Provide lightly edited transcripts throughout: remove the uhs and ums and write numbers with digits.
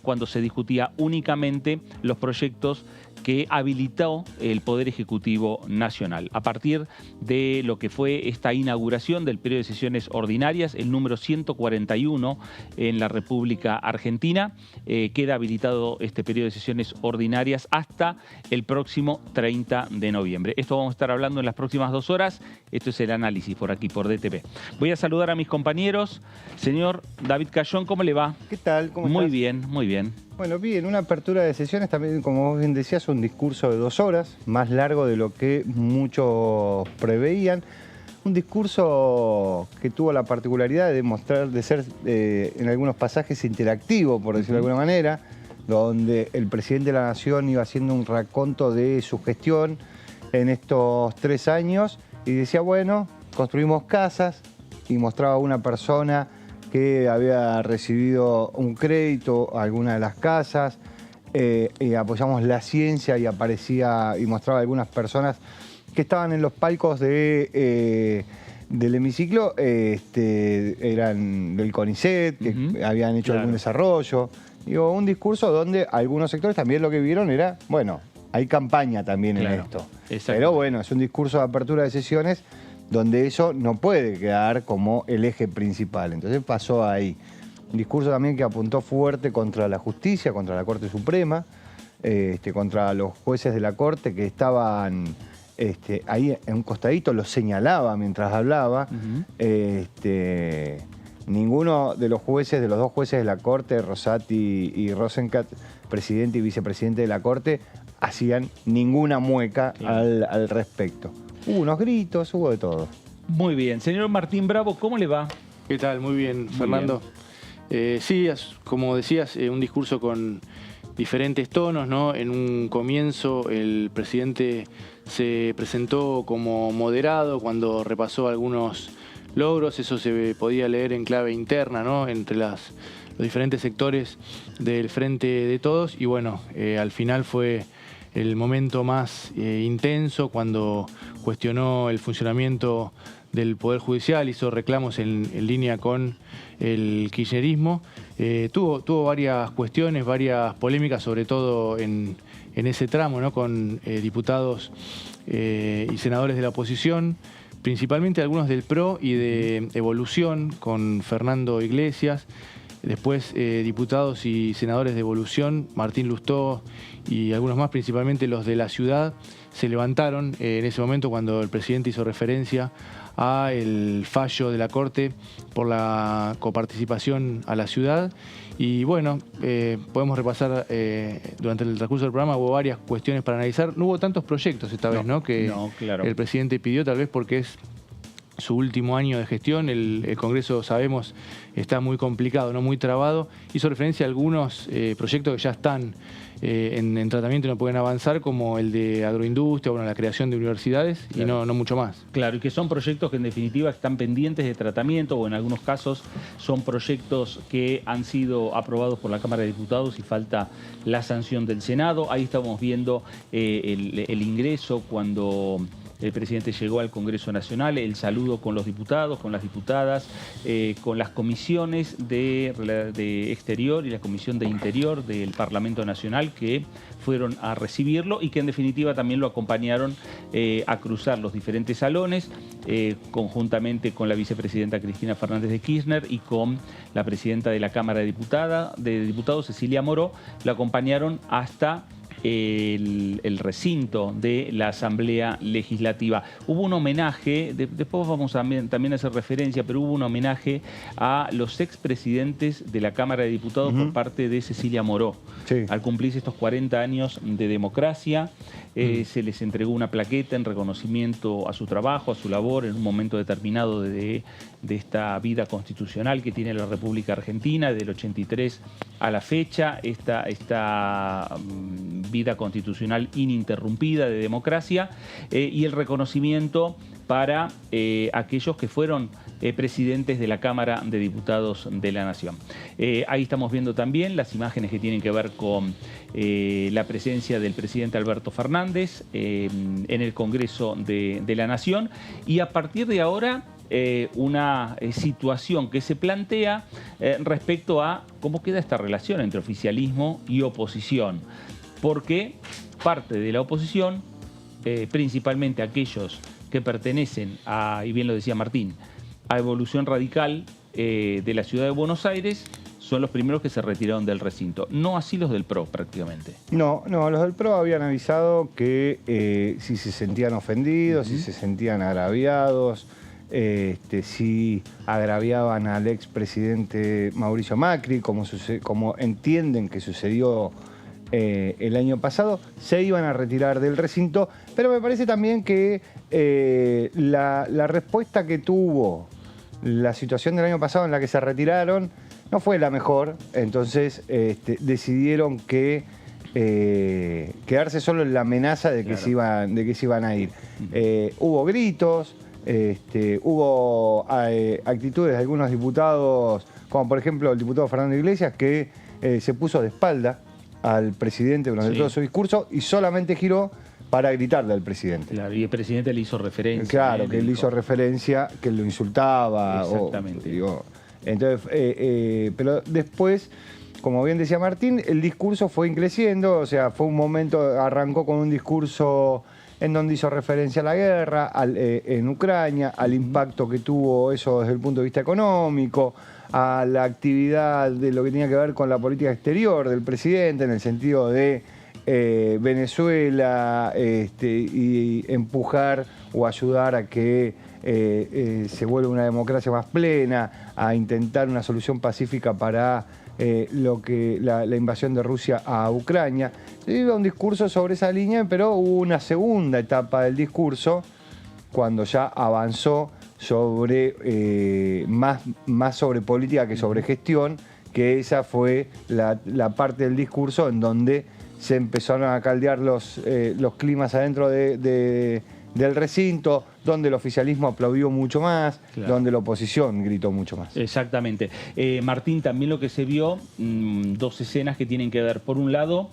cuando se discutía únicamente los proyectos que habilitó el Poder Ejecutivo Nacional. A partir de lo que fue esta inauguración del periodo de sesiones ordinarias, el número 141 en la República Argentina, queda habilitado este periodo de sesiones ordinarias hasta el próximo 30 de noviembre. Esto vamos a estar hablando en las próximas 2 horas. Esto es el análisis por aquí, por DTV. Voy a saludar a mis compañeros. Señor David Cayón, ¿cómo le va? ¿Qué tal? ¿Cómo Muy estás? bien, muy bien. Bueno, bien, una apertura de sesiones también, como vos bien decías, un discurso de 2 horas, más largo de lo que muchos preveían. Un discurso que tuvo la particularidad de ser en algunos pasajes interactivo, por decirlo de alguna manera, donde el presidente de la Nación iba haciendo un raconto de su gestión en estos 3 años y decía, bueno, construimos casas, y mostraba a una persona que había recibido un crédito a alguna de las casas, apoyamos la ciencia y aparecía y mostraba a algunas personas que estaban en los palcos del hemiciclo, eran del CONICET, que habían hecho algún desarrollo. Digo, un discurso donde algunos sectores también lo que vieron era, bueno, hay campaña también en esto. Pero bueno, es un discurso de apertura de sesiones donde eso no puede quedar como el eje principal. Entonces pasó ahí. Un discurso también que apuntó fuerte contra la justicia, contra la Corte Suprema, contra los jueces de la Corte que estaban ahí en un costadito, los señalaba mientras hablaba. Ninguno de los jueces, de los 2 jueces de la Corte, Rosati y Rosenkat, presidente y vicepresidente de la Corte, hacían ninguna mueca al respecto. Hubo unos gritos, hubo de todo. Muy bien. Señor Martín Bravo, ¿cómo le va? ¿Qué tal? Muy bien, Fernando. Sí, como decías, un discurso con diferentes tonos, ¿no? En un comienzo el presidente se presentó como moderado cuando repasó algunos logros. Eso se podía leer en clave interna, ¿no? Entre los diferentes sectores del Frente de Todos. Y bueno, al final fue el momento más intenso cuando cuestionó el funcionamiento del Poder Judicial, hizo reclamos en línea con el kirchnerismo. Tuvo varias cuestiones, varias polémicas, sobre todo en ese tramo, ¿no? Con diputados y senadores de la oposición, principalmente algunos del PRO y de Evolución, con Fernando Iglesias. Después diputados y senadores de Evolución, Martín Lustó y algunos más, principalmente los de la ciudad, se levantaron en ese momento cuando el presidente hizo referencia a el fallo de la Corte por la coparticipación a la ciudad. Y bueno, podemos repasar durante el transcurso del programa, hubo varias cuestiones para analizar. No hubo tantos proyectos esta vez, ¿no? Que el presidente pidió, tal vez porque es su último año de gestión. El Congreso, sabemos, está muy complicado, ¿no? Muy trabado. Hizo referencia a algunos proyectos que ya están en tratamiento y no pueden avanzar, como el de agroindustria, bueno, la creación de universidades y no mucho más. Claro, y que son proyectos que en definitiva están pendientes de tratamiento, o en algunos casos son proyectos que han sido aprobados por la Cámara de Diputados y falta la sanción del Senado. Ahí estamos viendo el ingreso cuando el presidente llegó al Congreso Nacional, el saludo con los diputados, con las diputadas, con las comisiones de Exterior y la Comisión de Interior del Parlamento Nacional, que fueron a recibirlo y que en definitiva también lo acompañaron a cruzar los diferentes salones, conjuntamente con la vicepresidenta Cristina Fernández de Kirchner y con la presidenta de la Cámara de Diputados, Cecilia Moró, lo acompañaron hasta el recinto de la Asamblea Legislativa. Hubo un homenaje, después vamos también a hacer referencia, pero hubo un homenaje a los expresidentes de la Cámara de Diputados por parte de Cecilia Moró. Al cumplirse estos 40 años de democracia, se les entregó una plaqueta en reconocimiento a su trabajo, a su labor en un momento determinado de esta vida constitucional que tiene la República Argentina, del 83 a la fecha, esta vida constitucional ininterrumpida de democracia, y el reconocimiento para aquellos que fueron presidentes de la Cámara de Diputados de la Nación. Ahí estamos viendo también las imágenes que tienen que ver con la presencia del presidente Alberto Fernández en el Congreso de la Nación, y a partir de ahora una situación que se plantea respecto a cómo queda esta relación entre oficialismo y oposición, porque parte de la oposición, principalmente aquellos que pertenecen a, y bien lo decía Martín, a Evolución Radical de la ciudad de Buenos Aires, son los primeros que se retiraron del recinto. No así los del PRO, prácticamente. No, los del PRO habían avisado que si se sentían ofendidos, si se sentían agraviados, si agraviaban al expresidente Mauricio Macri, como entienden que sucedió el año pasado, se iban a retirar del recinto. Pero me parece también que la respuesta que tuvo la situación del año pasado en la que se retiraron no fue la mejor. Entonces decidieron que quedarse solo en la amenaza de que, claro, se iban a ir. Hubo gritos, hubo actitudes de algunos diputados, como por ejemplo el diputado Fernando Iglesias, que se puso de espalda al presidente durante todo su discurso y solamente giró para gritarle al presidente. Claro, y el presidente le hizo referencia. Claro, que él hizo referencia, que lo insultaba. Exactamente. Entonces, pero después, como bien decía Martín, el discurso fue increciendo, o sea, fue un momento, arrancó con un discurso en donde hizo referencia a la guerra en Ucrania, al impacto que tuvo eso desde el punto de vista económico, a la actividad de lo que tenía que ver con la política exterior del presidente, en el sentido de Venezuela y empujar o ayudar a que se vuelva una democracia más plena, a intentar una solución pacífica para la invasión de Rusia a Ucrania. Se iba un discurso sobre esa línea, pero hubo una segunda etapa del discurso cuando ya avanzó sobre más sobre política que sobre gestión, que esa fue la parte del discurso en donde se empezaron a caldear los climas adentro del recinto, donde el oficialismo aplaudió mucho más, claro, donde la oposición gritó mucho más. Exactamente. Martín, también lo que se vio, dos escenas que tienen que ver, por un lado,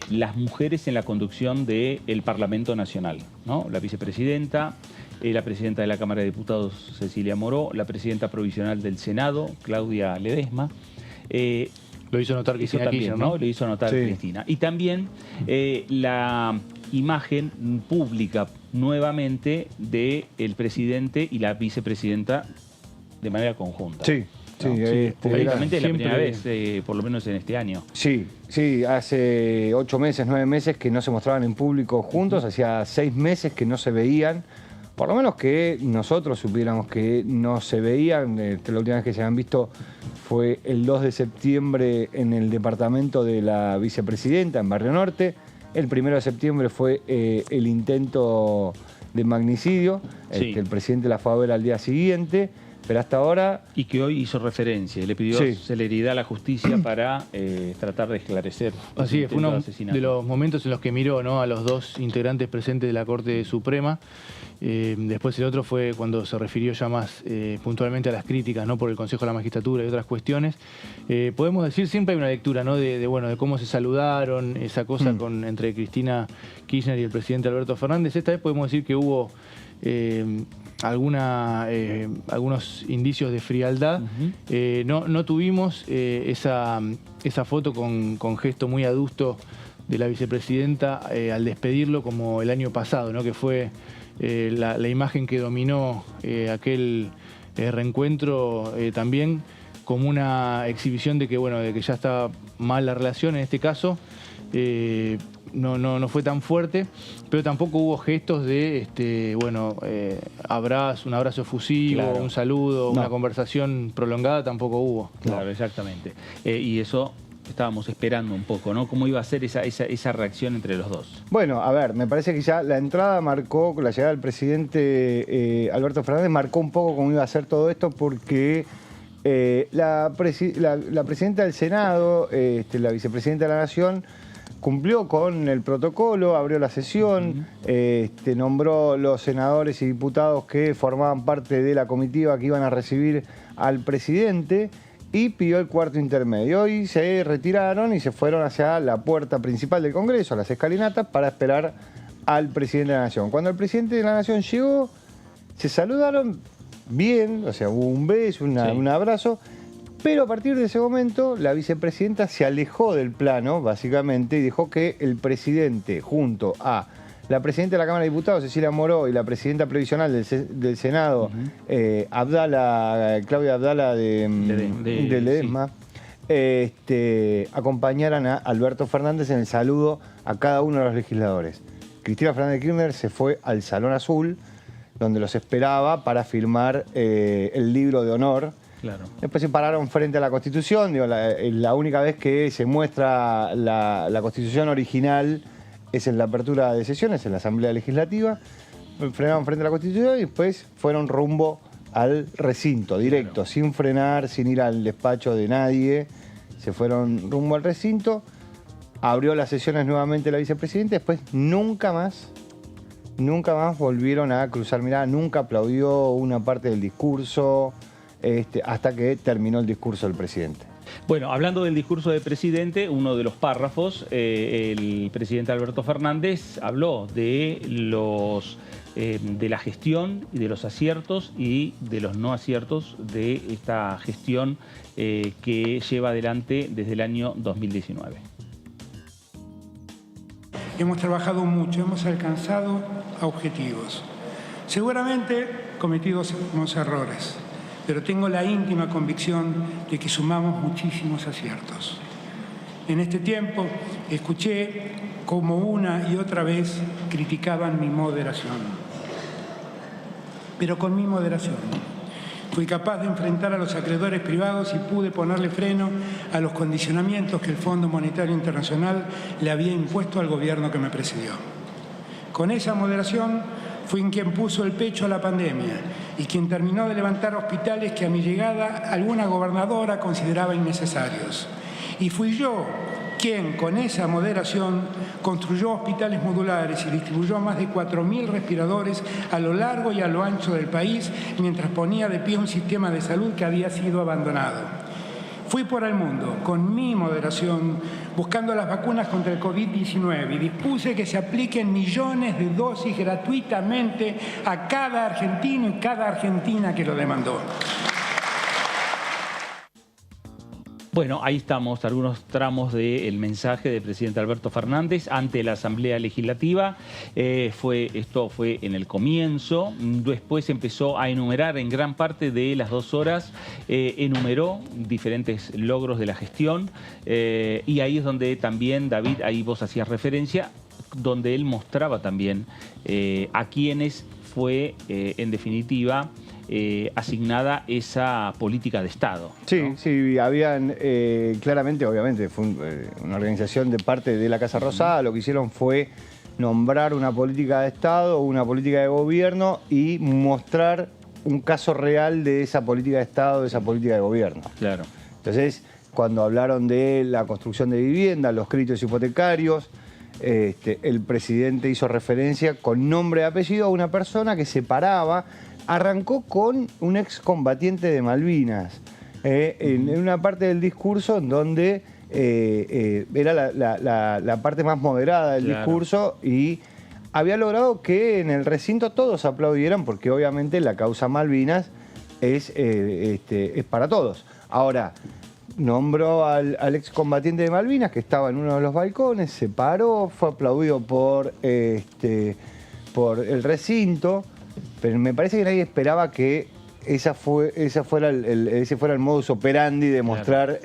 las mujeres en la conducción del Parlamento Nacional, ¿no? La vicepresidenta, la presidenta de la Cámara de Diputados, Cecilia Moró, la presidenta provisional del Senado, Claudia Ledesma. Lo hizo notar Cristina Kirchner, ¿no? Lo hizo notar Cristina. Y también la imagen pública nuevamente del presidente y la vicepresidenta de manera conjunta. Sí. ¿No? Públicamente es la primera vez, por lo menos en este año. Sí, hace 8 meses, 9 meses que no se mostraban en público juntos, hacía 6 meses que no se veían, por lo menos que nosotros supiéramos que no se veían. La última vez que se habían visto fue el 2 de septiembre en el departamento de la vicepresidenta, en Barrio Norte. El 1 de septiembre fue el intento de magnicidio, que el presidente la fue a ver al día siguiente. Pero hasta ahora... Y que hoy hizo referencia, le pidió celeridad a la justicia para tratar de esclarecer. Así es, fue uno de los momentos en los que miró, ¿no?, a los dos integrantes presentes de la Corte Suprema. Después el otro fue cuando se refirió ya más puntualmente a las críticas, ¿no?, por el Consejo de la Magistratura y otras cuestiones. Podemos decir, siempre hay una lectura, ¿no?, de cómo se saludaron, esa cosa entre Cristina Kirchner y el presidente Alberto Fernández. Esta vez podemos decir que hubo algunos indicios de frialdad. No tuvimos esa foto con gesto muy adusto de la vicepresidenta al despedirlo como el año pasado, ¿no?, que fue la imagen que dominó aquel reencuentro también como una exhibición de que ya estaba mal la relación en este caso. No fue tan fuerte, pero tampoco hubo gestos de un abrazo efusivo, claro, un saludo, una conversación prolongada, tampoco hubo. Claro, exactamente. Y eso estábamos esperando un poco, ¿no? ¿Cómo iba a ser esa reacción entre los dos? Bueno, a ver, me parece que ya la entrada marcó, con la llegada del presidente Alberto Fernández, marcó un poco cómo iba a ser todo esto, porque la presidenta del Senado, la vicepresidenta de la Nación, cumplió con el protocolo, abrió la sesión, nombró los senadores y diputados que formaban parte de la comitiva que iban a recibir al presidente y pidió el cuarto intermedio. Y se retiraron y se fueron hacia la puerta principal del Congreso, a las escalinatas, para esperar al presidente de la Nación. Cuando el presidente de la Nación llegó, se saludaron bien, o sea, hubo un beso, un abrazo. Pero a partir de ese momento, la vicepresidenta se alejó del plano, básicamente, y dejó que el presidente, junto a la presidenta de la Cámara de Diputados, Cecilia Moró, y la presidenta previsional del Senado, Claudia Abdala de Ledesma, acompañaran a Alberto Fernández en el saludo a cada uno de los legisladores. Cristina Fernández de Kirchner se fue al Salón Azul, donde los esperaba para firmar el libro de honor. Claro. Después se pararon frente a la Constitución. Digo, la única vez que se muestra la Constitución original es en la apertura de sesiones, en la Asamblea Legislativa. Frenaron frente a la Constitución y después fueron rumbo al recinto, directo, claro, sin frenar, sin ir al despacho de nadie. Se fueron rumbo al recinto. Abrió las sesiones nuevamente la vicepresidenta. Después nunca más volvieron a cruzar mirada. Nunca aplaudió una parte del discurso. Hasta que terminó el discurso del presidente. Bueno, hablando del discurso del presidente, uno de los párrafos, el presidente Alberto Fernández habló de la gestión y de los aciertos y de los no aciertos de esta gestión que lleva adelante desde el año 2019. Hemos trabajado mucho, hemos alcanzado objetivos. Seguramente cometimos errores, pero tengo la íntima convicción de que sumamos muchísimos aciertos. En este tiempo escuché cómo una y otra vez criticaban mi moderación. Pero con mi moderación fui capaz de enfrentar a los acreedores privados y pude ponerle freno a los condicionamientos que el Fondo Monetario Internacional le había impuesto al gobierno que me precedió. Con esa moderación fui quien puso el pecho a la pandemia y quien terminó de levantar hospitales que a mi llegada alguna gobernadora consideraba innecesarios. Y fui yo quien, con esa moderación, construyó hospitales modulares y distribuyó más de 4.000 respiradores a lo largo y a lo ancho del país, mientras ponía de pie un sistema de salud que había sido abandonado. Fui por el mundo, con mi moderación, buscando las vacunas contra el COVID-19 y dispuse que se apliquen millones de dosis gratuitamente a cada argentino y cada argentina que lo demandó. Bueno, ahí estamos, algunos tramos del mensaje del presidente Alberto Fernández ante la Asamblea Legislativa. Esto fue en el comienzo, después empezó a enumerar en gran parte de las 2 horas, enumeró diferentes logros de la gestión y ahí es donde también, David, ahí vos hacías referencia, donde él mostraba también a quienes fue, en definitiva, asignada esa política de Estado, Sí, ¿no? sí, habían, claramente, obviamente, fue una organización de parte de la Casa Rosada. Lo que hicieron fue nombrar una política de Estado, una política de gobierno y mostrar un caso real de esa política de Estado, de esa política de gobierno. Claro. Entonces, cuando hablaron de la construcción de viviendas, los créditos hipotecarios, el presidente hizo referencia con nombre y apellido a una persona que se paraba. Arrancó con un excombatiente de Malvinas, en una parte del discurso en donde era la parte más moderada del discurso y había logrado que en el recinto todos aplaudieran porque obviamente la causa Malvinas es para todos. Ahora, nombró al excombatiente de Malvinas que estaba en uno de los balcones, se paró, fue aplaudido por el recinto. Pero me parece que nadie esperaba que ese fuera el modus operandi de mostrar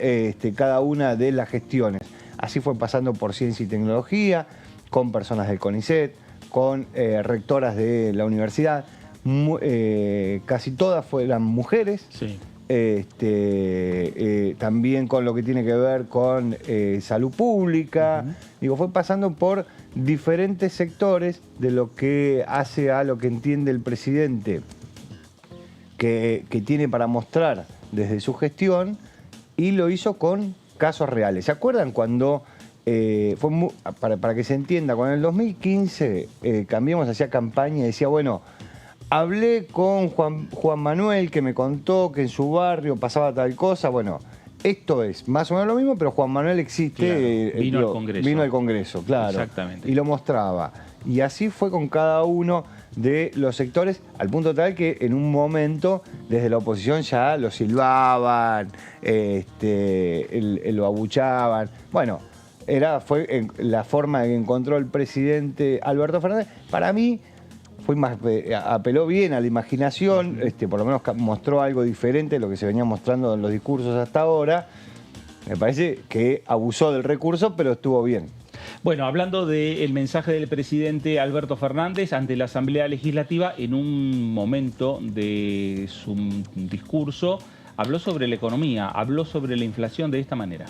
cada una de las gestiones. Así fue pasando por ciencia y tecnología, con personas del CONICET, con rectoras de la universidad. Casi todas fueron mujeres. Sí. También con lo que tiene que ver con salud pública. Digo, fue pasando por diferentes sectores de lo que hace a lo que entiende el presidente que tiene para mostrar desde su gestión, y lo hizo con casos reales. ¿Se acuerdan cuando para que se entienda, cuando en el 2015 Cambiemos hacía campaña y decía, bueno, hablé con Juan Manuel que me contó que en su barrio pasaba tal cosa, bueno, esto es más o menos lo mismo, pero Juan Manuel existe. Claro, vino al Congreso. Vino al Congreso, claro. Exactamente. Y lo mostraba. Y así fue con cada uno de los sectores, al punto tal que en un momento desde la oposición ya lo silbaban, lo abuchaban. Bueno, fue la forma que encontró el presidente Alberto Fernández. Para mí fue más, apeló bien a la imaginación, por lo menos mostró algo diferente de lo que se venía mostrando en los discursos hasta ahora. Me parece que abusó del recurso, pero estuvo bien. Bueno, hablando del mensaje del presidente Alberto Fernández ante la Asamblea Legislativa, en un momento de su discurso habló sobre la economía, habló sobre la inflación de esta manera.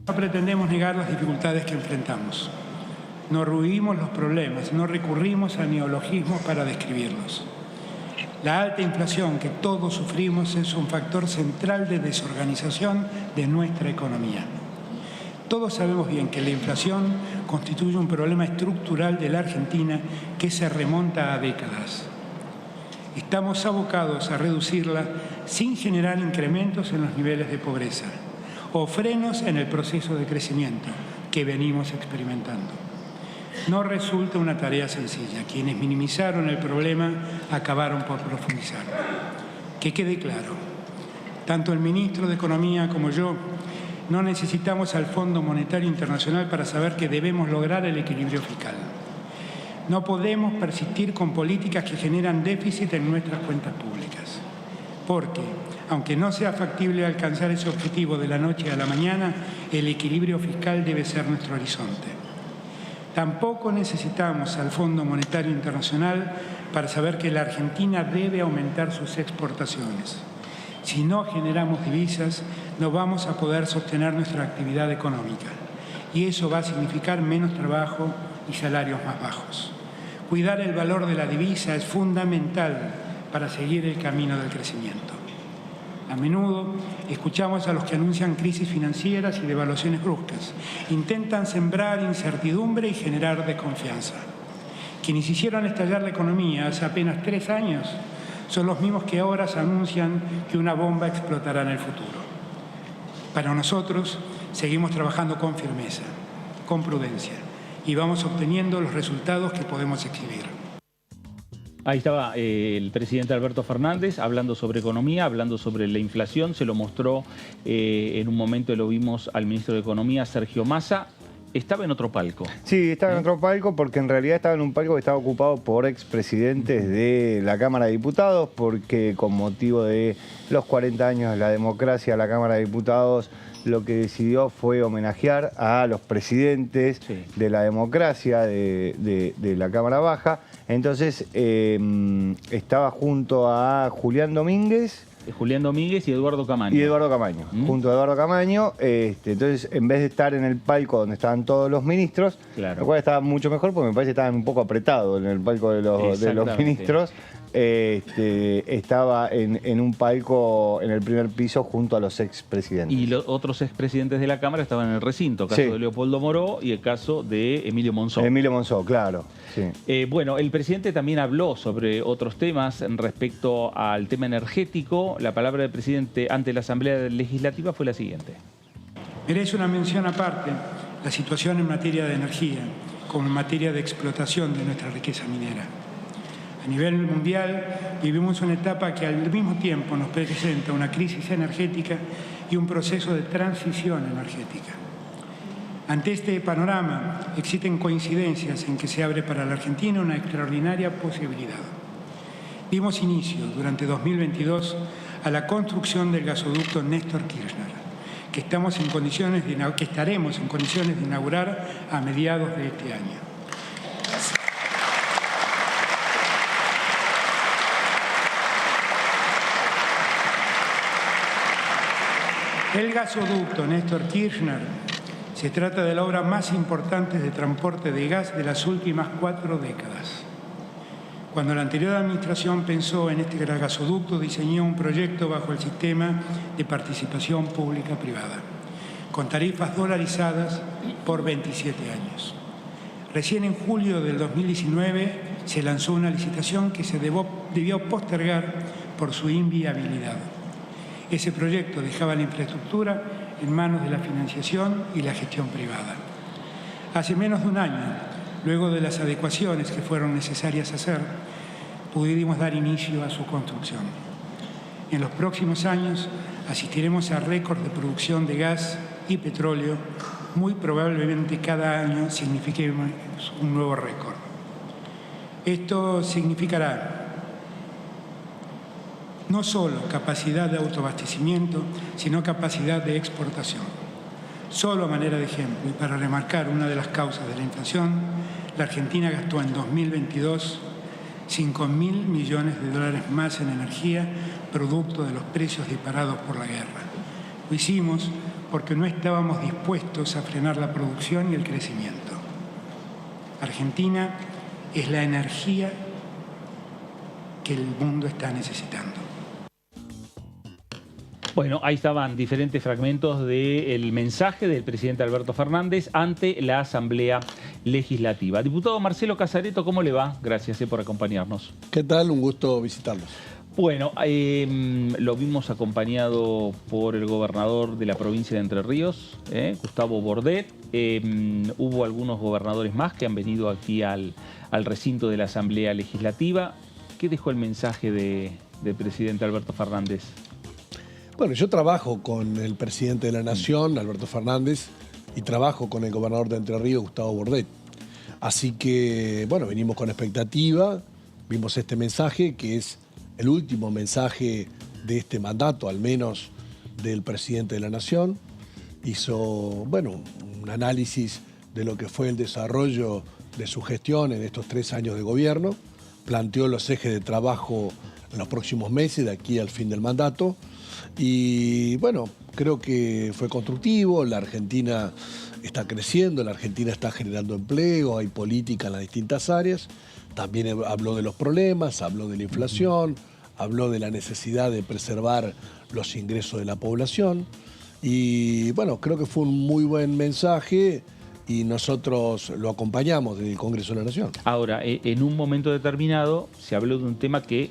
No pretendemos negar las dificultades que enfrentamos. No rehuimos los problemas, no recurrimos a neologismos para describirlos. La alta inflación que todos sufrimos es un factor central de desorganización de nuestra economía. Todos sabemos bien que la inflación constituye un problema estructural de la Argentina que se remonta a décadas. Estamos abocados a reducirla sin generar incrementos en los niveles de pobreza o frenos en el proceso de crecimiento que venimos experimentando. No resulta una tarea sencilla. Quienes minimizaron el problema acabaron por profundizarlo. Que quede claro, tanto el ministro de Economía como yo no necesitamos al Fondo Monetario Internacional para saber que debemos lograr el equilibrio fiscal. No podemos persistir con políticas que generan déficit en nuestras cuentas públicas, porque, aunque no sea factible alcanzar ese objetivo de la noche a la mañana, el equilibrio fiscal debe ser nuestro horizonte. Tampoco necesitamos al Fondo Monetario Internacional para saber que la Argentina debe aumentar sus exportaciones. Si no generamos divisas, no vamos a poder sostener nuestra actividad económica. Y eso va a significar menos trabajo y salarios más bajos. Cuidar el valor de la divisa es fundamental para seguir el camino del crecimiento. A menudo escuchamos a los que anuncian crisis financieras y devaluaciones bruscas. Intentan sembrar incertidumbre y generar desconfianza. Quienes hicieron estallar la economía hace apenas 3 años son los mismos que ahora se anuncian que una bomba explotará en el futuro. Para nosotros, seguimos trabajando con firmeza, con prudencia, y vamos obteniendo los resultados que podemos exhibir. Ahí estaba el presidente Alberto Fernández hablando sobre economía, hablando sobre la inflación. Se lo mostró en un momento, lo vimos al ministro de Economía, Sergio Massa. Estaba en otro palco. Sí, estaba en otro palco porque en realidad estaba en un palco que estaba ocupado por expresidentes de la Cámara de Diputados, porque con motivo de los 40 años de la democracia, la Cámara de Diputados lo que decidió fue homenajear a los presidentes de la democracia de la Cámara Baja. Entonces estaba junto a Julián Domínguez y Eduardo Camaño. Y Eduardo Camaño, junto a Eduardo Camaño. Entonces, en vez de estar en el palco donde estaban todos los ministros, lo cual estaba mucho mejor porque me parece que estaban un poco apretados en el palco de los ministros, estaba en un palco en el primer piso junto a los expresidentes. Y los otros expresidentes de la Cámara estaban en el recinto, caso de Leopoldo Moró y el caso de Emilio Monzó. Emilio Monzó, claro. Sí. Bueno, el presidente también habló sobre otros temas respecto al tema energético. La palabra del presidente ante la Asamblea Legislativa fue la siguiente. Merece una mención aparte la situación en materia de energía, como en materia de explotación de nuestra riqueza minera. A nivel mundial vivimos una etapa que al mismo tiempo nos presenta una crisis energética y un proceso de transición energética. Ante este panorama existen coincidencias en que se abre para la Argentina una extraordinaria posibilidad. Dimos inicio durante 2022 a la construcción del gasoducto Néstor Kirchner, que estaremos en condiciones de inaugurar a mediados de este año. El gasoducto Néstor Kirchner se trata de la obra más importante de transporte de gas de las últimas 4 décadas. Cuando la anterior administración pensó en este gasoducto, diseñó un proyecto bajo el sistema de participación pública-privada, con tarifas dolarizadas por 27 años. Recién en julio del 2019 se lanzó una licitación que se debió postergar por su inviabilidad. Ese proyecto dejaba la infraestructura en manos de la financiación y la gestión privada. Hace menos de un año, luego de las adecuaciones que fueron necesarias hacer, pudimos dar inicio a su construcción. En los próximos años asistiremos a récords de producción de gas y petróleo. Muy probablemente cada año signifiquemos un nuevo récord. Esto significará no solo capacidad de autoabastecimiento, sino capacidad de exportación. Solo a manera de ejemplo, y para remarcar una de las causas de la inflación, la Argentina gastó en 2022 $5.000 millones más en energía, producto de los precios disparados por la guerra. Lo hicimos porque no estábamos dispuestos a frenar la producción y el crecimiento. Argentina es la energía que el mundo está necesitando. Bueno, ahí estaban diferentes fragmentos del mensaje del presidente Alberto Fernández ante la Asamblea Legislativa. Diputado Marcelo Casareto, ¿cómo le va? Gracias por acompañarnos. ¿Qué tal? Un gusto visitarlos. Bueno, lo vimos acompañado por el gobernador de la provincia de Entre Ríos, Gustavo Bordet. Hubo algunos gobernadores más que han venido aquí al recinto de la Asamblea Legislativa. ¿Qué dejó el mensaje del presidente Alberto Fernández? Bueno, yo trabajo con el presidente de la Nación, Alberto Fernández, y trabajo con el gobernador de Entre Ríos, Gustavo Bordet. Así que, bueno, venimos con expectativa, vimos este mensaje, que es el último mensaje de este mandato, al menos del presidente de la Nación. Hizo, bueno, un análisis de lo que fue el desarrollo de su gestión en estos 3 años de gobierno, planteó los ejes de trabajo en los próximos meses, de aquí al fin del mandato. Y bueno, creo que fue constructivo, la Argentina está creciendo, la Argentina está generando empleo, hay política en las distintas áreas. También habló de los problemas, habló de la inflación, habló de la necesidad de preservar los ingresos de la población. Y bueno, creo que fue un muy buen mensaje y nosotros lo acompañamos desde el Congreso de la Nación. Ahora, en un momento determinado se habló de un tema que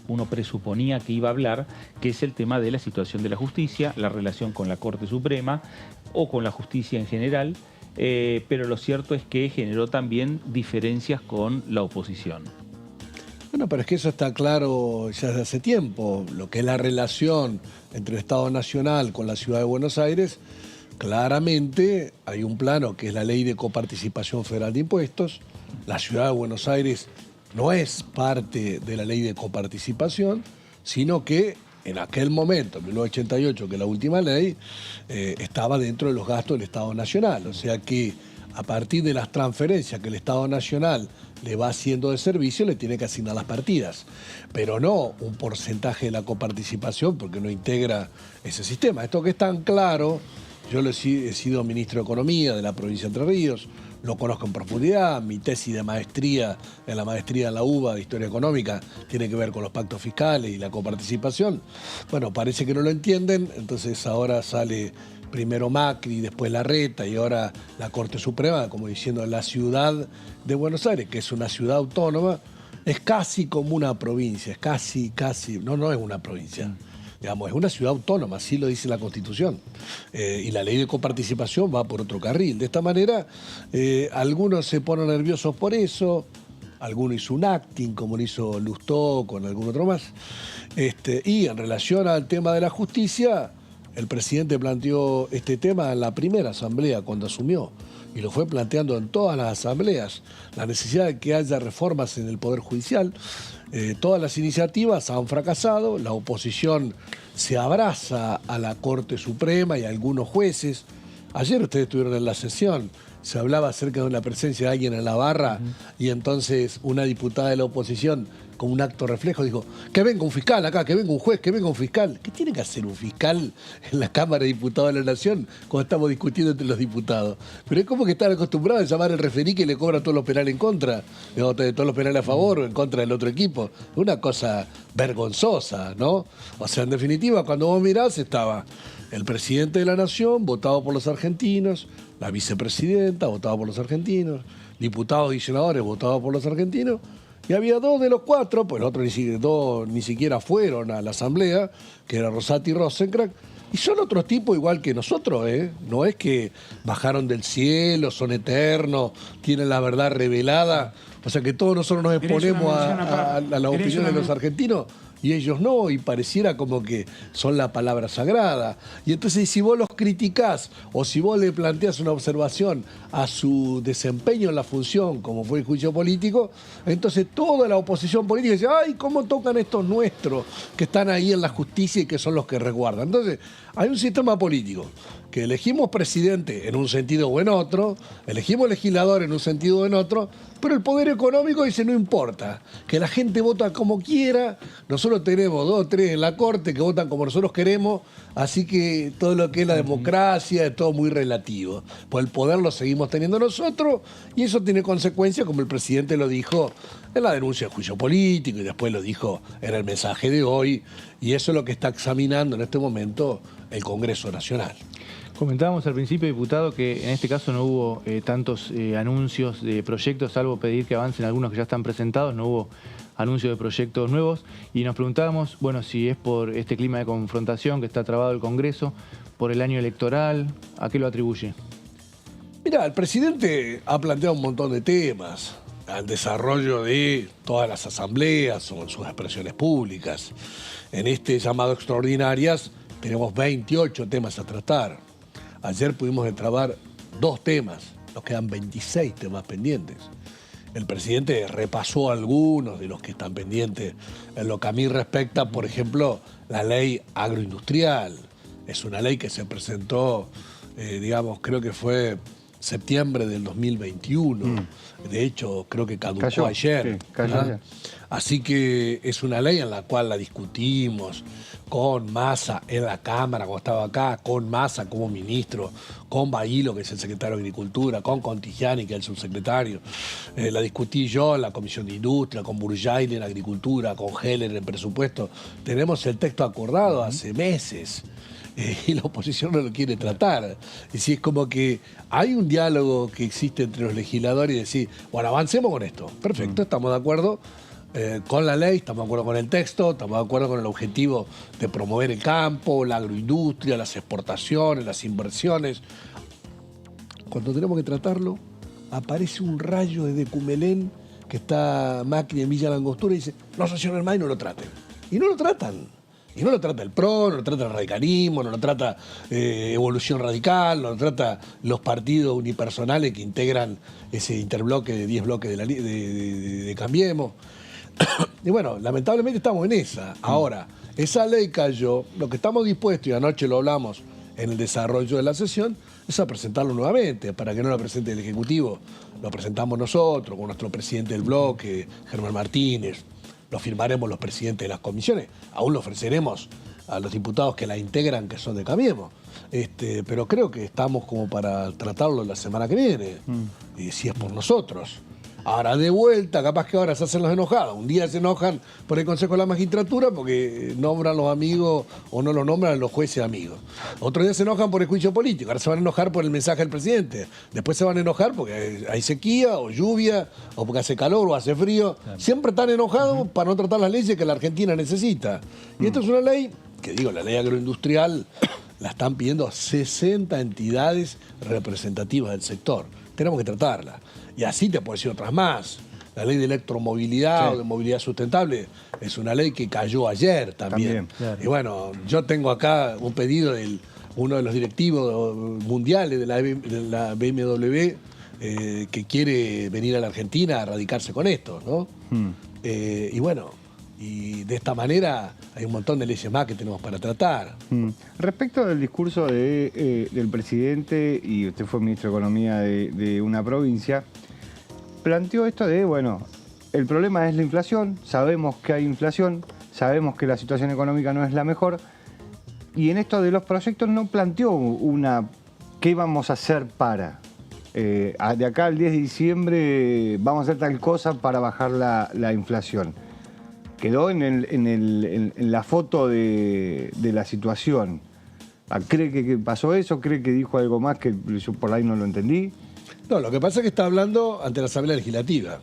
uno presuponía que iba a hablar, que es el tema de la situación de la justicia, la relación con la Corte Suprema o con la justicia en general, pero lo cierto es que generó también diferencias con la oposición. Bueno, pero es que eso está claro ya desde hace tiempo. Lo que es la relación entre el Estado Nacional con la Ciudad de Buenos Aires, claramente hay un plano que es la Ley de Coparticipación Federal de Impuestos. La Ciudad de Buenos Aires no es parte de la Ley de Coparticipación, sino que en aquel momento, en 1988, que es la última ley, estaba dentro de los gastos del Estado Nacional. O sea que a partir de las transferencias que el Estado Nacional le va haciendo de servicio, le tiene que asignar las partidas. Pero no un porcentaje de la coparticipación, porque no integra ese sistema. Esto que es tan claro, yo he sido ministro de Economía de la provincia de Entre Ríos, lo conozco en profundidad, mi tesis de maestría, en la maestría en la UBA de Historia Económica, tiene que ver con los pactos fiscales y la coparticipación. Bueno, parece que no lo entienden, entonces ahora sale primero Macri, después Larreta y ahora la Corte Suprema, como diciendo la Ciudad de Buenos Aires, que es una ciudad autónoma, es casi como una provincia, es casi, no es una provincia. Digamos, es una ciudad autónoma, así lo dice la Constitución. Y la ley de coparticipación va por otro carril. De esta manera, algunos se ponen nerviosos por eso, alguno hizo un acting, como lo hizo Lustó, con algún otro más. Y en relación al tema de la justicia, el presidente planteó este tema en la primera asamblea cuando asumió, y lo fue planteando en todas las asambleas, la necesidad de que haya reformas en el Poder Judicial. Todas las iniciativas han fracasado, la oposición se abraza a la Corte Suprema y a algunos jueces. Ayer ustedes estuvieron en la sesión, se hablaba acerca de una presencia de alguien en la barra y entonces una diputada de la oposición, con un acto reflejo, dijo, que venga un fiscal acá, que venga un juez, que venga un fiscal. ¿Qué tiene que hacer un fiscal en la Cámara de Diputados de la Nación cuando estamos discutiendo entre los diputados? Pero es como que están acostumbrados a llamar al referí que le cobra todos los penales en contra, todos los penales a favor o en contra del otro equipo. Una cosa vergonzosa, ¿no? O sea, en definitiva, cuando vos mirás estaba el presidente de la Nación, votado por los argentinos, la vicepresidenta, votada por los argentinos, diputados y senadores, votados por los argentinos, y había 2 de los 4, pues los otros ni siquiera fueron a la asamblea, que era Rosati y Rosenkrantz, y son otros tipos igual que nosotros, ¿eh? No es que bajaron del cielo, son eternos, tienen la verdad revelada, o sea que todos nosotros nos exponemos a la opinión de los argentinos, y ellos no, y pareciera como que son la palabra sagrada. Y entonces si vos los criticás o si vos le planteás una observación a su desempeño en la función, como fue el juicio político, entonces toda la oposición política dice, ay, ¿cómo tocan estos nuestros que están ahí en la justicia y que son los que resguardan? Entonces hay un sistema político que elegimos presidente en un sentido o en otro, elegimos legislador en un sentido o en otro, pero el poder económico dice no importa, que la gente vota como quiera, nosotros tenemos 2 o 3 en la corte que votan como nosotros queremos, así que todo lo que es la democracia es todo muy relativo. Pues el poder lo seguimos teniendo nosotros y eso tiene consecuencias, como el presidente lo dijo en la denuncia de juicio político y después lo dijo en el mensaje de hoy, y eso es lo que está examinando en este momento el Congreso Nacional. Comentábamos al principio, diputado, que en este caso no hubo tantos anuncios de proyectos, salvo pedir que avancen algunos que ya están presentados, no hubo anuncios de proyectos nuevos. Y nos preguntábamos, bueno, si es por este clima de confrontación que está trabado el Congreso, por el año electoral, ¿a qué lo atribuye? Mira, el presidente ha planteado un montón de temas al desarrollo de todas las asambleas o en sus expresiones públicas. En este llamado extraordinarias tenemos 28 temas a tratar. Ayer pudimos destrabar 2 temas, nos quedan 26 temas pendientes. El presidente repasó algunos de los que están pendientes en lo que a mí respecta, por ejemplo, la ley agroindustrial. Es una ley que se presentó, creo que fue septiembre del 2021. De hecho, creo que caducó ayer. Sí, cayó ayer. Así que es una ley en la cual la discutimos con Massa en la Cámara, cuando estaba acá, con Massa como ministro, con Bailo, que es el secretario de Agricultura, con Contigiani, que es el subsecretario. La discutí yo en la Comisión de Industria, con Burjail en Agricultura, con Heller en Presupuesto. Tenemos el texto acordado hace meses. Y la oposición no lo quiere tratar. Y si es como que hay un diálogo que existe entre los legisladores y decir, bueno, avancemos con esto. Perfecto, estamos de acuerdo con la ley, estamos de acuerdo con el texto, estamos de acuerdo con el objetivo de promover el campo, la agroindustria, las exportaciones, las inversiones. Cuando tenemos que tratarlo, aparece un rayo de Decumelén que está Macri en Villa Langostura y dice, no sancionen más y no lo traten. Y no lo tratan. Y no lo trata el PRO, no lo trata el radicalismo, no lo trata Evolución Radical, no lo trata los partidos unipersonales que integran ese interbloque de 10 bloques de Cambiemos. Y bueno, lamentablemente estamos en esa. Ahora, esa ley cayó, lo que estamos dispuestos, y anoche lo hablamos en el desarrollo de la sesión, es a presentarlo nuevamente, para que no lo presente el Ejecutivo. Lo presentamos nosotros, con nuestro presidente del bloque, Germán Martínez. Lo firmaremos los presidentes de las comisiones, aún lo ofreceremos a los diputados que la integran, que son de Cambiemos. Pero creo que estamos como para tratarlo la semana que viene, si es por nosotros. Ahora, de vuelta, capaz que ahora se hacen los enojados. Un día se enojan por el Consejo de la Magistratura porque nombran los amigos o no los nombran los jueces amigos. Otro día se enojan por el juicio político. Ahora se van a enojar por el mensaje del presidente. Después se van a enojar porque hay sequía o lluvia o porque hace calor o hace frío. Siempre están enojados para no tratar las leyes que la Argentina necesita. Y esto es una ley, que digo, la ley agroindustrial la están pidiendo 60 entidades representativas del sector. Tenemos que tratarla. Y así te puedo decir otras más. La ley de electromovilidad o de movilidad sustentable es una ley que cayó ayer también. Claro. Y bueno, yo tengo acá un pedido de uno de los directivos mundiales de la BMW que quiere venir a la Argentina a radicarse con esto, ¿no? Y bueno, y de esta manera hay un montón de leyes más que tenemos para tratar. Respecto del discurso del presidente, y usted fue ministro de Economía de una provincia, planteó esto de, bueno, el problema es la inflación, sabemos que hay inflación, sabemos que la situación económica no es la mejor, y en esto de los proyectos no planteó qué vamos a hacer para. De acá al 10 de diciembre vamos a hacer tal cosa para bajar la inflación. Quedó en la foto de la situación. ¿Cree que pasó eso? ¿Cree que dijo algo más que yo por ahí no lo entendí? No, lo que pasa es que está hablando ante la Asamblea Legislativa.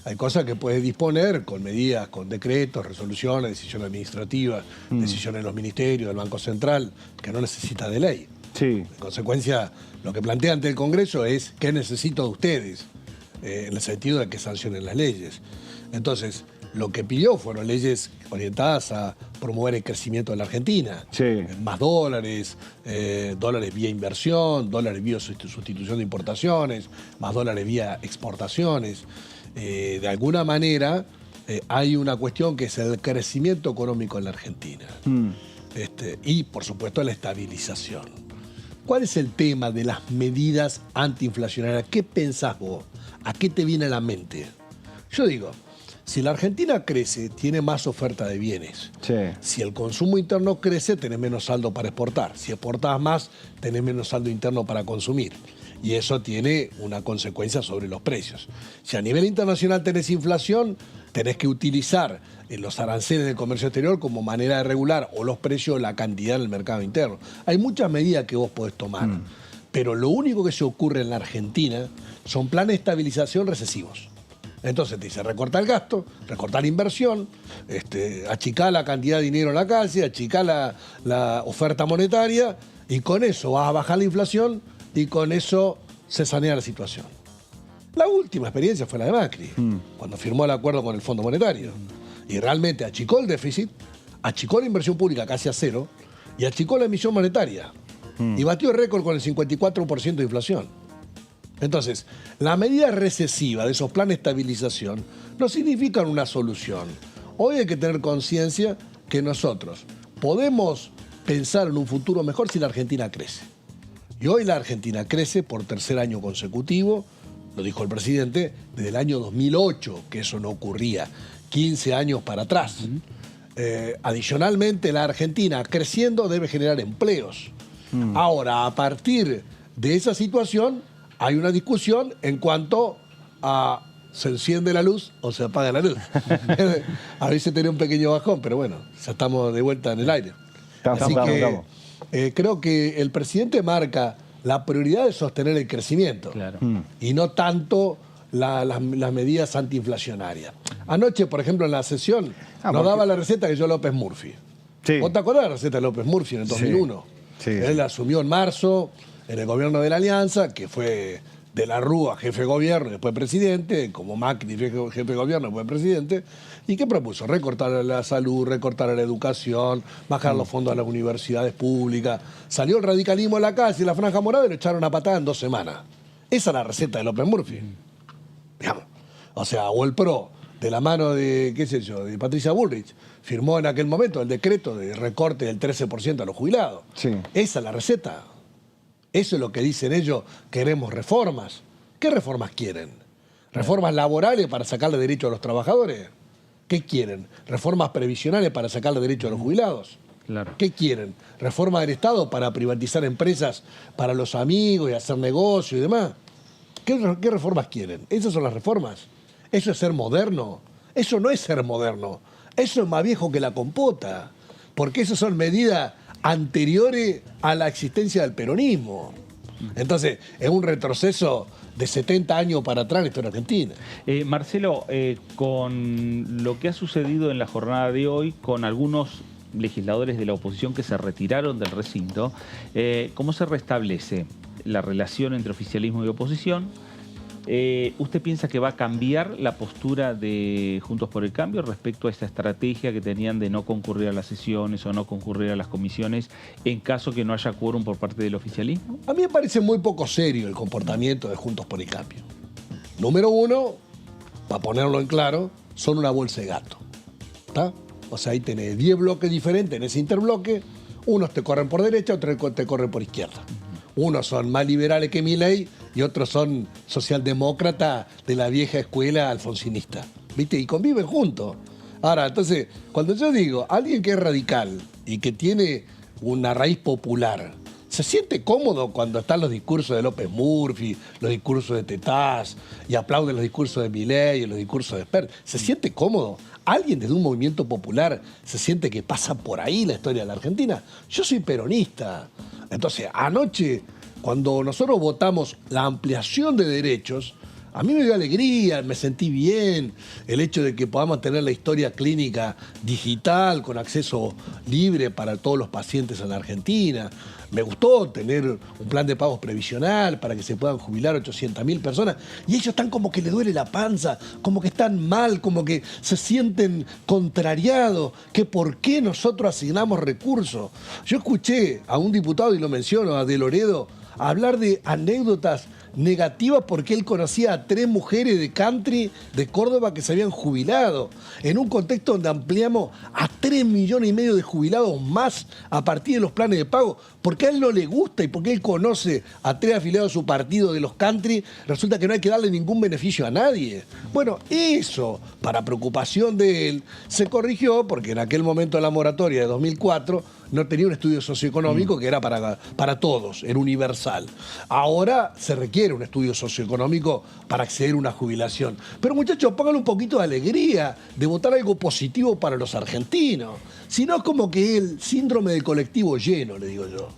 Hay cosas que puede disponer con medidas, con decretos, resoluciones, decisiones administrativas, decisiones de los ministerios, del Banco Central, que no necesita de ley. Sí. En consecuencia, lo que plantea ante el Congreso es qué necesito de ustedes, en el sentido de que sancionen las leyes. Entonces, lo que pidió fueron leyes orientadas a promover el crecimiento de la Argentina. Sí. Más dólares, dólares vía inversión, dólares vía sustitución de importaciones, más dólares vía exportaciones. De alguna manera hay una cuestión que es el crecimiento económico en la Argentina. Y, por supuesto, la estabilización. ¿Cuál es el tema de las medidas antiinflacionarias? ¿Qué pensás vos? ¿A qué te viene a la mente? Yo digo, si la Argentina crece, tiene más oferta de bienes. Sí. Si el consumo interno crece, tenés menos saldo para exportar. Si exportás más, tenés menos saldo interno para consumir. Y eso tiene una consecuencia sobre los precios. Si a nivel internacional tenés inflación, tenés que utilizar los aranceles del comercio exterior como manera de regular o los precios o la cantidad en el mercado interno. Hay muchas medidas que vos podés tomar. Pero lo único que se ocurre en la Argentina son planes de estabilización recesivos. Entonces te dice recortar el gasto, recortar la inversión, achicar la cantidad de dinero en la calle, achicar la oferta monetaria, y con eso vas a bajar la inflación y con eso se sanea la situación. La última experiencia fue la de Macri, cuando firmó el acuerdo con el Fondo Monetario. Y realmente achicó el déficit, achicó la inversión pública casi a cero y achicó la emisión monetaria. Y batió el récord con el 54% de inflación. Entonces, la medida recesiva de esos planes de estabilización no significan una solución. Hoy hay que tener conciencia que nosotros podemos pensar en un futuro mejor si la Argentina crece. Y hoy la Argentina crece por tercer año consecutivo, lo dijo el presidente, desde el año 2008, que eso no ocurría, 15 años para atrás. Adicionalmente, la Argentina creciendo debe generar empleos. Ahora, a partir de esa situación, hay una discusión en cuanto a se enciende la luz o se apaga la luz. A veces tiene un pequeño bajón, pero bueno, ya estamos de vuelta en el aire. Así que creo que el presidente marca la prioridad de sostener el crecimiento y no tanto las medidas antiinflacionarias. Anoche, por ejemplo, en la sesión nos daba la receta que dio López Murphy. Sí. ¿Vos te acordás de la receta de López Murphy en el 2001? Sí. Él la asumió en marzo en el gobierno de la Alianza, que fue de la Rúa jefe de gobierno y después presidente, como Macri jefe de gobierno y después presidente. ¿Y qué propuso? Recortar la salud, recortar la educación, bajar los fondos a las universidades públicas. Salió el radicalismo a la calle y la franja morada y lo echaron a patada en 2 semanas. Esa es la receta de López Murphy. Digamos. O sea, o el PRO, de la mano de, qué sé yo, de Patricia Bullrich, firmó en aquel momento el decreto de recorte del 13% a los jubilados. Sí. Esa es la receta. Eso es lo que dicen ellos, queremos reformas. ¿Qué reformas quieren? ¿Reformas laborales para sacarle derecho a los trabajadores? ¿Qué quieren? ¿Reformas previsionales para sacarle derecho a los jubilados? Claro. ¿Qué quieren? ¿Reforma del Estado para privatizar empresas para los amigos y hacer negocio y demás? ¿Qué reformas quieren? ¿Esas son las reformas? ¿Eso es ser moderno? Eso no es ser moderno. Eso es más viejo que la compota. Porque esas son medidas anteriores a la existencia del peronismo. Entonces, es un retroceso de 70 años para atrás en la historia argentina. Marcelo, con lo que ha sucedido en la jornada de hoy, con algunos legisladores de la oposición que se retiraron del recinto, ¿cómo se restablece la relación entre oficialismo y oposición? ¿Usted piensa que va a cambiar la postura de Juntos por el Cambio respecto a esta estrategia que tenían de no concurrir a las sesiones o no concurrir a las comisiones en caso que no haya quórum por parte del oficialismo? A mí me parece muy poco serio el comportamiento de Juntos por el Cambio. Número uno, para ponerlo en claro, son una bolsa de gato. ¿Está? O sea, ahí tenés 10 bloques diferentes en ese interbloque. Unos te corren por derecha, otros te corren por izquierda. Unos son más liberales que Milei y otros son socialdemócratas de la vieja escuela alfonsinista. ¿Viste? Y conviven juntos. Ahora, entonces, cuando yo digo alguien que es radical y que tiene una raíz popular se siente cómodo cuando están los discursos de López Murphy, los discursos de Tetaz, y aplauden los discursos de Milei y los discursos de Spert. ¿Se siente cómodo? ¿Alguien desde un movimiento popular se siente que pasa por ahí la historia de la Argentina? Yo soy peronista. Entonces, anoche, cuando nosotros votamos la ampliación de derechos, a mí me dio alegría, me sentí bien, el hecho de que podamos tener la historia clínica digital con acceso libre para todos los pacientes en la Argentina. Me gustó tener un plan de pagos previsional para que se puedan jubilar 800.000 personas. Y ellos están como que les duele la panza, como que están mal, como que se sienten contrariados, que por qué nosotros asignamos recursos. Yo escuché a un diputado, y lo menciono, a De Loredo, hablar de anécdotas negativas porque él conocía a 3 mujeres de country de Córdoba que se habían jubilado, en un contexto donde ampliamos a 3,5 millones de jubilados más a partir de los planes de pago, porque a él no le gusta y porque él conoce a 3 afiliados de su partido de los country, resulta que no hay que darle ningún beneficio a nadie. Bueno, eso, para preocupación de él, se corrigió porque en aquel momento de la moratoria de 2004 no tenía un estudio socioeconómico que era para todos, era universal. Ahora se requiere un estudio socioeconómico para acceder a una jubilación. Pero muchachos, pónganle un poquito de alegría, de votar algo positivo para los argentinos. Si no es como que el síndrome del colectivo lleno, le digo yo.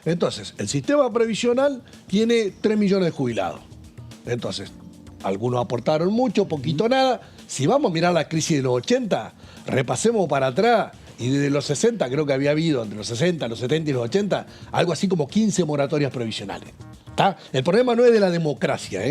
Entonces, el sistema previsional tiene 3 millones de jubilados. Entonces, algunos aportaron mucho, poquito nada. Si vamos a mirar la crisis de los 80, repasemos para atrás. Y desde los 60 creo que había habido, entre los 60, los 70 y los 80, algo así como 15 moratorias provisionales. ¿Tá? El problema no es de la democracia,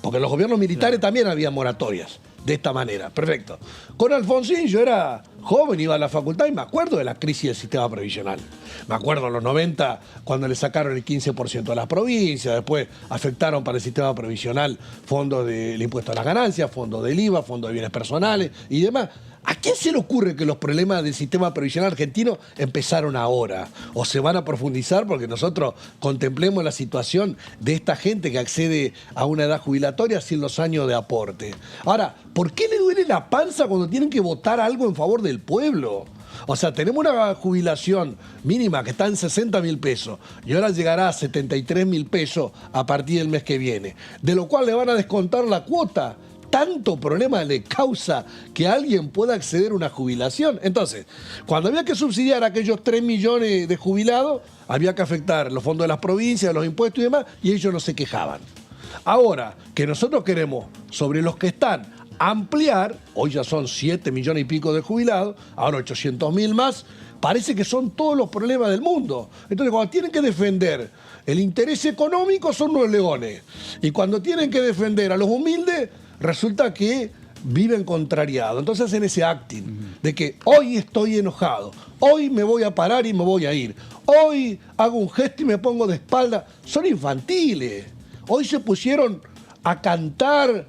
porque en los gobiernos militares también había moratorias de esta manera. Perfecto. Con Alfonsín yo era joven, iba a la facultad y me acuerdo de la crisis del sistema previsional. Me acuerdo en los 90 cuando le sacaron el 15% a las provincias, después afectaron para el sistema previsional fondos del impuesto a las ganancias, fondos del IVA, fondos de bienes personales y demás. ¿A quién se le ocurre que los problemas del sistema previsional argentino empezaron ahora? ¿O se van a profundizar porque nosotros contemplemos la situación de esta gente que accede a una edad jubilatoria sin los años de aporte? Ahora, ¿por qué le duele la panza cuando tienen que votar algo en favor del pueblo? O sea, tenemos una jubilación mínima que está en 60.000 pesos y ahora llegará a 73.000 pesos a partir del mes que viene, de lo cual le van a descontar la cuota. Tanto problema le causa que alguien pueda acceder a una jubilación. Entonces, cuando había que subsidiar a aquellos 3 millones de jubilados, había que afectar los fondos de las provincias, los impuestos y demás, y ellos no se quejaban. Ahora, que nosotros queremos, sobre los que están, ampliar, hoy ya son 7 millones y pico de jubilados, ahora 800.000 más, parece que son todos los problemas del mundo. Entonces, cuando tienen que defender el interés económico, son unos leones. Y cuando tienen que defender a los humildes, resulta que viven contrariados. Entonces hacen ese acting de que hoy estoy enojado, hoy me voy a parar y me voy a ir, hoy hago un gesto y me pongo de espalda. Son infantiles. Hoy se pusieron a cantar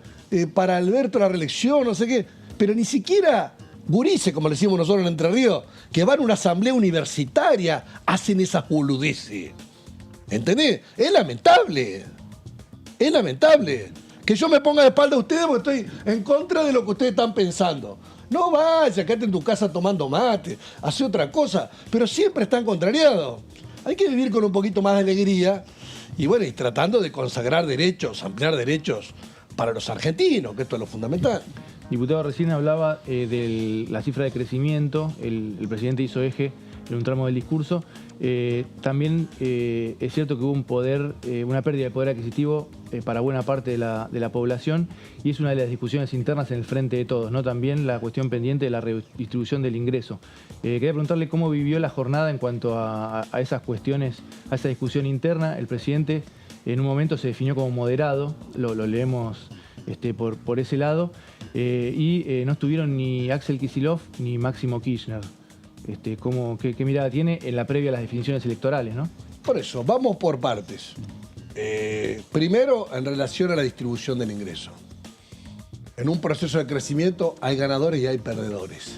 para Alberto la reelección, no sé qué, pero ni siquiera gurises, como le decimos nosotros en Entre Ríos, que van a una asamblea universitaria, hacen esas boludeces. ¿Entendés? Es lamentable. Es lamentable. Que yo me ponga de espalda a ustedes porque estoy en contra de lo que ustedes están pensando. No vaya, quédate en tu casa tomando mate, hace otra cosa, pero siempre están contrariados. Hay que vivir con un poquito más de alegría y bueno, y tratando de consagrar derechos, ampliar derechos para los argentinos, que esto es lo fundamental. Diputado, recién hablaba de la cifra de crecimiento, el presidente hizo eje en un tramo del discurso. También es cierto que hubo una pérdida de poder adquisitivo para buena parte de la población y es una de las discusiones internas en el frente de todos, ¿no? También la cuestión pendiente de la redistribución del ingreso. Quería preguntarle cómo vivió la jornada en cuanto a esas cuestiones, a esa discusión interna. El presidente en un momento se definió como moderado, lo leemos por ese lado, y no estuvieron ni Axel Kicillof ni Máximo Kirchner. ¿Qué mirada tiene en la previa a las definiciones electorales, ¿no? Por eso, vamos por partes. Primero, en relación a la distribución del ingreso. En un proceso de crecimiento hay ganadores y hay perdedores.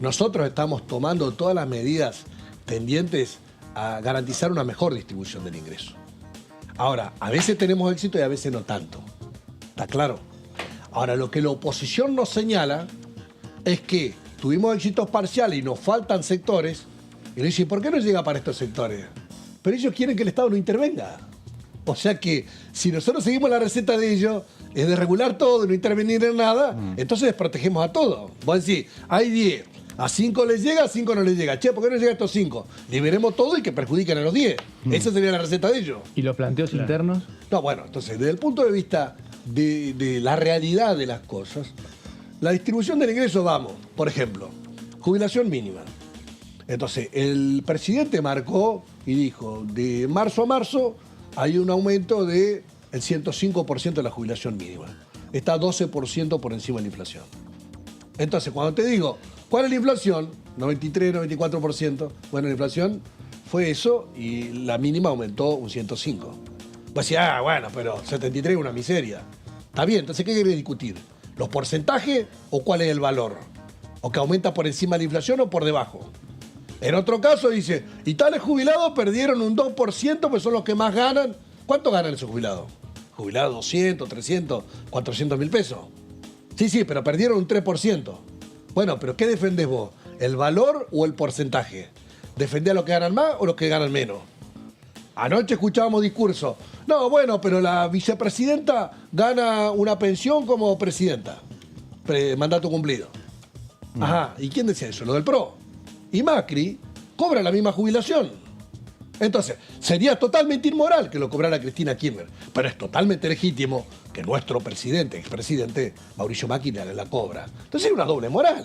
Nosotros estamos tomando todas las medidas tendientes a garantizar una mejor distribución del ingreso. Ahora, a veces tenemos éxito y a veces no tanto. ¿Está claro? Ahora, lo que la oposición nos señala es que tuvimos éxitos parciales y nos faltan sectores. Y le dicen, ¿por qué no llega para estos sectores? pero ellos quieren que el Estado no intervenga. O sea que si nosotros seguimos la receta de ellos, es de regular todo y no intervenir en nada, entonces desprotegemos a todos. Vos decís, hay 10, a 5 les llega, a 5 no les llega. Che, ¿por qué no llega a estos 5? Liberemos todo y que perjudiquen a los 10. Esa sería la receta de ellos. ¿Y los planteos internos? No, bueno, entonces, desde el punto de vista de la realidad de las cosas, la distribución del ingreso, vamos, por ejemplo, jubilación mínima. Entonces, el presidente marcó y dijo, de marzo a marzo hay un aumento del 105% de la jubilación mínima. Está 12% por encima de la inflación. Entonces, cuando te digo, ¿cuál es la inflación? 93, 94%. Bueno, la inflación fue eso y la mínima aumentó un 105. Pues decís, bueno, pero 73 es una miseria. Está bien, entonces, ¿qué querés discutir? ¿Los porcentajes o cuál es el valor? ¿O que aumenta por encima de la inflación o por debajo? En otro caso dice, y tales jubilados perdieron un 2%, pues son los que más ganan. ¿Cuánto ganan esos jubilados? Jubilados 200, 300, 400 mil pesos. Sí, pero perdieron un 3%. Bueno, pero ¿qué defendés vos? ¿El valor o el porcentaje? ¿Defendés a los que ganan más o los que ganan menos? Anoche escuchábamos discursos. No, bueno, pero la vicepresidenta gana una pensión como presidenta. Mandato cumplido. Ajá, ¿y quién decía eso? Lo del PRO. Y Macri cobra la misma jubilación. Entonces, sería totalmente inmoral que lo cobrara Cristina Kirchner, pero es totalmente legítimo que nuestro presidente, expresidente Mauricio Macri la cobra. Entonces es una doble moral.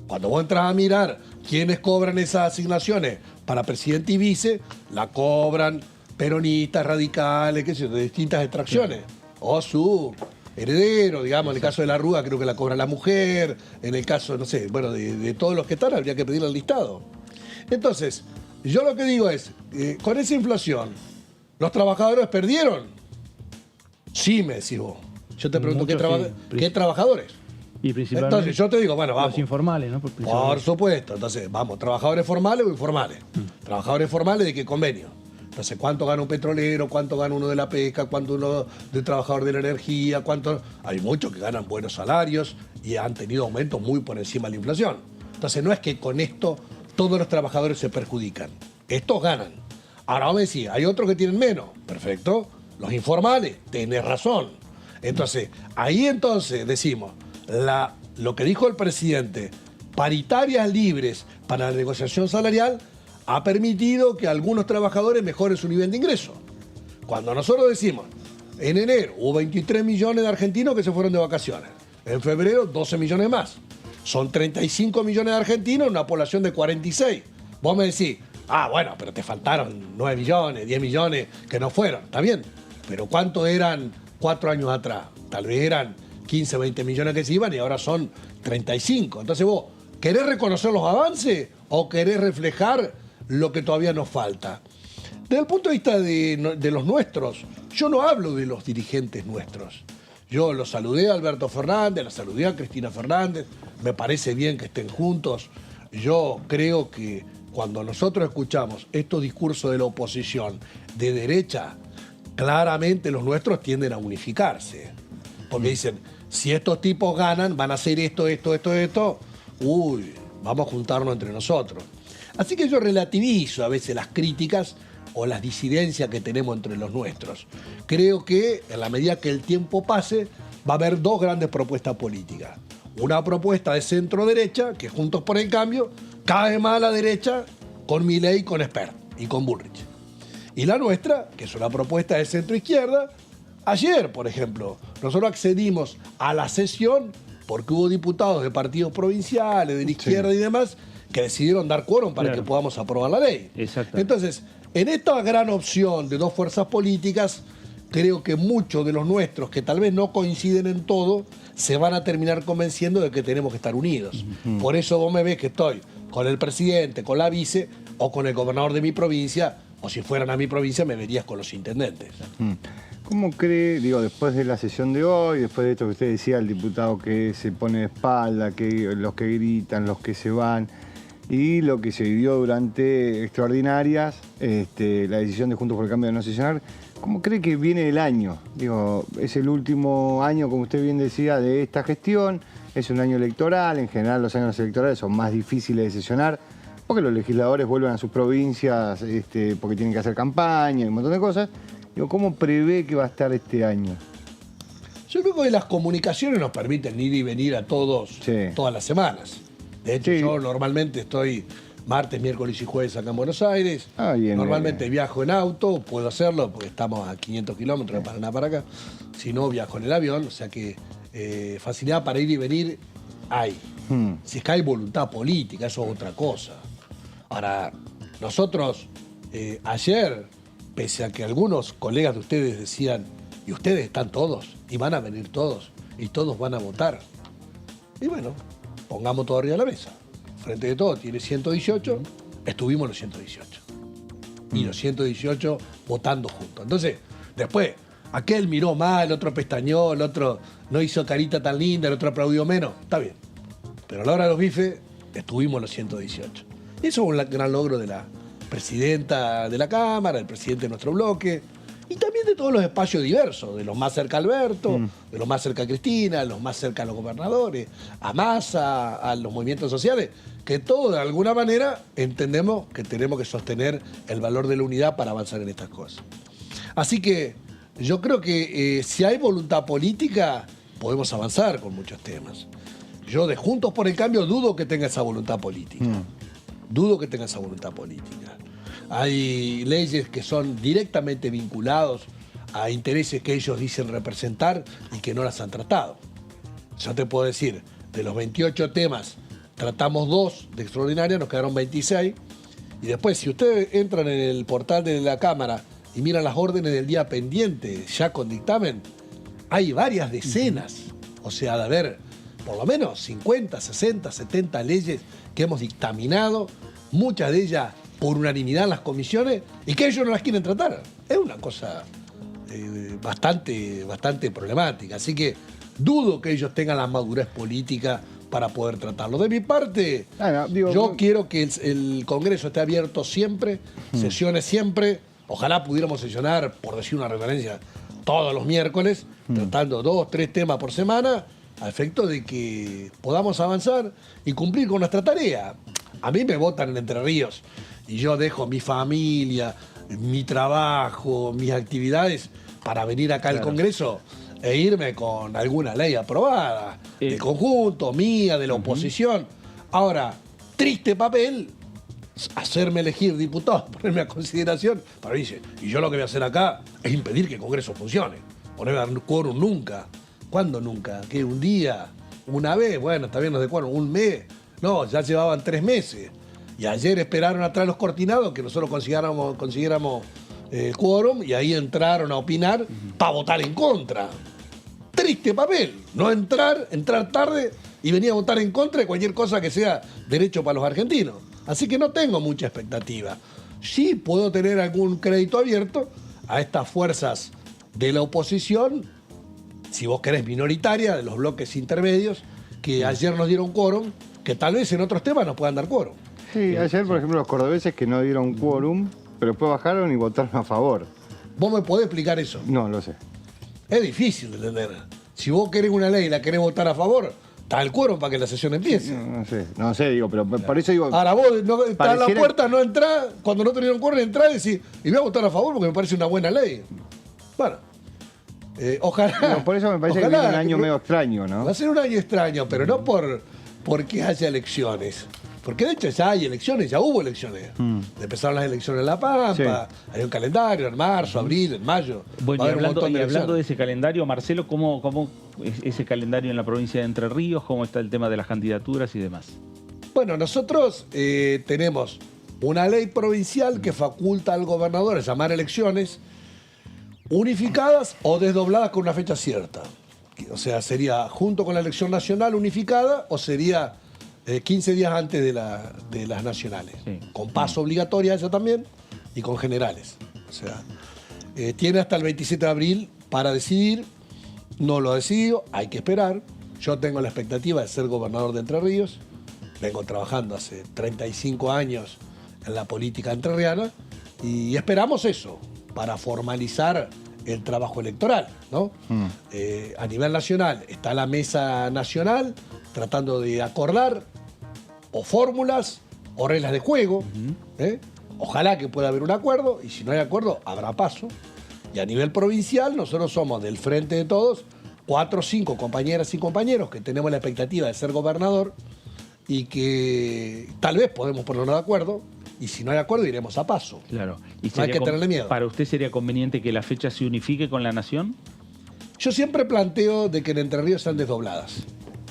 Cuando vos entras a mirar quiénes cobran esas asignaciones para presidente y vice, la cobran peronistas, radicales, qué sé yo, de distintas extracciones. O su heredero, digamos, en el caso de la Rúa creo que la cobra la mujer, en el caso, no sé, bueno, de todos los que están habría que pedirle el listado. Entonces, yo lo que digo es, con esa inflación, ¿los trabajadores perdieron? Sí, me decís vos. Yo te pregunto, ¿qué trabajadores? Y principalmente entonces yo te digo, bueno, vamos. los informales, ¿no? Por supuesto. Entonces, vamos, ¿trabajadores formales o informales? ¿Trabajadores formales de qué convenio? Entonces, ¿cuánto gana un petrolero? ¿Cuánto gana uno de la pesca? ¿Cuánto uno de trabajador de la energía? ¿Cuánto? Hay muchos que ganan buenos salarios y han tenido aumentos muy por encima de la inflación. Entonces, no es que con esto todos los trabajadores se perjudican. Estos ganan. Ahora vamos a decir, hay otros que tienen menos. Perfecto. Los informales, tenés razón. Entonces, ahí entonces decimos, lo que dijo el presidente, paritarias libres para la negociación salarial, ha permitido que algunos trabajadores mejoren su nivel de ingreso. Cuando nosotros decimos, en enero hubo 23 millones de argentinos que se fueron de vacaciones. En febrero, 12 millones más. Son 35 millones de argentinos, una población de 46. Vos me decís, bueno, pero te faltaron 9 millones, 10 millones que no fueron. Está bien, pero ¿cuántos eran 4 años atrás? Tal vez eran 15, 20 millones que se iban y ahora son 35. Entonces vos, ¿querés reconocer los avances o querés reflejar lo que todavía nos falta? Desde el punto de vista de los nuestros, yo no hablo de los dirigentes nuestros. Yo los saludé a Alberto Fernández, la saludé a Cristina Fernández, me parece bien que estén juntos. Yo creo que cuando nosotros escuchamos estos discursos de la oposición de derecha, claramente los nuestros tienden a unificarse. Porque dicen, si estos tipos ganan, van a hacer esto, vamos a juntarnos entre nosotros. Así que yo relativizo a veces las críticas o las disidencias que tenemos entre los nuestros. Creo que en la medida que el tiempo pase, va a haber dos grandes propuestas políticas. Una propuesta de centro-derecha, que Juntos por el Cambio, cada vez más a la derecha, con Milei, con Espert y con Bullrich. Y la nuestra, que es una propuesta de centro-izquierda. Ayer, por ejemplo, nosotros accedimos a la sesión porque hubo diputados de partidos provinciales, de la izquierda y demás, que decidieron dar quórum para que podamos aprobar la ley. Exacto. Entonces, en esta gran opción de dos fuerzas políticas, creo que muchos de los nuestros, que tal vez no coinciden en todo, se van a terminar convenciendo de que tenemos que estar unidos. Por eso vos me ves que estoy con el presidente, con la vice o con el gobernador de mi provincia, o si fueran a mi provincia me verías con los intendentes. ¿Cómo cree, después de la sesión de hoy, después de esto que usted decía, el diputado que se pone de espalda, que los que gritan, los que se van, y lo que se vivió durante extraordinarias, la decisión de Juntos por el Cambio de no sesionar, ¿cómo cree que viene el año? Es el último año, como usted bien decía, de esta gestión, es un año electoral, en general los años electorales son más difíciles de sesionar, porque los legisladores vuelven a sus provincias porque tienen que hacer campaña y un montón de cosas. Digo, ¿cómo prevé que va a estar este año? Yo creo que las comunicaciones nos permiten ir y venir a todos todas las semanas. De hecho, yo normalmente estoy martes, miércoles y jueves acá en Buenos Aires. Normalmente viajo en auto, puedo hacerlo porque estamos a 500 kilómetros de Paraná para acá. Si no, viajo en el avión, o sea que facilidad para ir y venir hay. Si es que hay voluntad política, eso es otra cosa. Ahora, nosotros ayer, pese a que algunos colegas de ustedes decían, y ustedes están todos, y van a venir todos, y todos van a votar. Y bueno, pongamos todo arriba de la mesa. Frente de todo tiene 118, estuvimos los 118. Y los 118 votando juntos. Entonces, después, aquel miró mal, el otro pestañó, el otro no hizo carita tan linda, el otro aplaudió menos. Está bien. Pero a la hora de los bifes, estuvimos los 118. Y eso es un gran logro de la presidenta de la Cámara, del presidente de nuestro bloque, y también de todos los espacios diversos, de los más cerca a Alberto, de los más cerca a Cristina, de los más cerca a los gobernadores, a Massa, a los movimientos sociales, que todos de alguna manera entendemos que tenemos que sostener el valor de la unidad para avanzar en estas cosas. Así que yo creo que si hay voluntad política, podemos avanzar con muchos temas. Yo de Juntos por el Cambio dudo que tenga esa voluntad política. Dudo que tenga esa voluntad política. Hay leyes que son directamente vinculados a intereses que ellos dicen representar y que no las han tratado. Yo te puedo decir, de los 28 temas, tratamos 2 de extraordinaria, nos quedaron 26. Y después, si ustedes entran en el portal de la Cámara y miran las órdenes del día pendiente, ya con dictamen, hay varias decenas. O sea, de haber por lo menos 50, 60, 70 leyes que hemos dictaminado, muchas de ellas por unanimidad en las comisiones, y que ellos no las quieren tratar. Es una cosa bastante problemática. Así que dudo que ellos tengan la madurez política para poder tratarlo. De mi parte, yo quiero que el Congreso esté abierto siempre, sesione siempre. Ojalá pudiéramos sesionar, por decir una referencia, todos los miércoles, tratando 2, 3 temas por semana, a efecto de que podamos avanzar y cumplir con nuestra tarea. A mí me votan en Entre Ríos y yo dejo mi familia, mi trabajo, mis actividades para venir acá al Congreso e irme con alguna ley aprobada, de conjunto, mía, de la oposición. Ahora, triste papel, hacerme elegir diputado, ponerme a consideración, para dice, y yo lo que voy a hacer acá es impedir que el Congreso funcione. Ponerme a quórum nunca. ¿Cuándo nunca? ¿Qué? ¿Un día? ¿Una vez? Bueno, está bien, no sé cuándo. ¿Un mes? No, ya llevaban 3 meses. Y ayer esperaron atrás los cortinados que nosotros consiguiéramos quórum y ahí entraron a opinar para votar en contra. Triste papel. No entrar tarde y venir a votar en contra de cualquier cosa que sea derecho para los argentinos. Así que no tengo mucha expectativa. Sí puedo tener algún crédito abierto a estas fuerzas de la oposición, si vos querés minoritaria, de los bloques intermedios, que ayer nos dieron quórum, que tal vez en otros temas nos puedan dar quórum. Sí, ayer, por ejemplo, los cordobeses que no dieron quórum, pero después bajaron y votaron a favor. ¿Vos me podés explicar eso? No, lo sé. Es difícil de entender. Si vos querés una ley y la querés votar a favor, está el quórum para que la sesión empiece. No sé, digo, pero por eso digo... Ahora vos estás en la puerta, no entrás, cuando no te dieron quórum, entrás y decís, y voy a votar a favor porque me parece una buena ley. Bueno, ojalá... Pero por eso me parece que viene un año medio extraño, ¿no? Va a ser un año extraño, pero no porque haya elecciones. Porque de hecho ya hay elecciones, ya hubo elecciones. Empezaron las elecciones en La Pampa, hay un calendario en marzo, abril, en mayo. Bueno, y hablando de ese calendario, Marcelo, ¿cómo es ese calendario en la provincia de Entre Ríos? ¿Cómo está el tema de las candidaturas y demás? Bueno, nosotros tenemos una ley provincial que faculta al gobernador a llamar elecciones unificadas o desdobladas con una fecha cierta. O sea, sería junto con la elección nacional unificada o sería 15 días antes de las nacionales. Sí. Con paso obligatoria esa también y con generales. O sea, tiene hasta el 27 de abril para decidir. No lo ha decidido, hay que esperar. Yo tengo la expectativa de ser gobernador de Entre Ríos. Vengo trabajando hace 35 años en la política entrerriana y esperamos eso para formalizar el trabajo electoral, ¿no? A nivel nacional está la mesa nacional tratando de acordar o fórmulas o reglas de juego. Ojalá que pueda haber un acuerdo, y si no hay acuerdo, habrá paso. Y a nivel provincial, nosotros somos del Frente de Todos, 4 o 5 compañeras y compañeros que tenemos la expectativa de ser gobernador y que tal vez podemos ponernos de acuerdo, y si no hay acuerdo, iremos a paso. Claro. ¿Y no hay que tenerle miedo. ¿Para usted sería conveniente que la fecha se unifique con la Nación? Yo siempre planteo de que en Entre Ríos sean desdobladas,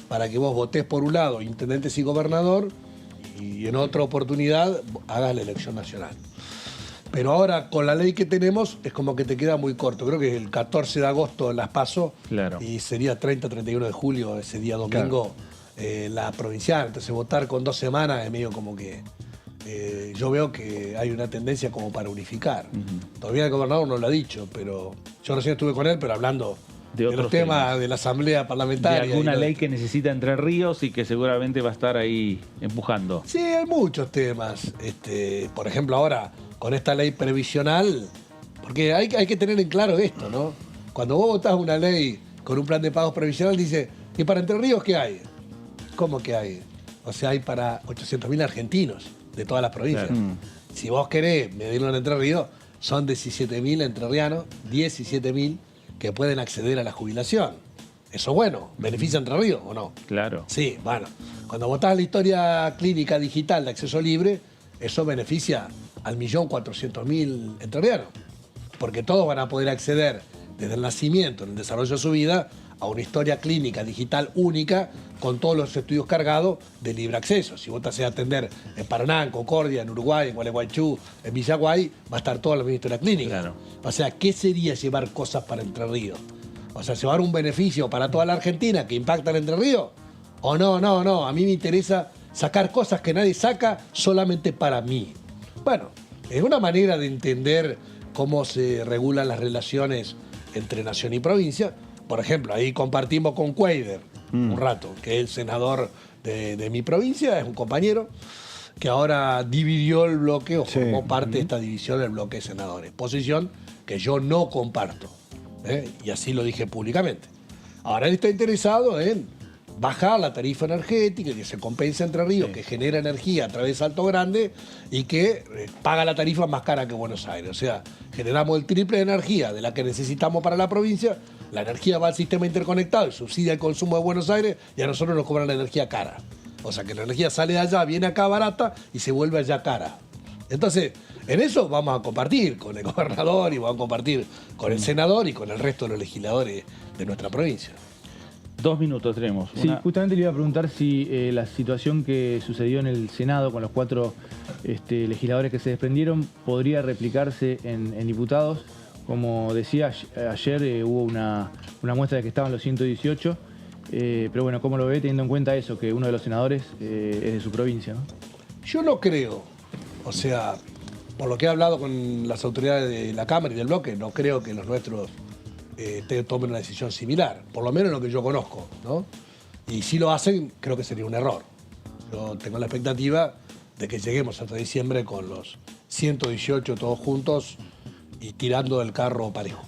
para que vos votés por un lado intendentes y gobernador, y en otra oportunidad hagas la elección nacional. Pero ahora, con la ley que tenemos, es como que te queda muy corto. Creo que el 14 de agosto las paso, claro. Y sería 30, 31 de julio, ese día domingo, la provincial. Entonces votar con 2 semanas es medio como que... yo veo que hay una tendencia como para unificar. Todavía el gobernador no lo ha dicho, pero yo recién estuve con él, pero hablando de los temas de la Asamblea Parlamentaria. De alguna ley que necesita Entre Ríos y que seguramente va a estar ahí empujando. Sí, hay muchos temas. Por ejemplo, ahora, con esta ley previsional, porque hay que tener en claro esto, ¿no? Cuando vos votás una ley con un plan de pagos previsional, dice, ¿y para Entre Ríos qué hay? ¿Cómo que hay? O sea, hay para 800.000 argentinos de todas las provincias. Claro. Si vos querés medirlo en Entre Ríos, son 17.000 entrerrianos, 17.000 que pueden acceder a la jubilación. Eso es bueno. ¿Beneficia a Entre Ríos o no? Claro. Sí, bueno. Cuando votás la historia clínica digital de acceso libre, eso beneficia al 1.400.000 entrerrianos. Porque todos van a poder acceder desde el nacimiento, en el desarrollo de su vida, a una historia clínica digital única con todos los estudios cargados de libre acceso. Si vos te haces atender en Paraná, en Concordia, en Uruguay, en Gualeguaychú, en Villaguay, va a estar toda la misma historia clínica. Claro. O sea, ¿qué sería llevar cosas para Entre Ríos? O sea, ¿llevar un beneficio para toda la Argentina que impacta en Entre Ríos? ¿O no? A mí me interesa sacar cosas que nadie saca solamente para mí. Bueno, es una manera de entender cómo se regulan las relaciones entre nación y provincia. Por ejemplo, ahí compartimos con Cuader un rato, que es el senador de mi provincia, es un compañero que ahora dividió el bloque o formó parte de esta división del bloque de senadores. Posición que yo no comparto, y así lo dije públicamente. Ahora él está interesado en bajar la tarifa energética, que se compense Entre Ríos, que genera energía a través de Alto Grande y que paga la tarifa más cara que Buenos Aires. O sea, generamos el triple de energía de la que necesitamos para la provincia, la energía va al sistema interconectado y subsidia el consumo de Buenos Aires y a nosotros nos cobran la energía cara. O sea, que la energía sale de allá, viene acá barata y se vuelve allá cara. Entonces, en eso vamos a compartir con el gobernador y vamos a compartir con el senador y con el resto de los legisladores de nuestra provincia. 2 minutos tenemos. Sí, justamente le iba a preguntar si la situación que sucedió en el Senado con los 4 legisladores que se desprendieron podría replicarse en diputados. Como decía, ayer hubo una muestra de que estaban los 118, pero bueno, ¿cómo lo ve teniendo en cuenta eso, que uno de los senadores es de su provincia, ¿no? Yo no creo, o sea, por lo que he hablado con las autoridades de la Cámara y del bloque, no creo que los nuestros tomen una decisión similar, por lo menos lo que yo conozco, ¿no? Y si lo hacen, creo que sería un error. Yo tengo la expectativa de que lleguemos hasta diciembre con los 118 todos juntos y tirando del carro parejo.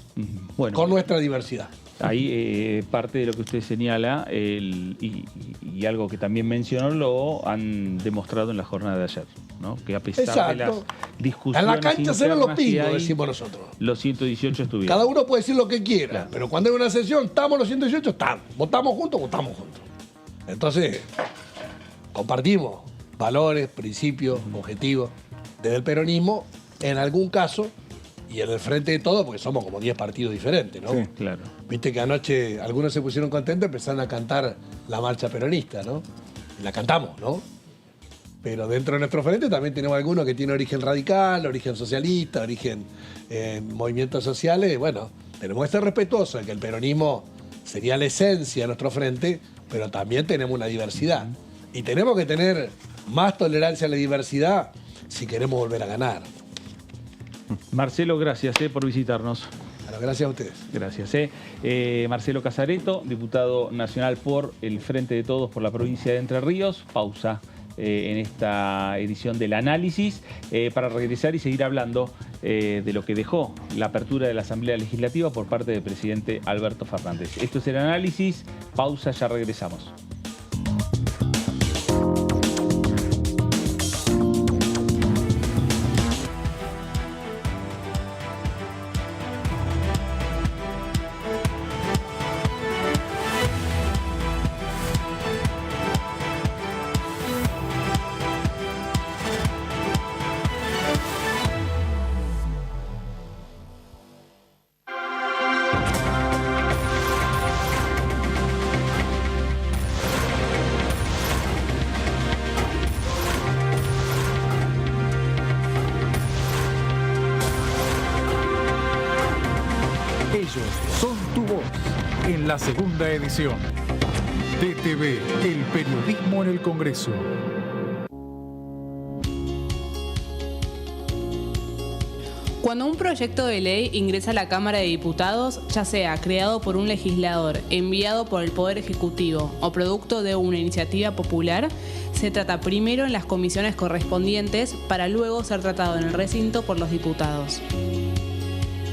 Bueno, con nuestra diversidad. Ahí parte de lo que usted señala y algo que también mencionó lo han demostrado en la jornada de ayer, ¿no? Que a pesar de las discusiones en la cancha se ven los pingos, hay, decimos nosotros. Los 118 estuvieron. Cada uno puede decir lo que quiera, pero cuando hay una sesión, estamos los 118, estamos. Votamos juntos. Entonces, compartimos valores, principios, objetivos desde el peronismo, en algún caso, y en el Frente de Todos, porque somos como 10 partidos diferentes, ¿no? Sí, claro. Viste que anoche algunos se pusieron contentos, empezaron a cantar la marcha peronista, ¿no? Y la cantamos, ¿no? Pero dentro de nuestro frente también tenemos algunos que tienen origen radical, origen socialista, origen en movimientos sociales. Bueno, tenemos que ser respetuosos de que el peronismo sería la esencia de nuestro frente, pero también tenemos una diversidad. Y tenemos que tener más tolerancia a la diversidad si queremos volver a ganar. Marcelo, gracias por visitarnos. Bueno, gracias a ustedes. Gracias. Marcelo Casareto, diputado nacional por el Frente de Todos por la provincia de Entre Ríos. Pausa en esta edición del análisis para regresar y seguir hablando de lo que dejó la apertura de la Asamblea Legislativa por parte del presidente Alberto Fernández. Esto es el análisis. Pausa, ya regresamos. tu voz en la segunda edición. DTV, el periodismo en el Congreso. Cuando un proyecto de ley ingresa a la Cámara de Diputados, ya sea creado por un legislador, enviado por el Poder Ejecutivo o producto de una iniciativa popular, se trata primero en las comisiones correspondientes para luego ser tratado en el recinto por los diputados.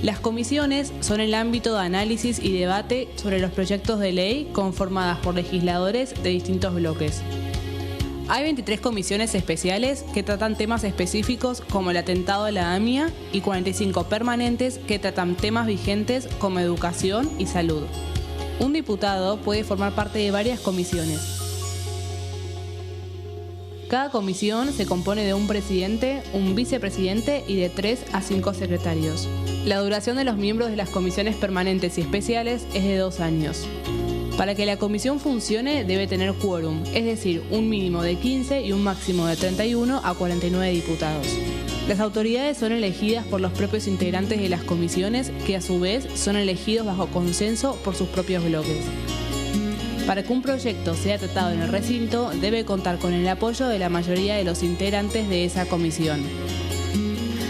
Las comisiones son el ámbito de análisis y debate sobre los proyectos de ley conformadas por legisladores de distintos bloques. Hay 23 comisiones especiales que tratan temas específicos como el atentado de la AMIA y 45 permanentes que tratan temas vigentes como educación y salud. Un diputado puede formar parte de varias comisiones. Cada comisión se compone de un presidente, un vicepresidente y de 3 a 5 secretarios. La duración de los miembros de las comisiones permanentes y especiales es de 2 años. Para que la comisión funcione debe tener quórum, es decir, un mínimo de 15 y un máximo de 31 a 49 diputados. Las autoridades son elegidas por los propios integrantes de las comisiones, que a su vez son elegidos bajo consenso por sus propios bloques. Para que un proyecto sea tratado en el recinto, debe contar con el apoyo de la mayoría de los integrantes de esa comisión.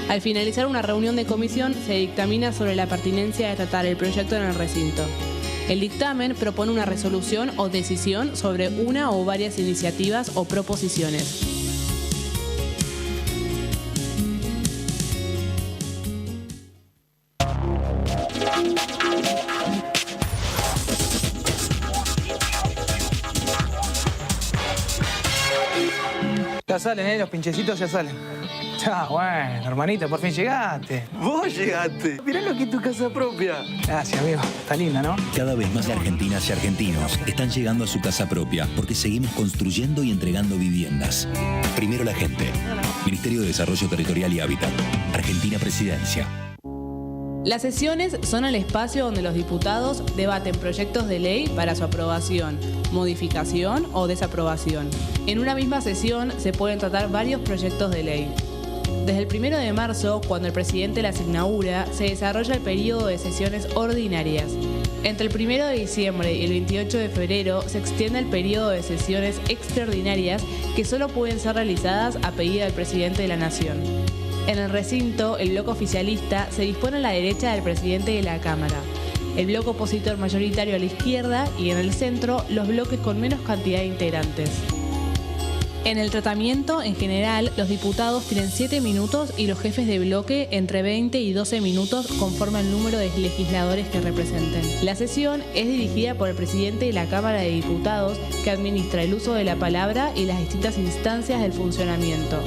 Al finalizar una reunión de comisión, se dictamina sobre la pertinencia de tratar el proyecto en el recinto. El dictamen propone una resolución o decisión sobre una o varias iniciativas o proposiciones. Ya salen, los pinchecitos ya salen. Ah, bueno, hermanito, por fin llegaste. ¡Vos llegaste! Mirá lo que es tu casa propia. Gracias, amigo. Está linda, ¿no? Cada vez más argentinas y argentinos están llegando a su casa propia porque seguimos construyendo y entregando viviendas. Primero la gente. Ministerio de Desarrollo Territorial y Hábitat. Argentina Presidencia. Las sesiones son el espacio donde los diputados debaten proyectos de ley para su aprobación, modificación o desaprobación. En una misma sesión se pueden tratar varios proyectos de ley. Desde el 1 de marzo, cuando el presidente las inaugura, se desarrolla el periodo de sesiones ordinarias. Entre el 1 de diciembre y el 28 de febrero se extiende el periodo de sesiones extraordinarias que solo pueden ser realizadas a pedido del presidente de la Nación. En el recinto, el bloque oficialista se dispone a la derecha del presidente de la Cámara, el bloque opositor mayoritario a la izquierda y en el centro los bloques con menos cantidad de integrantes. En el tratamiento, en general, los diputados tienen 7 minutos y los jefes de bloque entre 20 y 12 minutos conforme al número de legisladores que representen. La sesión es dirigida por el presidente de la Cámara de Diputados, que administra el uso de la palabra y las distintas instancias del funcionamiento.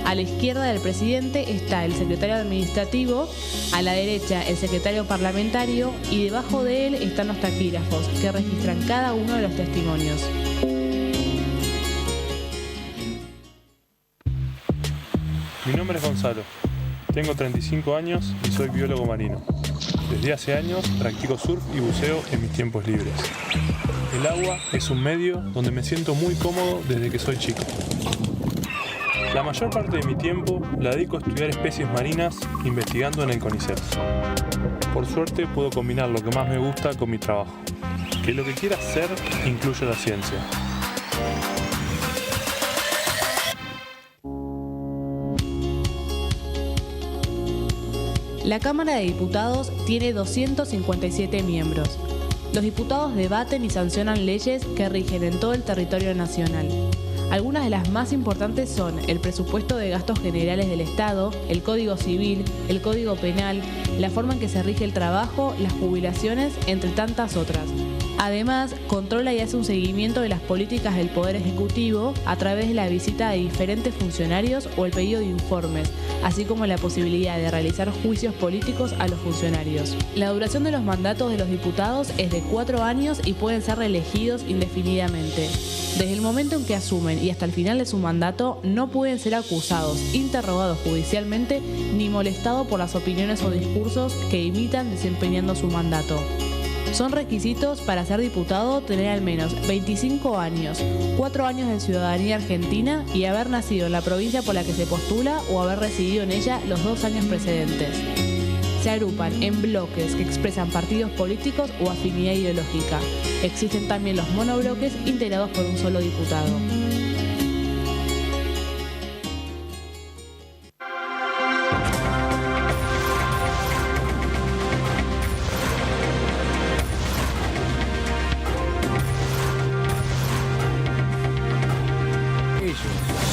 A la izquierda del presidente está el secretario administrativo, a la derecha el secretario parlamentario y debajo de él están los taquígrafos, que registran cada uno de los testimonios. Mi nombre es Gonzalo, tengo 35 años y soy biólogo marino. Desde hace años practico surf y buceo en mis tiempos libres. El agua es un medio donde me siento muy cómodo desde que soy chico. La mayor parte de mi tiempo la dedico a estudiar especies marinas investigando en el CONICET. Por suerte puedo combinar lo que más me gusta con mi trabajo, que lo que quiera hacer incluye la ciencia. La Cámara de Diputados tiene 257 miembros. Los diputados debaten y sancionan leyes que rigen en todo el territorio nacional. Algunas de las más importantes son el presupuesto de gastos generales del Estado, el Código Civil, el Código Penal, la forma en que se rige el trabajo, las jubilaciones, entre tantas otras. Además, controla y hace un seguimiento de las políticas del Poder Ejecutivo a través de la visita de diferentes funcionarios o el pedido de informes, así como la posibilidad de realizar juicios políticos a los funcionarios. La duración de los mandatos de los diputados es de 4 años y pueden ser reelegidos indefinidamente. Desde el momento en que asumen y hasta el final de su mandato, no pueden ser acusados, interrogados judicialmente, ni molestados por las opiniones o discursos que imitan desempeñando su mandato. Son requisitos para ser diputado tener al menos 25 años, 4 años de ciudadanía argentina y haber nacido en la provincia por la que se postula o haber residido en ella los 2 años precedentes. se agrupan en bloques que expresan partidos políticos o afinidad ideológica. Existen también los monobloques integrados por un solo diputado.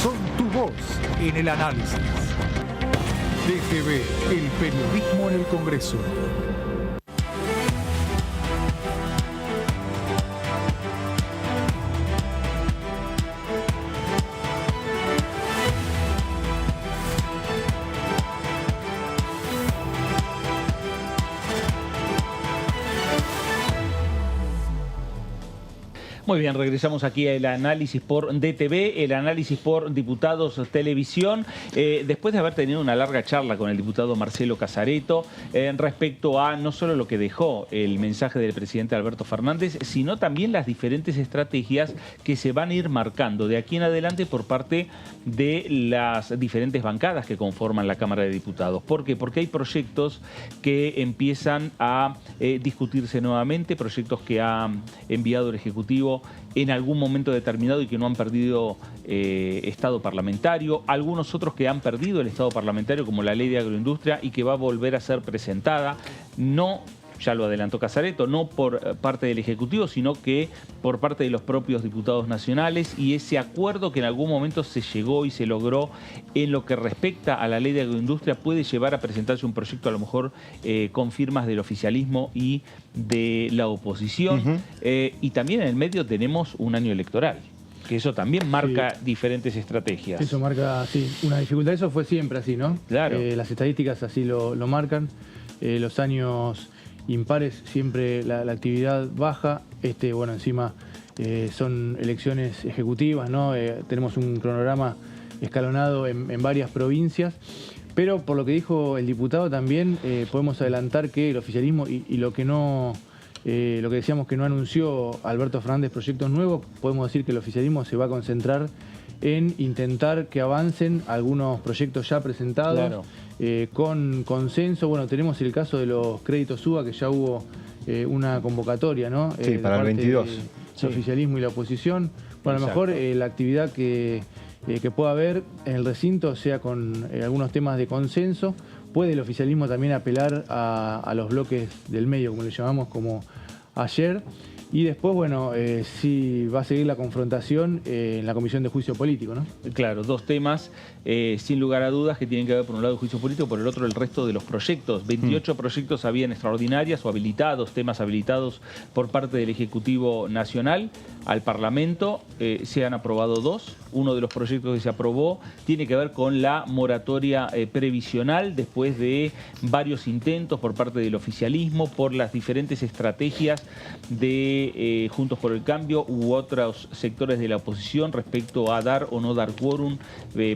Son tu voz en el análisis. DTV, el periodismo en el Congreso. Muy bien, regresamos aquí al análisis por DTV, el análisis por Diputados Televisión. Después de haber tenido una larga charla con el diputado Marcelo Casareto respecto a no solo lo que dejó el mensaje del presidente Alberto Fernández, sino también las diferentes estrategias que se van a ir marcando de aquí en adelante por parte de las diferentes bancadas que conforman la Cámara de Diputados. ¿Por qué? Porque hay proyectos que empiezan a discutirse nuevamente, proyectos que ha enviado el Ejecutivo en algún momento determinado y que no han perdido estado parlamentario, algunos otros que han perdido el estado parlamentario, como la ley de agroindustria, y que va a volver a ser presentada, no, ya lo adelantó Casareto, no por parte del Ejecutivo, sino que por parte de los propios diputados nacionales, y ese acuerdo que en algún momento se llegó y se logró en lo que respecta a la ley de agroindustria puede llevar a presentarse un proyecto a lo mejor con firmas del oficialismo y de la oposición. Y también en el medio tenemos un año electoral, que eso también marca diferentes estrategias. Eso marca, sí, una dificultad. Eso fue siempre así, ¿no? Claro. Las estadísticas así lo marcan. Los años impares siempre la actividad baja. Bueno, encima son elecciones ejecutivas, ¿no? Tenemos un cronograma escalonado en varias provincias. Pero por lo que dijo el diputado también podemos adelantar que el oficialismo y lo que no... lo que decíamos que no anunció Alberto Fernández proyectos nuevos, podemos decir que el oficialismo se va a concentrar en intentar que avancen algunos proyectos ya presentados, claro, con consenso. Bueno, tenemos el caso de los créditos UBA, que ya hubo una convocatoria, ¿no? Sí, para el 22. El oficialismo y la oposición. Bueno, a lo mejor la actividad que pueda haber en el recinto sea con algunos temas de consenso. Puede el oficialismo también apelar a los bloques del medio, como le llamamos, como ayer. Y después, bueno, sí va a seguir la confrontación en la Comisión de Juicio Político, ¿no? Claro, dos temas, sin lugar a dudas, que tienen que ver por un lado el juicio político, por el otro el resto de los proyectos. 28 proyectos habían extraordinarias o habilitados, temas habilitados por parte del Ejecutivo Nacional al Parlamento. Se han aprobado 2. Uno de los proyectos que se aprobó tiene que ver con la moratoria previsional, después de varios intentos por parte del oficialismo, por las diferentes estrategias de Juntos por el Cambio u otros sectores de la oposición respecto a dar o no dar quórum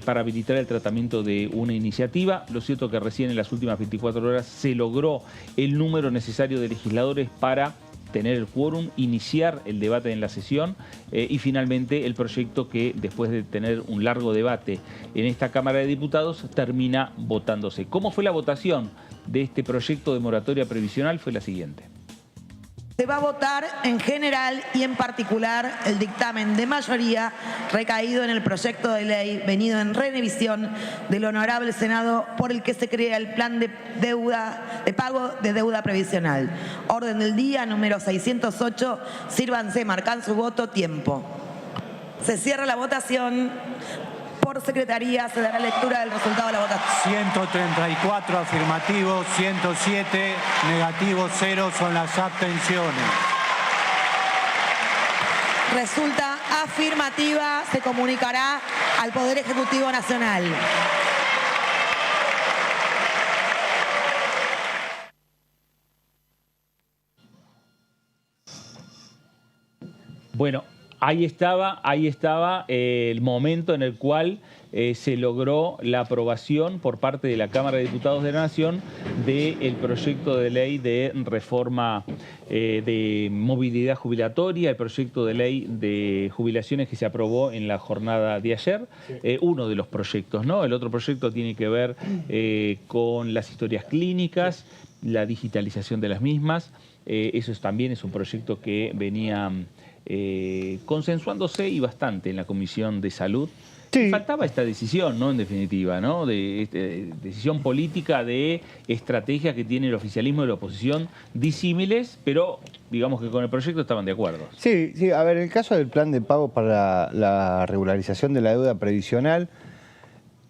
para habilitar el tratamiento de una iniciativa. Lo cierto que recién en las últimas 24 horas se logró el número necesario de legisladores para tener el quórum, iniciar el debate en la sesión y finalmente el proyecto que, después de tener un largo debate en esta Cámara de Diputados, termina votándose. ¿Cómo fue la votación de este proyecto de moratoria previsional? Fue la siguiente. Se va a votar en general y en particular el dictamen de mayoría recaído en el proyecto de ley venido en revisión del Honorable Senado, por el que se crea el plan de pago de deuda previsional. Orden del día número 608. Sírvanse, marcan su voto, tiempo. Se cierra la votación. Por secretaría se dará lectura del resultado de la votación. 134 afirmativos, 107 negativos, 0 son las abstenciones. Resulta afirmativa, se comunicará al Poder Ejecutivo Nacional. Bueno, ahí estaba el momento en el cual se logró la aprobación por parte de la Cámara de Diputados de la Nación del proyecto de ley de reforma de movilidad jubilatoria, el proyecto de ley de jubilaciones que se aprobó en la jornada de ayer, uno de los proyectos, ¿no? El otro proyecto tiene que ver con las historias clínicas, la digitalización de las mismas. Eso también es un proyecto que venía consensuándose y bastante en la Comisión de Salud. Sí. Faltaba esta decisión, ¿no? En definitiva, ¿no? Decisión política de estrategia que tiene el oficialismo y la oposición disímiles, pero digamos que con el proyecto estaban de acuerdo. Sí, sí. A ver, el caso del plan de pago para la regularización de la deuda previsional,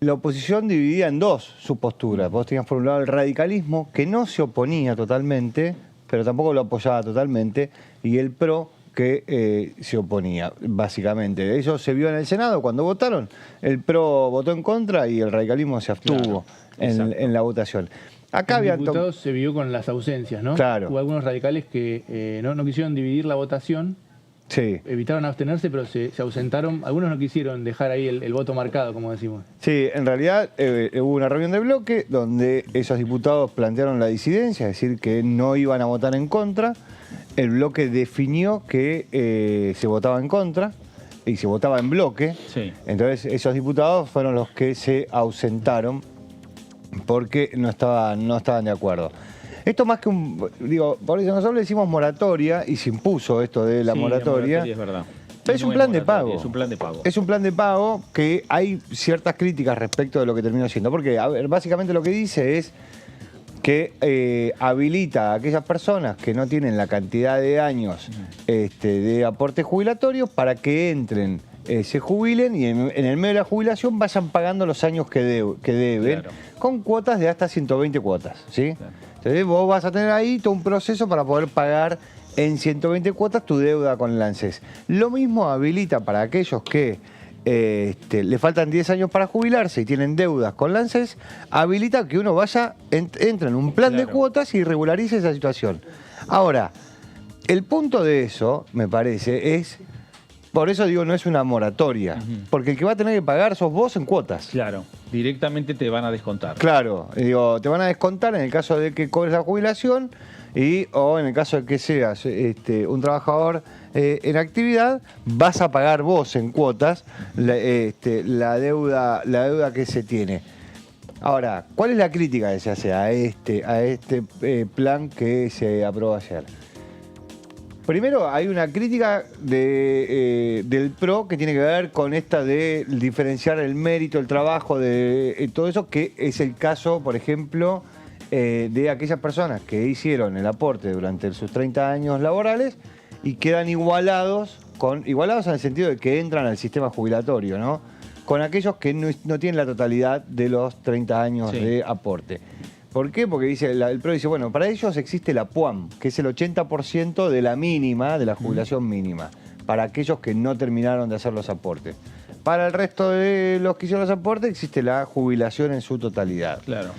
la oposición dividía en dos su postura. Vos tenías por un lado el radicalismo, que no se oponía totalmente, pero tampoco lo apoyaba totalmente, y el PRO, que se oponía, básicamente. Eso se vio en el Senado cuando votaron. El PRO votó en contra y el radicalismo se abstuvo en la votación. Acá el diputado se vio con las ausencias, ¿no? Claro. Hubo algunos radicales que no quisieron dividir la votación. Sí. Evitaron abstenerse, pero se ausentaron. Algunos no quisieron dejar ahí el voto marcado, como decimos. Sí, en realidad hubo una reunión de bloque donde esos diputados plantearon la disidencia, es decir, que no iban a votar en contra. El bloque definió que se votaba en contra y se votaba en bloque. Sí. Entonces esos diputados fueron los que se ausentaron porque no estaban de acuerdo. Esto más que por eso nosotros le decimos moratoria y se impuso esto de la moratoria. Es verdad. Pero es un plan de pago. Es un plan de pago. Es un plan de pago que hay ciertas críticas respecto de lo que terminó siendo. Porque, a ver, básicamente lo que dice es que habilita a aquellas personas que no tienen la cantidad de años de aporte jubilatorio para que entren, se jubilen y en el medio de la jubilación vayan pagando los años que deben, claro, con cuotas de hasta 120 cuotas, ¿sí? Claro. Entonces vos vas a tener ahí todo un proceso para poder pagar en 120 cuotas tu deuda con el ANSES. Lo mismo habilita para aquellos que le faltan 10 años para jubilarse y tienen deudas con la ANSES, habilita que uno vaya, entre en un plan de cuotas y regularice esa situación. Ahora, el punto de eso, me parece, es, por eso digo, no es una moratoria, porque el que va a tener que pagar sos vos en cuotas. Claro, directamente te van a descontar. Claro, digo, te van a descontar en el caso de que cobres la jubilación o en el caso de que seas un trabajador en actividad, vas a pagar vos en cuotas la deuda que se tiene. Ahora, ¿cuál es la crítica que se hace a este plan que se aprobó ayer? Primero, hay una crítica del PRO que tiene que ver con esta de diferenciar el mérito, el trabajo, de todo eso, que es el caso, por ejemplo, de aquellas personas que hicieron el aporte durante sus 30 años laborales y quedan igualados en el sentido de que entran al sistema jubilatorio, ¿no? Con aquellos que no tienen la totalidad de los 30 años de aporte. ¿Por qué? Porque el PRO dice, bueno, para ellos existe la PUAM, que es el 80% de la mínima, de la jubilación mínima, para aquellos que no terminaron de hacer los aportes. Para el resto de los que hicieron los aportes existe la jubilación en su totalidad. Claro.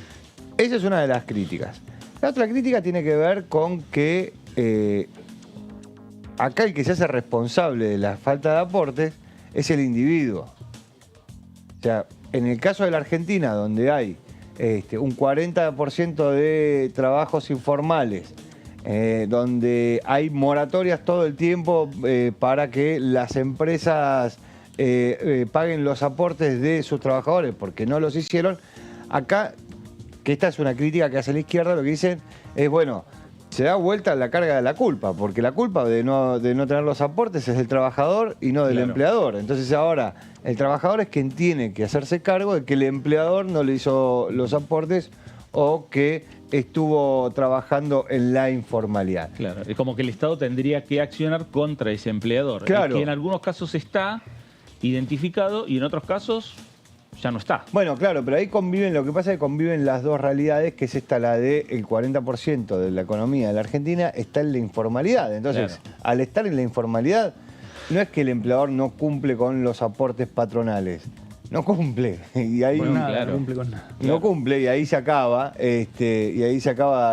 Esa es una de las críticas. La otra crítica tiene que ver con que acá el que se hace responsable de la falta de aportes es el individuo. O sea, en el caso de la Argentina, donde hay un 40% de trabajos informales, donde hay moratorias todo el tiempo para que las empresas paguen los aportes de sus trabajadores porque no los hicieron, acá, que esta es una crítica que hace la izquierda, lo que dicen es, bueno, se da vuelta la carga de la culpa, porque la culpa de no tener los aportes es del trabajador y no del empleador. Entonces ahora el trabajador es quien tiene que hacerse cargo de que el empleador no le hizo los aportes o que estuvo trabajando en la informalidad. Claro, es como que el Estado tendría que accionar contra ese empleador, que en algunos casos está identificado y en otros casos ya no está. Bueno, claro, pero ahí conviven, lo que pasa es que conviven las dos realidades, que es esta, la del 40% de la economía de la Argentina está en la informalidad. Entonces, al estar en la informalidad, no es que el empleador no cumple con los aportes patronales. No cumple. Y ahí, no cumple con nada. No cumple y ahí se acaba,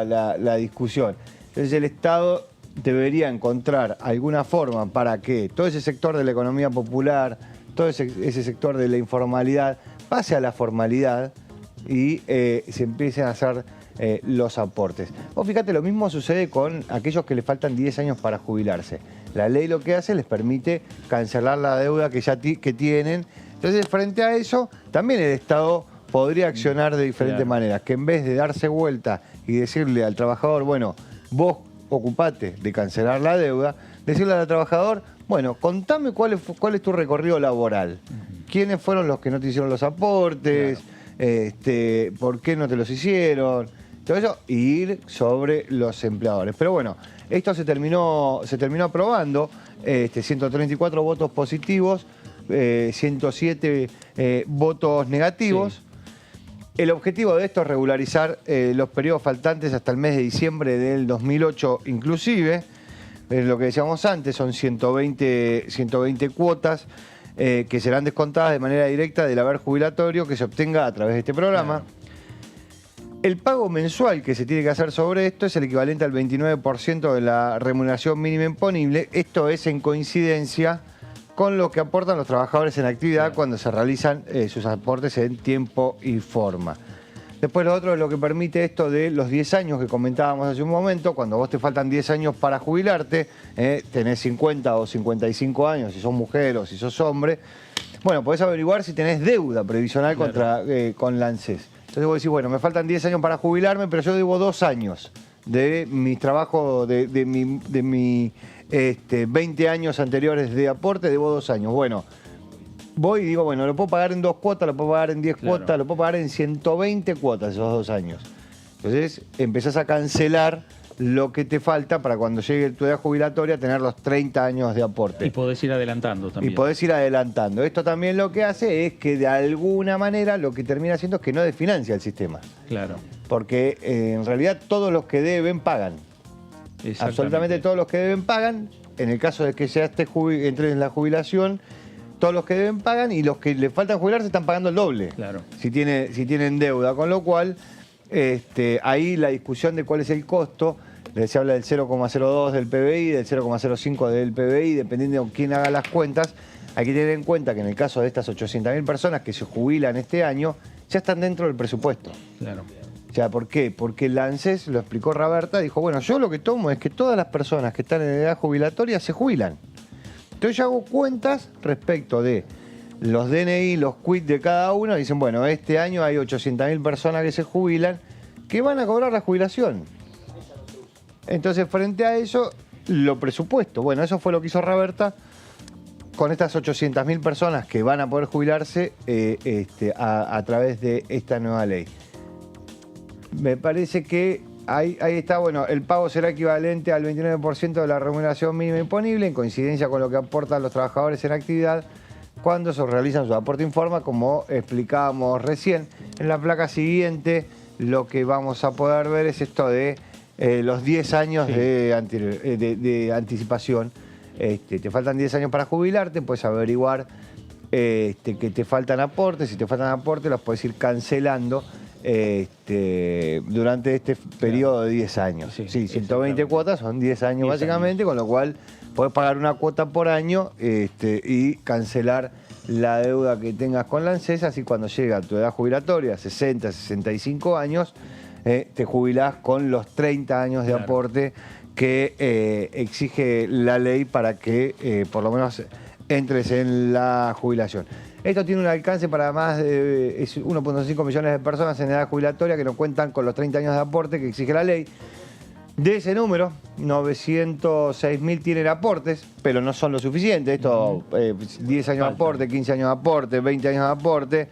la discusión. Entonces el Estado debería encontrar alguna forma para que todo ese sector de la economía popular, todo ese sector de la informalidad, pase a la formalidad y se empiecen a hacer los aportes. Vos fíjate, lo mismo sucede con aquellos que le faltan 10 años para jubilarse. La ley lo que hace les permite cancelar la deuda que tienen. Entonces, frente a eso, también el Estado podría accionar de diferentes maneras, que en vez de darse vuelta y decirle al trabajador, bueno, vos ocupate de cancelar la deuda, decirle al trabajador, bueno, contame cuál es tu recorrido laboral. ¿Quiénes fueron los que no te hicieron los aportes? ¿Por qué no te los hicieron? Todo eso, y ir sobre los empleadores. Pero bueno, esto se terminó aprobando, 134 votos positivos, 107 votos negativos. Sí. El objetivo de esto es regularizar los periodos faltantes hasta el mes de diciembre del 2008 inclusive. Lo que decíamos antes, son 120 720 cuotas que serán descontadas de manera directa del haber jubilatorio que se obtenga a través de este programa. El pago mensual que se tiene que hacer sobre esto es el equivalente al 29% de la remuneración mínima imponible. Esto es en coincidencia con lo que aportan los trabajadores en actividad cuando se realizan sus aportes en tiempo y forma. Después lo otro es lo que permite esto de los 10 años que comentábamos hace un momento. Cuando vos te faltan 10 años para jubilarte, tenés 50 o 55 años, si sos mujer o si sos hombre, bueno, podés averiguar si tenés deuda previsional con la ANSES. Entonces vos decís, bueno, me faltan 10 años para jubilarme, pero yo debo 2 años de mi trabajo, de mi 20 años anteriores de aporte, debo 2 años. Bueno, voy y digo, bueno, lo puedo pagar en 2 cuotas, lo puedo pagar en 10 cuotas, lo puedo pagar en 120 cuotas esos 2 años. Entonces empezás a cancelar lo que te falta para cuando llegue tu edad jubilatoria tener los 30 años de aporte. Y podés ir adelantando también. Y podés ir adelantando. Esto también lo que hace es que de alguna manera lo que termina haciendo es que no desfinancia el sistema. Claro. Porque en realidad todos los que deben pagan. Absolutamente todos los que deben pagan. En el caso de que ya entres en la jubilación, todos los que deben pagan y los que le faltan jubilarse están pagando el doble. Claro. Si tienen deuda. Con lo cual, ahí la discusión de cuál es el costo, se habla del 0,02 del PBI, del 0,05 del PBI, dependiendo de quién haga las cuentas. Hay que tener en cuenta que en el caso de estas 800.000 personas que se jubilan este año, ya están dentro del presupuesto. Claro. O sea, ¿por qué? Porque la ANSES, lo explicó Raberta, dijo, bueno, yo lo que tomo es que todas las personas que están en edad jubilatoria se jubilan. Entonces yo hago cuentas respecto de los DNI, los quit de cada uno, y dicen, bueno, este año hay 800.000 personas que se jubilan, que van a cobrar la jubilación. Entonces, frente a eso, lo presupuesto. Bueno, eso fue lo que hizo Raberta con estas 800.000 personas que van a poder jubilarse a través de esta nueva ley. Me parece que ahí está, bueno, el pago será equivalente al 29% de la remuneración mínima imponible, en coincidencia con lo que aportan los trabajadores en actividad cuando se realizan su aporte en forma, como explicábamos recién. En la placa siguiente lo que vamos a poder ver es esto de los 10 años de anticipación. Te faltan 10 años para jubilarte, puedes averiguar que te faltan aportes. Si te faltan aportes, los puedes ir cancelando durante este periodo de 10 años. Sí, 120 cuotas son 10 años básicamente, con lo cual podés pagar una cuota por año y cancelar la deuda que tengas con la ANSES. Así cuando llega tu edad jubilatoria, 60, 65 años, te jubilás con los 30 años de aporte que exige la ley para que por lo menos entres en la jubilación. Esto tiene un alcance para más de 1.5 millones de personas en edad jubilatoria que no cuentan con los 30 años de aporte que exige la ley. De ese número, 906.000 tienen aportes, pero no son lo suficiente. Esto, 10 años de aporte, 15 años de aporte, 20 años de aporte.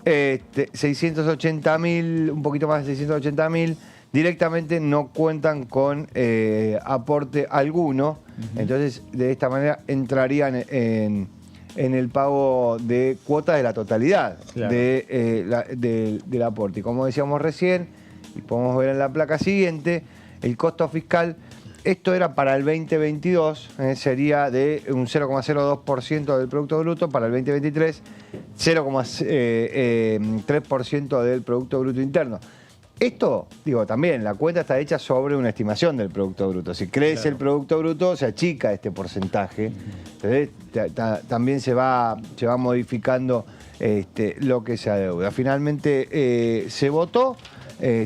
680.000, un poquito más de 680.000, directamente no cuentan con aporte alguno. Entonces, de esta manera entrarían en el pago de cuotas de la totalidad del aporte. Y como decíamos recién, y podemos ver en la placa siguiente, el costo fiscal, esto era para el 2022, sería de un 0,02% del Producto Bruto, para el 2023 0,3% del Producto Bruto Interno. Esto, digo, también la cuenta está hecha sobre una estimación del Producto Bruto. Si crece el Producto Bruto, se achica este porcentaje. Entonces, también se va modificando lo que se adeuda. Finalmente se votó.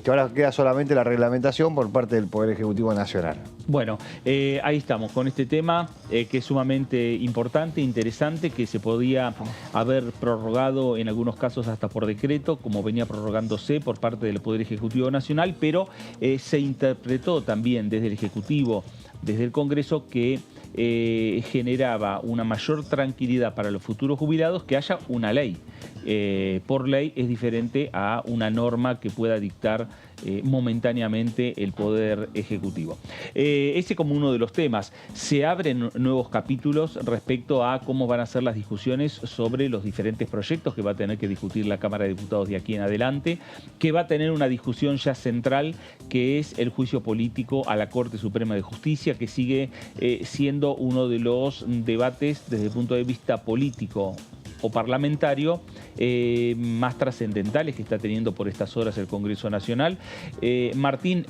Ahora queda solamente la reglamentación por parte del Poder Ejecutivo Nacional. Bueno, ahí estamos con este tema que es sumamente importante, interesante, que se podía haber prorrogado en algunos casos hasta por decreto, como venía prorrogándose por parte del Poder Ejecutivo Nacional, pero se interpretó también desde el Ejecutivo, desde el Congreso, que generaba una mayor tranquilidad para los futuros jubilados que haya una ley. Por ley es diferente a una norma que pueda dictar momentáneamente el Poder Ejecutivo. Ese como uno de los temas. Se abren nuevos capítulos respecto a cómo van a ser las discusiones sobre los diferentes proyectos que va a tener que discutir la Cámara de Diputados de aquí en adelante, que va a tener una discusión ya central, que es el juicio político a la Corte Suprema de Justicia, que sigue siendo uno de los debates desde el punto de vista político o parlamentario más trascendentales que está teniendo por estas horas el Congreso Nacional. Martín,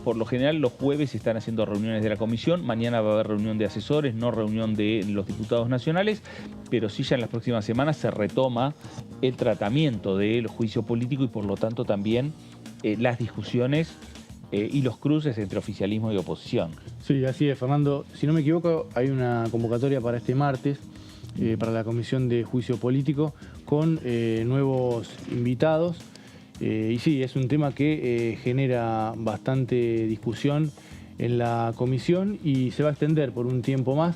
por lo general los jueves se están haciendo reuniones de la comisión, mañana va a haber reunión de asesores, no reunión de los diputados nacionales, pero sí ya en las próximas semanas se retoma el tratamiento del juicio político y por lo tanto también las discusiones y los cruces entre oficialismo y oposición. Sí, así es, Fernando. Si no me equivoco, hay una convocatoria para este martes para la Comisión de Juicio Político con nuevos invitados. Y sí, es un tema que genera bastante discusión en la comisión y se va a extender por un tiempo más.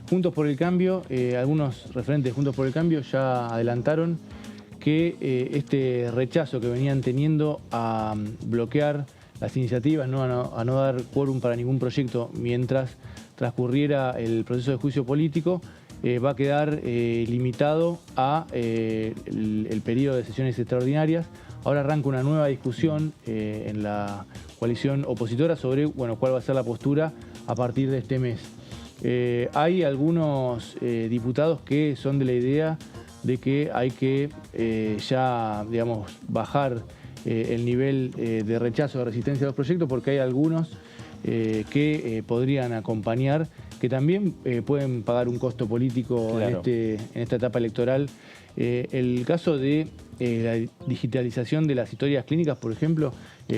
Juntos por el Cambio, algunos referentes de Juntos por el Cambio ya adelantaron que este rechazo que venían teniendo a bloquear las iniciativas, a no dar quórum para ningún proyecto mientras transcurriera el proceso de juicio político, va a quedar limitado a el periodo de sesiones extraordinarias. Ahora arranca una nueva discusión en la coalición opositora sobre cuál va a ser la postura a partir de este mes. Hay algunos diputados que son de la idea de que hay que ya, digamos, bajar el nivel de rechazo, de resistencia a los proyectos, porque hay algunos que podrían acompañar, que también pueden pagar un costo político, claro, en esta etapa electoral. El caso de la digitalización de las historias clínicas, por ejemplo,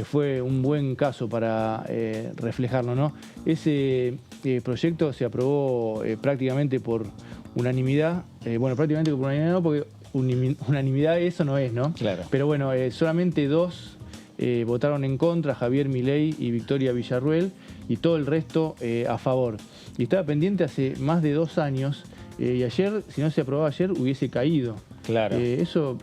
fue un buen caso para reflejarlo, ¿no? Ese proyecto se aprobó prácticamente por unanimidad. Prácticamente por unanimidad no, porque unanimidad eso no es, ¿no? Claro. Pero bueno, solamente dos votaron en contra, Javier Milei y Victoria Villarruel, y todo el resto a favor. Y estaba pendiente hace más de 2 años, y ayer, si no se aprobaba ayer, hubiese caído. Claro. Eso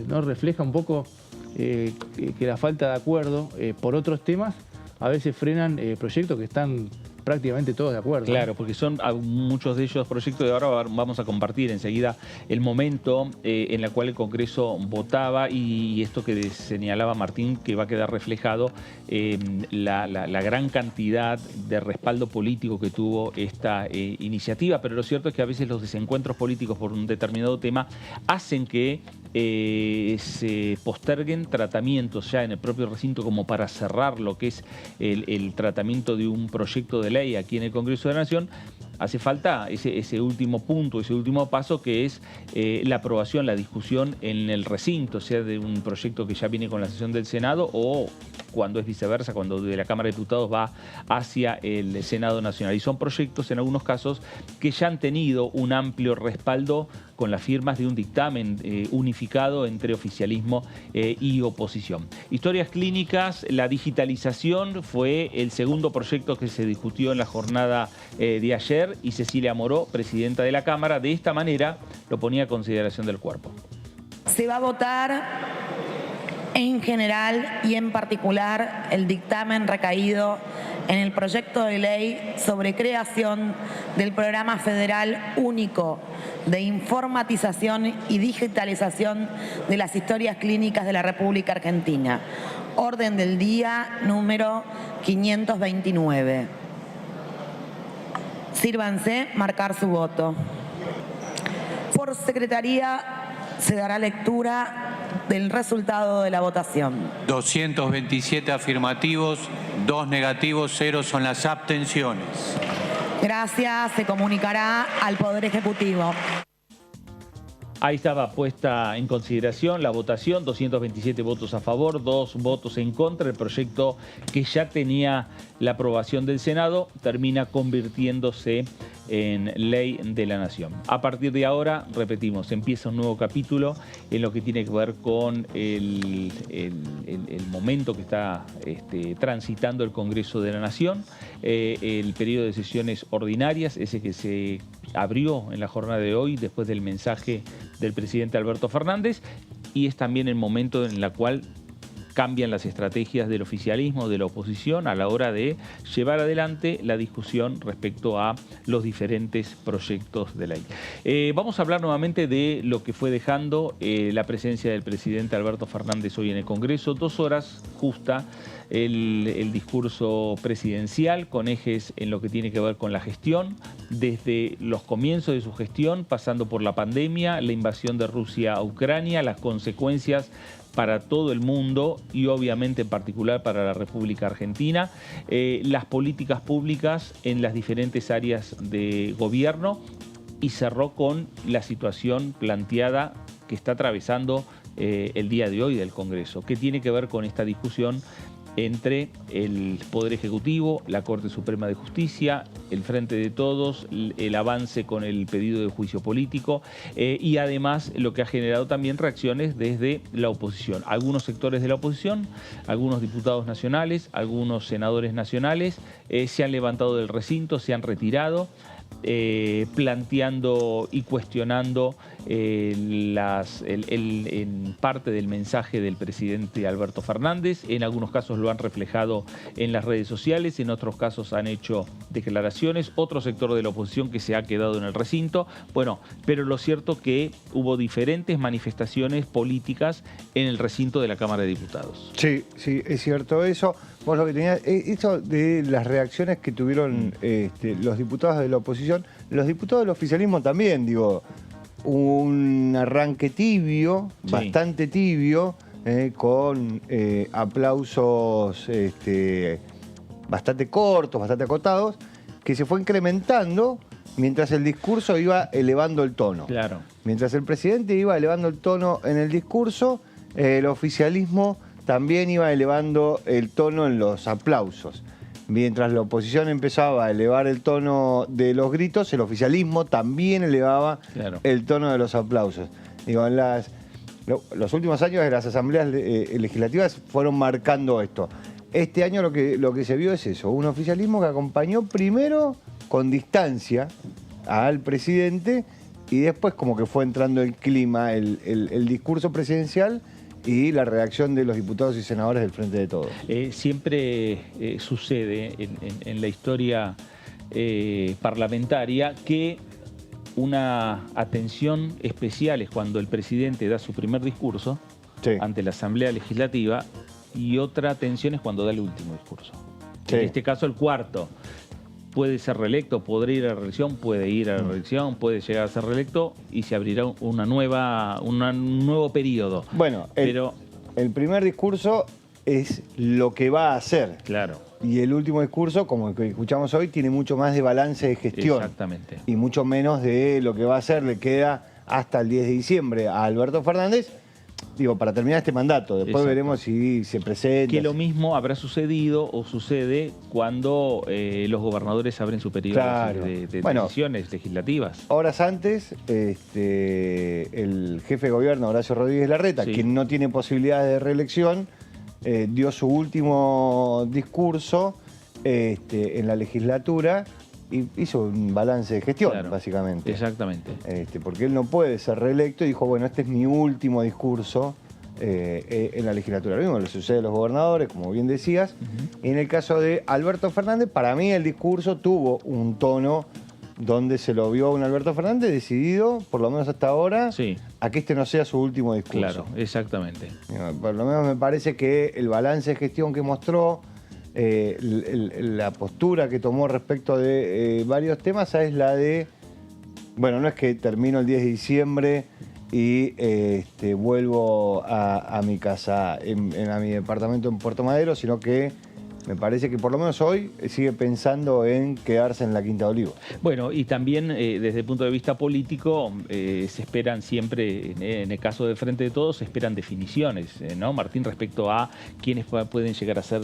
nos refleja un poco que la falta de acuerdo por otros temas a veces frenan proyectos que están prácticamente todos de acuerdo. Claro, porque son muchos de ellos proyectos y ahora vamos a compartir enseguida el momento en el cual el Congreso votaba y esto que señalaba Martín, que va a quedar reflejado la gran cantidad de respaldo político que tuvo esta iniciativa, pero lo cierto es que a veces los desencuentros políticos por un determinado tema hacen que se posterguen tratamientos ya en el propio recinto como para cerrar lo que es el tratamiento de un proyecto de ley aquí en el Congreso de la Nación. Hace falta ese último punto, ese último paso, que es la aprobación, la discusión en el recinto, sea de un proyecto que ya viene con la sesión del Senado o cuando es viceversa, cuando de la Cámara de Diputados va hacia el Senado Nacional. Y son proyectos, en algunos casos, que ya han tenido un amplio respaldo con las firmas de un dictamen unificado entre oficialismo y oposición. Historias clínicas, la digitalización fue el segundo proyecto que se discutió en la jornada de ayer y Cecilia Moró, presidenta de la Cámara, de esta manera lo ponía a consideración del cuerpo. Se va a votar en general y en particular el dictamen recaído en el proyecto de ley sobre creación del Programa Federal Único de Informatización y Digitalización de las Historias Clínicas de la República Argentina. Orden del día número 529. Sírvanse marcar su voto. Por secretaría se dará lectura del resultado de la votación. 227 afirmativos, 2 negativos, 0 son las abstenciones. Gracias. Se comunicará al Poder Ejecutivo. Ahí estaba puesta en consideración la votación, 227 votos a favor, 2 votos en contra. El proyecto, que ya tenía la aprobación del Senado, termina convirtiéndose en ley de la Nación. A partir de ahora, repetimos, empieza un nuevo capítulo en lo que tiene que ver con el momento que está transitando el Congreso de la Nación, el periodo de sesiones ordinarias, ese que se abrió en la jornada de hoy después del mensaje del presidente Alberto Fernández, y es también el momento en el cual cambian las estrategias del oficialismo, de la oposición, a la hora de llevar adelante la discusión respecto a los diferentes proyectos de ley. Vamos a hablar nuevamente de lo que fue dejando la presencia del presidente Alberto Fernández hoy en el Congreso. 2 horas justa el discurso presidencial, con ejes en lo que tiene que ver con la gestión, desde los comienzos de su gestión, pasando por la pandemia, la invasión de Rusia a Ucrania, las consecuencias para todo el mundo y obviamente en particular para la República Argentina, las políticas públicas en las diferentes áreas de gobierno, y cerró con la situación planteada que está atravesando el día de hoy del Congreso, que tiene que ver con esta discusión entre el Poder Ejecutivo, la Corte Suprema de Justicia, el Frente de Todos, el avance con el pedido de juicio político y además lo que ha generado también reacciones desde la oposición. Algunos sectores de la oposición, algunos diputados nacionales, algunos senadores nacionales se han levantado del recinto, se han retirado, planteando y cuestionando en parte del mensaje del presidente Alberto Fernández. En algunos casos lo han reflejado en las redes sociales, en otros casos han hecho declaraciones, otro sector de la oposición que se ha quedado en el recinto. Bueno, pero lo cierto es que hubo diferentes manifestaciones políticas en el recinto de la Cámara de Diputados. Sí, sí, es cierto eso. Vos lo que tenías, esto de las reacciones que tuvieron los diputados de la oposición, los diputados del oficialismo también, digo, un arranque tibio, sí, bastante tibio, con aplausos bastante cortos, bastante acotados, que se fue incrementando mientras el discurso iba elevando el tono. Claro. Mientras el presidente iba elevando el tono en el discurso, el oficialismo también iba elevando el tono en los aplausos. Mientras la oposición empezaba a elevar el tono de los gritos, el oficialismo también elevaba el tono de los aplausos. Digo, en los últimos años de las asambleas legislativas fueron marcando esto. Este año lo que se vio es eso, un oficialismo que acompañó primero con distancia al presidente y después como que fue entrando el clima, el discurso presidencial y la reacción de los diputados y senadores del Frente de Todos. Siempre sucede en la historia parlamentaria que una atención especial es cuando el presidente da su primer discurso ante la Asamblea Legislativa, y otra atención es cuando da el último discurso. En este caso el cuarto. Puede ser reelecto, podrá ir a la reelección, puede ir a la reelección, puede llegar a ser reelecto y se abrirá un nuevo periodo. Bueno, el primer discurso es lo que va a hacer. Claro. Y el último discurso, como el que escuchamos hoy, tiene mucho más de balance de gestión. Exactamente. Y mucho menos de lo que va a hacer. Le queda hasta el 10 de diciembre a Alberto Fernández, digo, para terminar este mandato. Después veremos si se presenta. Que lo mismo habrá sucedido o sucede cuando los gobernadores abren su periodo de decisiones legislativas. Horas antes, el jefe de gobierno, Horacio Rodríguez Larreta, quien no tiene posibilidades de reelección, dio su último discurso en la legislatura y hizo un balance de gestión, básicamente. Exactamente. Porque él no puede ser reelecto y dijo, bueno, este es mi último discurso en la legislatura. Lo mismo le sucede a los gobernadores, como bien decías. Y en el caso de Alberto Fernández, para mí el discurso tuvo un tono donde se lo vio a un Alberto Fernández decidido, por lo menos hasta ahora, a que este no sea su último discurso. Claro, exactamente. Por lo menos me parece que el balance de gestión que mostró, la postura que tomó respecto de varios temas es la de, bueno, no es que termino el 10 de diciembre y vuelvo a mi casa, a mi departamento en Puerto Madero, sino que Me parece que por lo menos hoy sigue pensando en quedarse en la Quinta de Olivos. Bueno, y también desde el punto de vista político se esperan siempre, en el caso de Frente de Todos, se esperan definiciones, ¿no, Martín? Respecto a quiénes pueden llegar a ser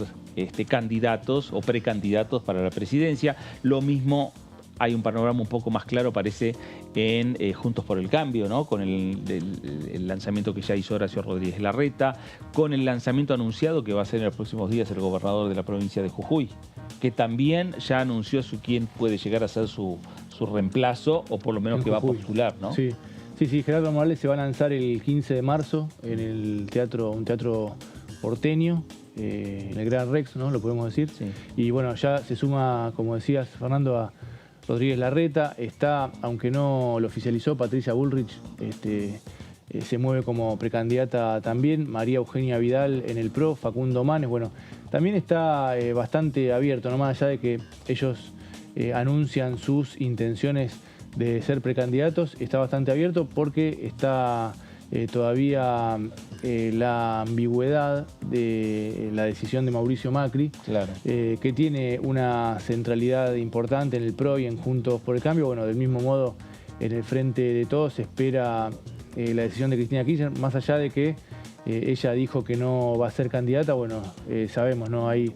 candidatos o precandidatos para la presidencia. Lo mismo, hay un panorama un poco más claro, parece, en Juntos por el Cambio, ¿no? Con el lanzamiento que ya hizo Horacio Rodríguez Larreta, con el lanzamiento anunciado que va a hacer en los próximos días el gobernador de la provincia de Jujuy, que también ya anunció quién puede llegar a ser su reemplazo, o por lo menos que va a postular, ¿no? Sí, Gerardo Morales se va a lanzar el 15 de marzo en un teatro porteño, en el Gran Rex, ¿no? Lo podemos decir. Sí. Y bueno, ya se suma, como decías, Fernando, a Rodríguez Larreta. Está, aunque no lo oficializó, Patricia Bullrich, se mueve como precandidata también. María Eugenia Vidal en el PRO, Facundo Manes. Bueno, también está bastante abierto, no más allá de que ellos anuncian sus intenciones de ser precandidatos, está bastante abierto porque está todavía la ambigüedad de la decisión de Mauricio Macri, claro, que tiene una centralidad importante en el PRO y en Juntos por el Cambio. Bueno, del mismo modo, en el Frente de Todos se espera la decisión de Cristina Kirchner, más allá de que ella dijo que no va a ser candidata. Bueno, sabemos, ¿no? Hay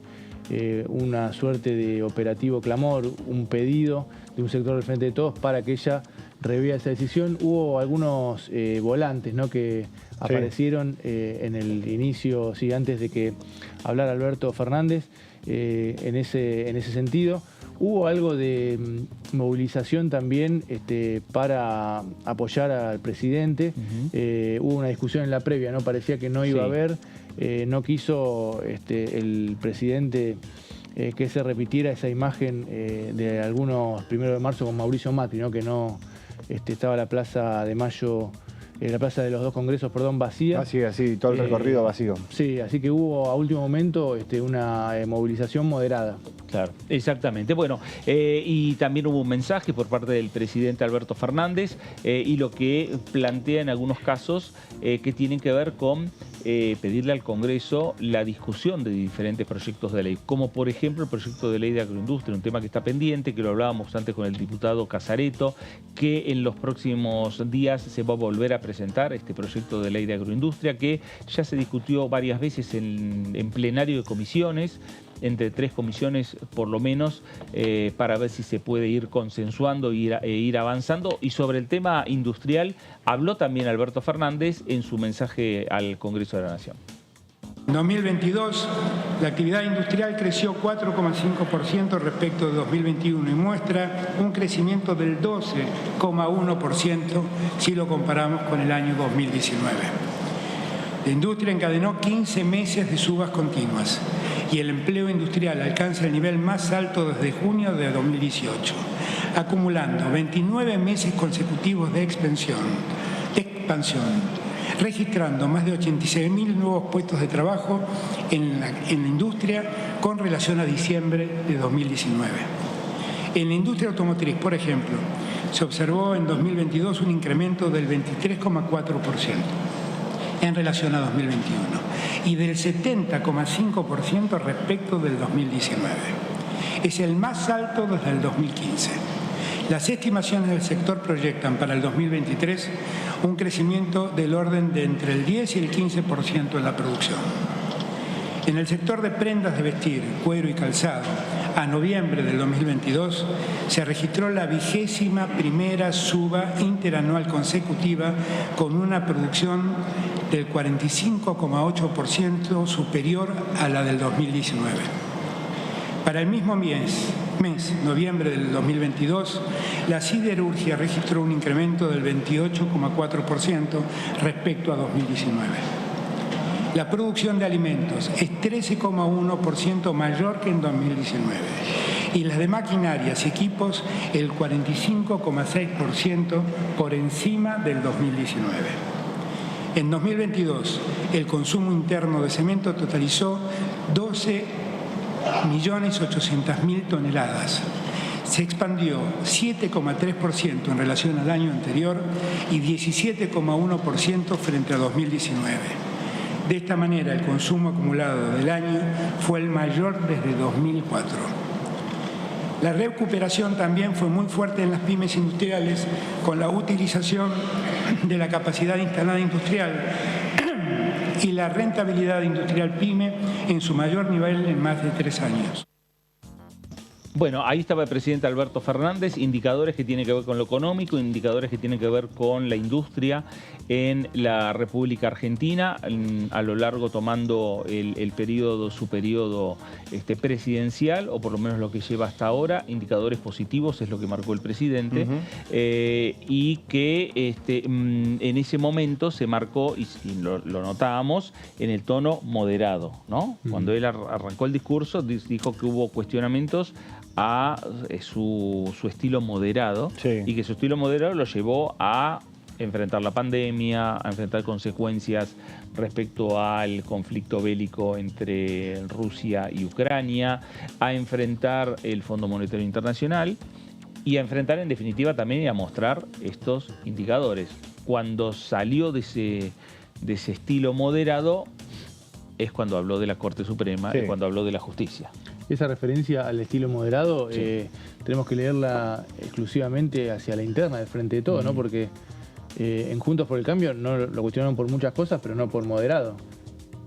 una suerte de operativo clamor, un pedido de un sector del Frente de Todos para que ella revea esa decisión. Hubo algunos volantes, ¿no?, que aparecieron en el inicio, antes de que hablara Alberto Fernández, en ese sentido. Hubo algo de movilización también para apoyar al presidente. Hubo una discusión en la previa, ¿no? Parecía que no iba a haber. No quiso el presidente que se repitiera esa imagen de algunos 1 de marzo con Mauricio Macri, ¿no? Que no estaba la Plaza de Mayo, la Plaza de los Dos Congresos, perdón, vacía. Vacía, sí, todo el recorrido vacío. Sí, así que hubo a último momento una movilización moderada. Claro, exactamente. Bueno, y también hubo un mensaje por parte del presidente Alberto Fernández y lo que plantea en algunos casos que tienen que ver con pedirle al Congreso la discusión de diferentes proyectos de ley, como por ejemplo el proyecto de ley de agroindustria, un tema que está pendiente, que lo hablábamos antes con el diputado Casareto, que en los próximos días se va a volver a presentar este proyecto de ley de agroindustria, que ya se discutió varias veces en plenario de comisiones, entre 3 comisiones por lo menos, para ver si se puede ir consensuando e ir avanzando. Y sobre el tema industrial habló también Alberto Fernández en su mensaje al Congreso de la Nación. En 2022, la actividad industrial creció 4,5% respecto de 2021 y muestra un crecimiento del 12,1% si lo comparamos con el año 2019. La industria encadenó 15 meses de subas continuas y el empleo industrial alcanza el nivel más alto desde junio de 2018, acumulando 29 meses consecutivos de expansión, registrando más de 86.000 nuevos puestos de trabajo en la industria con relación a diciembre de 2019. En la industria automotriz, por ejemplo, se observó en 2022 un incremento del 23,4% en relación a 2021 y del 70,5% respecto del 2019. Es el más alto desde el 2015. Las estimaciones del sector proyectan para el 2023 un crecimiento del orden de entre el 10 y el 15% en la producción. En el sector de prendas de vestir, cuero y calzado, a noviembre del 2022 se registró la 21ª suba interanual consecutiva con una producción del 45,8% superior a la del 2019. Para el mismo mes, noviembre del 2022, la siderurgia registró un incremento del 28,4% respecto a 2019. La producción de alimentos es 13,1% mayor que en 2019 y las de maquinarias y equipos el 45,6% por encima del 2019. En 2022, el consumo interno de cemento totalizó 12.800.000 toneladas. Se expandió 7,3% en relación al año anterior y 17,1% frente a 2019. De esta manera, el consumo acumulado del año fue el mayor desde 2004. La recuperación también fue muy fuerte en las pymes industriales, con la utilización de la capacidad instalada industrial y la rentabilidad industrial pyme en su mayor nivel en más de 3 años. Bueno, ahí estaba el presidente Alberto Fernández, indicadores que tienen que ver con lo económico, indicadores que tienen que ver con la industria en la República Argentina, a lo largo tomando su periodo presidencial, o por lo menos lo que lleva hasta ahora, indicadores positivos, es lo que marcó el presidente, y que en ese momento se marcó, y lo notábamos, en el tono moderado, ¿no? Cuando él arrancó el discurso, dijo que hubo cuestionamientos a su estilo moderado, y que su estilo moderado lo llevó a enfrentar la pandemia, a enfrentar consecuencias respecto al conflicto bélico entre Rusia y Ucrania, a enfrentar el Fondo Monetario Internacional y a enfrentar en definitiva también y a mostrar estos indicadores. Cuando salió de ese estilo moderado es cuando habló de la Corte Suprema, y cuando habló de la justicia. Esa referencia al estilo moderado tenemos que leerla exclusivamente hacia la interna del Frente de Todos, ¿no? Porque en Juntos por el Cambio no lo cuestionaron por muchas cosas, pero no por moderado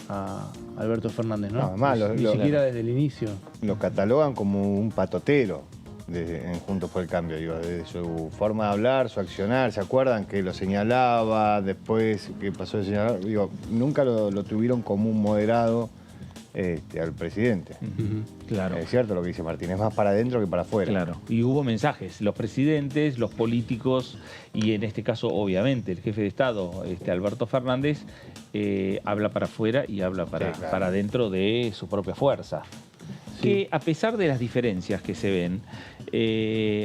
a Alberto Fernández, ¿no? Además, ni siquiera desde el inicio. Lo catalogan como un patotero en Juntos por el Cambio, digo, desde su forma de hablar, su accionar. ¿Se acuerdan que lo señalaba, después que pasó de señalar? Digo, nunca lo tuvieron como un moderado al presidente. Claro. Es cierto lo que dice Martín, es más para adentro que para afuera. Claro, y hubo mensajes, los presidentes, los políticos, y en este caso obviamente el jefe de Estado, Alberto Fernández, habla para afuera y habla para adentro de su propia fuerza. Que a pesar de las diferencias que se ven,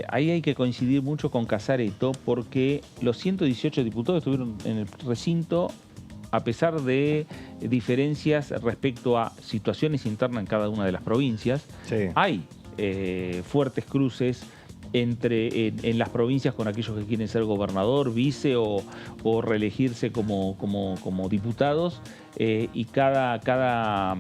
ahí hay que coincidir mucho con Casareto, porque los 118 diputados estuvieron en el recinto a pesar de diferencias respecto a situaciones internas en cada una de las provincias. Hay fuertes cruces en las provincias con aquellos que quieren ser gobernador, vice o reelegirse como diputados, y cada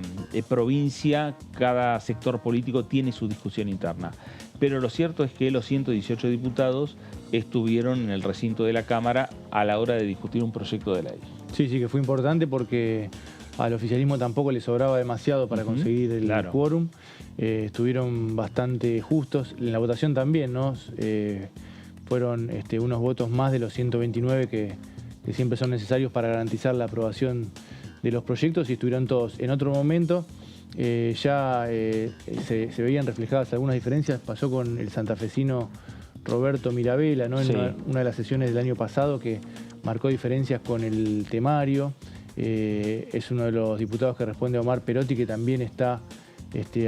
provincia, cada sector político tiene su discusión interna. Pero lo cierto es que los 118 diputados estuvieron en el recinto de la Cámara a la hora de discutir un proyecto de ley. Sí, que fue importante porque al oficialismo tampoco le sobraba demasiado para conseguir el quórum. Estuvieron bastante justos. En la votación también, ¿no? Fueron unos votos más de los 129 que siempre son necesarios para garantizar la aprobación de los proyectos, y estuvieron todos. En otro momento se veían reflejadas algunas diferencias. Pasó con el santafesino Roberto Mirabella, ¿no? En una de las sesiones del año pasado, que marcó diferencias con el temario. Es uno de los diputados que responde a Omar Perotti, que también está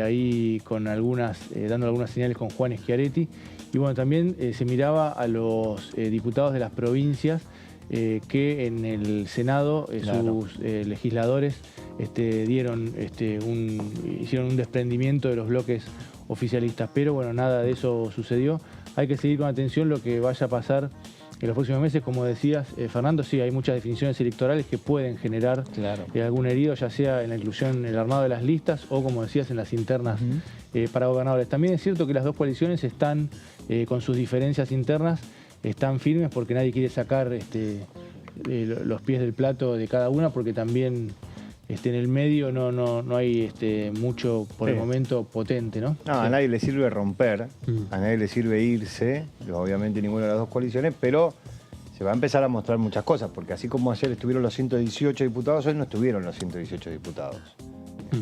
ahí con dando algunas señales con Juan Schiaretti. Y bueno, también se miraba a los diputados de las provincias que en el Senado sus legisladores hicieron un desprendimiento de los bloques oficialistas. Pero bueno, nada de eso sucedió. Hay que seguir con atención lo que vaya a pasar en los próximos meses. Como decías, Fernando, sí, hay muchas definiciones electorales que pueden generar algún herido, ya sea en la inclusión en el armado de las listas o, como decías, en las internas para gobernadores. También es cierto que las dos coaliciones están, con sus diferencias internas, están firmes, porque nadie quiere sacar los pies del plato de cada una, porque también en el medio no hay mucho por el momento potente, ¿no? No, a nadie le sirve romper, a nadie le sirve irse, obviamente ninguna de las dos coaliciones, pero se va a empezar a mostrar muchas cosas, porque así como ayer estuvieron los 118 diputados, hoy no estuvieron los 118 diputados.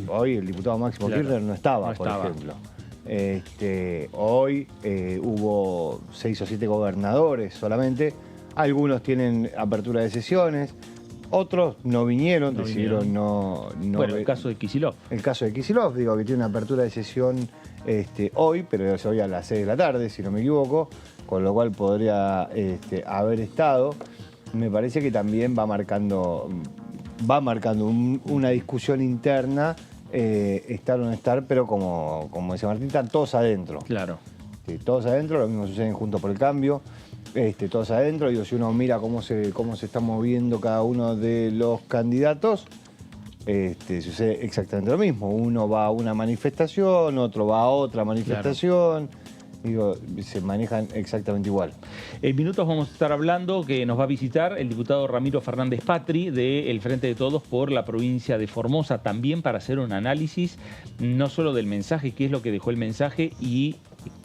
Hoy el diputado Máximo Kirchner no estaba, por ejemplo. Hoy hubo 6 o 7 gobernadores solamente, algunos tienen apertura de sesiones, otros no vinieron, decidieron no... Bueno, el caso de Kicillof. El caso de Kicillof, digo, que tiene una apertura de sesión hoy, pero es hoy a las 6 de la tarde, si no me equivoco, con lo cual podría haber estado. Me parece que también va marcando una discusión interna, estar o no estar, pero como decía Martín, están todos adentro. Claro. Sí, todos adentro, lo mismo sucede en Juntos por el Cambio. Todos adentro, digo, si uno mira cómo se está moviendo cada uno de los candidatos, sucede exactamente lo mismo. Uno va a una manifestación, otro va a otra manifestación. Claro. Digo, se manejan exactamente igual. En minutos vamos a estar hablando que nos va a visitar el diputado Ramiro Fernández Patri del Frente de Todos por la provincia de Formosa, también para hacer un análisis no solo del mensaje, qué es lo que dejó el mensaje y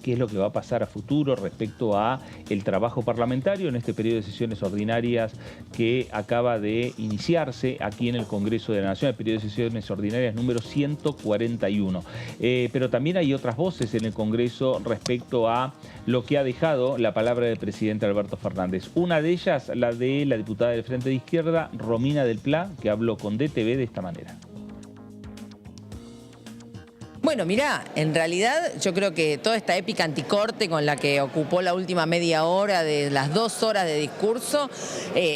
qué es lo que va a pasar a futuro respecto a el trabajo parlamentario en este periodo de sesiones ordinarias que acaba de iniciarse aquí en el Congreso de la Nación, el periodo de sesiones ordinarias número 141. Pero también hay otras voces en el Congreso respecto a lo que ha dejado la palabra del presidente Alberto Fernández. Una de ellas, la de la diputada del Frente de Izquierda, Romina del Pla, que habló con DTV de esta manera. Bueno, mirá, en realidad yo creo que toda esta épica anticorte con la que ocupó la última media hora de las 2 horas de discurso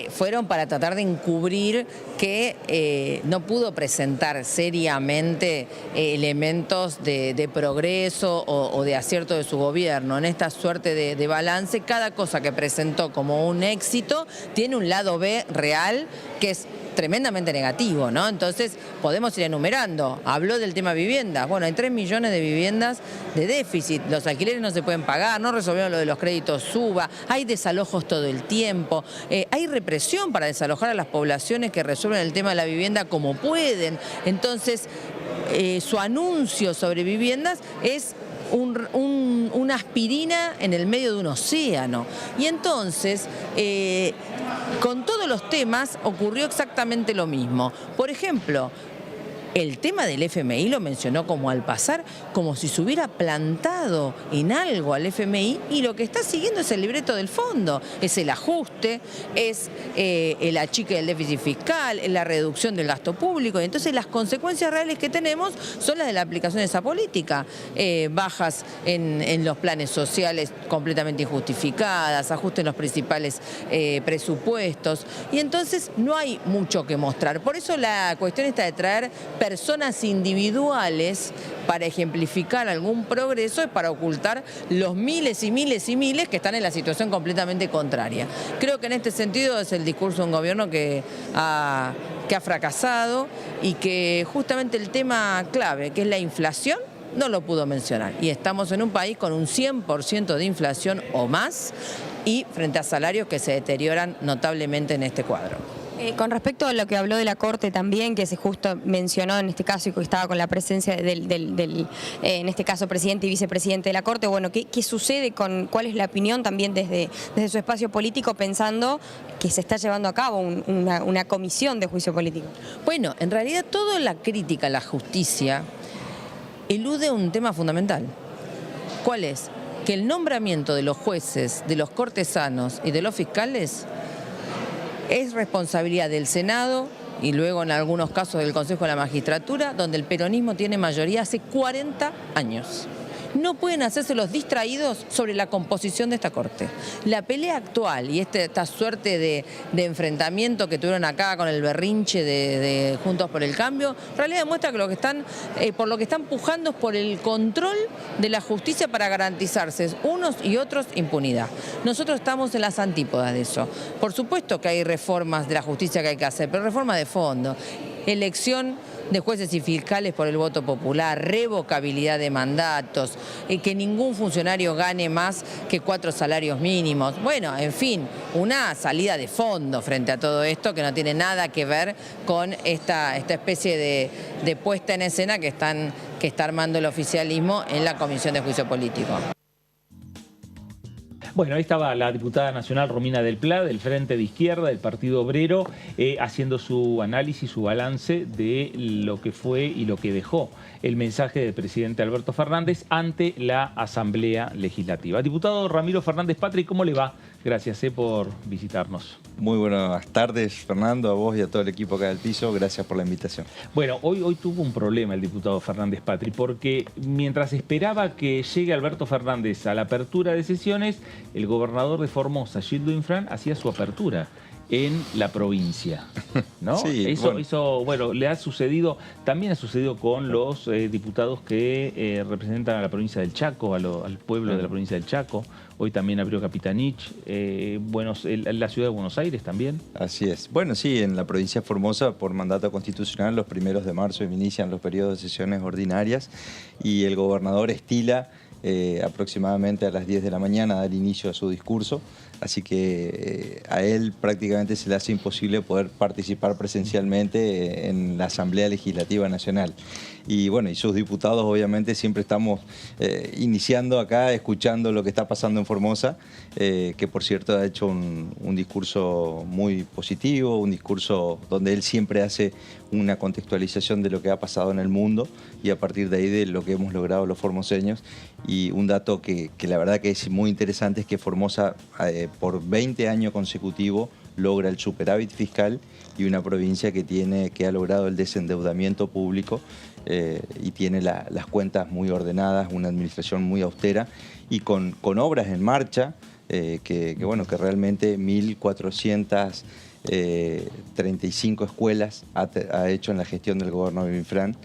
fueron para tratar de encubrir que no pudo presentar seriamente elementos de progreso o de acierto de su gobierno. En esta suerte de balance, cada cosa que presentó como un éxito tiene un lado B real que es tremendamente negativo, ¿no? Entonces, podemos ir enumerando. Habló del tema vivienda. Bueno, hay 3 millones de viviendas de déficit. Los alquileres no se pueden pagar, no resolvieron lo de los créditos SUBA, hay desalojos todo el tiempo, hay represión para desalojar a las poblaciones que resuelven el tema de la vivienda como pueden. Entonces, su anuncio sobre viviendas es una aspirina en el medio de un océano. Y entonces, con todos los temas ocurrió exactamente lo mismo. Por ejemplo, el tema del FMI lo mencionó como al pasar, como si se hubiera plantado en algo al FMI, y lo que está siguiendo es el libreto del fondo, es el ajuste, es el achique del déficit fiscal, es la reducción del gasto público, y entonces las consecuencias reales que tenemos son las de la aplicación de esa política, bajas en los planes sociales completamente injustificadas, ajuste en los principales presupuestos, y entonces no hay mucho que mostrar. Por eso la cuestión está de traer personas individuales para ejemplificar algún progreso es para ocultar los miles y miles y miles que están en la situación completamente contraria. Creo que en este sentido es el discurso de un gobierno que ha fracasado y que justamente el tema clave, que es la inflación, no lo pudo mencionar. Y estamos en un país con un 100% de inflación o más y frente a salarios que se deterioran notablemente en este cuadro. Con respecto a lo que habló de la Corte también, que se justo mencionó en este caso y que estaba con la presencia en este caso, presidente y vicepresidente de la Corte, bueno, ¿qué sucede cuál es la opinión también desde su espacio político, pensando que se está llevando a cabo una comisión de juicio político? Bueno, en realidad toda la crítica a la justicia elude un tema fundamental. ¿Cuál es? Que el nombramiento de los jueces, de los cortesanos y de los fiscales es responsabilidad del Senado y luego en algunos casos del Consejo de la Magistratura, donde el peronismo tiene mayoría hace 40 años. No pueden hacerse los distraídos sobre la composición de esta Corte. La pelea actual y esta suerte de enfrentamiento que tuvieron acá con el berrinche de Juntos por el Cambio, en realidad demuestra que por lo que están pujando es por el control de la justicia para garantizarse unos y otros impunidad. Nosotros estamos en las antípodas de eso. Por supuesto que hay reformas de la justicia que hay que hacer, pero reformas de fondo. Elección de jueces y fiscales por el voto popular, revocabilidad de mandatos, que ningún funcionario gane más que 4 salarios mínimos. Bueno, en fin, una salida de fondo frente a todo esto que no tiene nada que ver con esta especie de puesta en escena que está armando el oficialismo en la Comisión de Juicio Político. Bueno, ahí estaba la diputada nacional Romina del Pla, del Frente de Izquierda, del Partido Obrero, haciendo su análisis, su balance de lo que fue y lo que dejó el mensaje del presidente Alberto Fernández ante la Asamblea Legislativa. Diputado Ramiro Fernández Patri, ¿cómo le va? Gracias por visitarnos. Muy buenas tardes, Fernando, a vos y a todo el equipo acá del piso. Gracias por la invitación. Bueno, hoy tuvo un problema el diputado Fernández Patri, porque mientras esperaba que llegue Alberto Fernández a la apertura de sesiones, el gobernador de Formosa, Gildo Infran, hacía su apertura. en la provincia, ¿no? Sí, eso, le ha sucedido, también ha sucedido con los diputados que representan a la provincia del Chaco, al pueblo de la provincia del Chaco. Hoy también abrió Capitanich, la ciudad de Buenos Aires también. Así es. Bueno, sí, en la provincia de Formosa, por mandato constitucional, los 1 de marzo inician los periodos de sesiones ordinarias y el gobernador estila aproximadamente a las 10 de la mañana a dar inicio a su discurso, así que a él prácticamente se le hace imposible poder participar presencialmente en la Asamblea Legislativa Nacional. Y bueno, y sus diputados obviamente siempre estamos iniciando acá, escuchando lo que está pasando en Formosa, que por cierto ha hecho un discurso muy positivo, un discurso donde él siempre hace una contextualización de lo que ha pasado en el mundo y a partir de ahí de lo que hemos logrado los formoseños. Y un dato que la verdad que es muy interesante es que Formosa por 20 años consecutivos logra el superávit fiscal y una provincia que ha logrado el desendeudamiento público y tiene las cuentas muy ordenadas, una administración muy austera y con obras en marcha que realmente 1.435 escuelas ha hecho en la gestión del gobierno de Infran.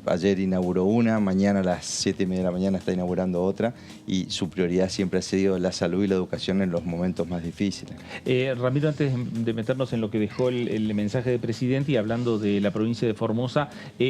Ayer inauguró una, mañana a las 7:30 de la mañana está inaugurando otra y su prioridad siempre ha sido la salud y la educación en los momentos más difíciles. Ramiro, antes de meternos en lo que dejó el mensaje del presidente y hablando de la provincia de Formosa,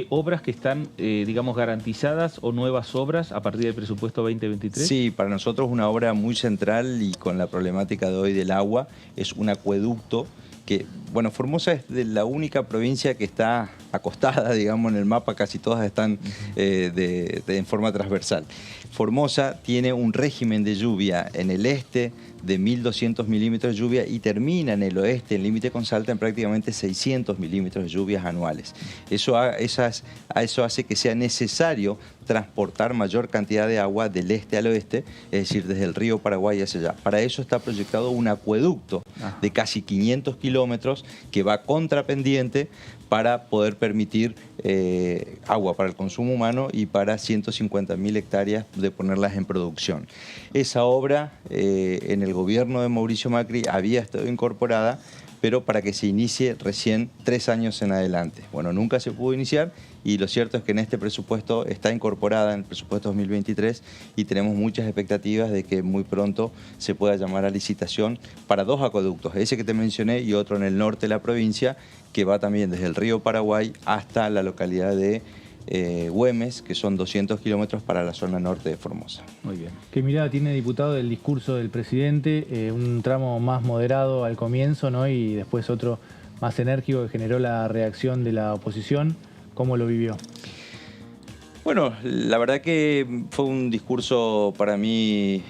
obras que están, digamos, garantizadas o nuevas obras a partir del presupuesto 2023? Sí, para nosotros una obra muy central y con la problemática de hoy del agua es un acueducto que, bueno, Formosa es de la única provincia que está acostada, digamos, en el mapa, casi todas están en forma transversal. Formosa tiene un régimen de lluvia en el este de 1.200 milímetros de lluvia y termina en el oeste, en límite con Salta, en prácticamente 600 milímetros de lluvias anuales. Eso hace que sea necesario transportar mayor cantidad de agua del este al oeste, es decir, desde el río Paraguay hacia allá. Para eso está proyectado un acueducto de casi 500 kilómetros que va contrapendiente para poder permitir agua para el consumo humano y para 150.000 hectáreas de ponerlas en producción. Esa obra en el gobierno de Mauricio Macri había estado incorporada, pero para que se inicie recién 3 años en adelante. Bueno, nunca se pudo iniciar y lo cierto es que en este presupuesto está incorporada en el presupuesto 2023 y tenemos muchas expectativas de que muy pronto se pueda llamar a licitación para 2 acueductos, ese que te mencioné y otro en el norte de la provincia, que va también desde el río Paraguay hasta la localidad de Güemes, que son 200 kilómetros para la zona norte de Formosa. Muy bien. ¿Qué mirada tiene, diputado, del discurso del presidente? Un tramo más moderado al comienzo, ¿no? Y después otro más enérgico que generó la reacción de la oposición. ¿Cómo lo vivió? Bueno, la verdad que fue un discurso para mí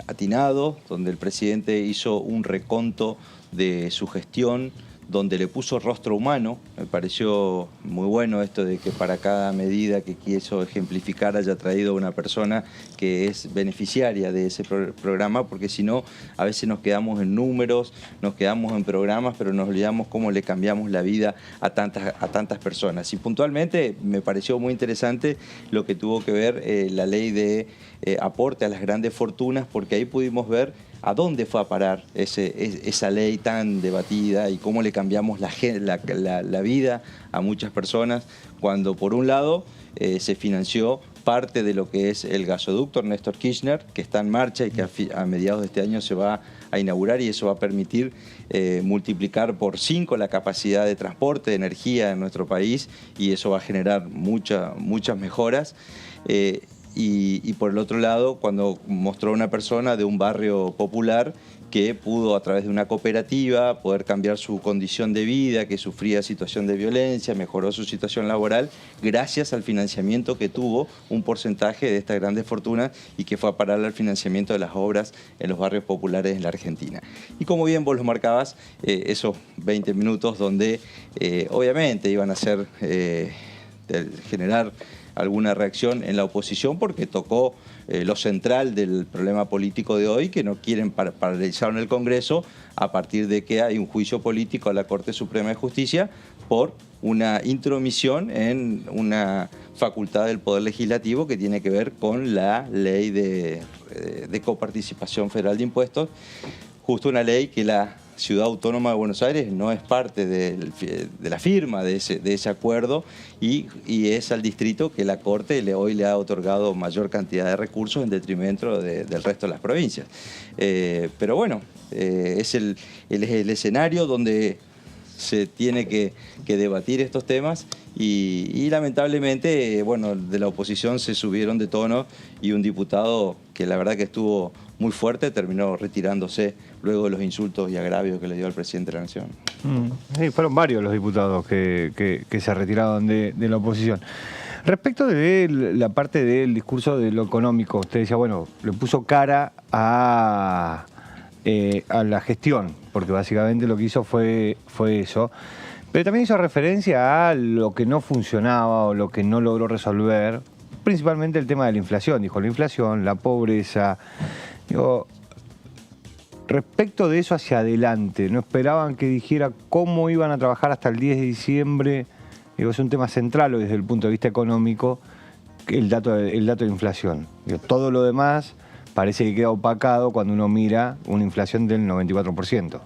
atinado, donde el presidente hizo un reconto de su gestión, donde le puso rostro humano. Me pareció muy bueno esto de que para cada medida que quiso ejemplificar haya traído una persona que es beneficiaria de ese programa, porque si no, a veces nos quedamos en números, nos quedamos en programas, pero nos olvidamos cómo le cambiamos la vida a tantas personas. Y puntualmente me pareció muy interesante lo que tuvo que ver la ley de aporte a las grandes fortunas, porque ahí pudimos ver a dónde fue a parar esa ley tan debatida y cómo le cambiamos la vida a muchas personas, cuando por un lado se financió parte de lo que es el gasoducto Néstor Kirchner, que está en marcha y que a mediados de este año se va a inaugurar, y eso va a permitir multiplicar por 5 la capacidad de transporte de energía en nuestro país, y eso va a generar muchas mejoras. Y por el otro lado, cuando mostró una persona de un barrio popular que pudo a través de una cooperativa poder cambiar su condición de vida, que sufría situación de violencia, mejoró su situación laboral gracias al financiamiento que tuvo un porcentaje de estas grandes fortunas y que fue a parar al financiamiento de las obras en los barrios populares en la Argentina. Y como bien vos lo marcabas, esos 20 minutos donde obviamente iban a ser generar alguna reacción en la oposición, porque tocó lo central del problema político de hoy, que no quieren paralizar en el Congreso a partir de que hay un juicio político a la Corte Suprema de Justicia por una intromisión en una facultad del Poder Legislativo que tiene que ver con la ley de coparticipación federal de impuestos, justo una ley que la Ciudad Autónoma de Buenos Aires no es parte de la firma de ese acuerdo y es al distrito que la Corte hoy le ha otorgado mayor cantidad de recursos en detrimento del resto de las provincias. Pero bueno, es el escenario donde se tiene que debatir estos temas y lamentablemente, bueno, de la oposición se subieron de tono y un diputado que la verdad que estuvo muy fuerte terminó retirándose luego de los insultos y agravios que le dio al presidente de la Nación. Sí, fueron varios los diputados que se retiraron de la oposición. Respecto de la parte del discurso de lo económico, usted decía, bueno, le puso cara a la gestión, porque básicamente lo que hizo fue eso. Pero también hizo referencia a lo que no funcionaba o lo que no logró resolver, principalmente el tema de la inflación. Dijo la inflación, la pobreza. Digo, respecto de eso hacia adelante, ¿no esperaban que dijera cómo iban a trabajar hasta el 10 de diciembre? Digo, es un tema central hoy desde el punto de vista económico, el dato de inflación. Digo, todo lo demás parece que queda opacado cuando uno mira una inflación del 94%.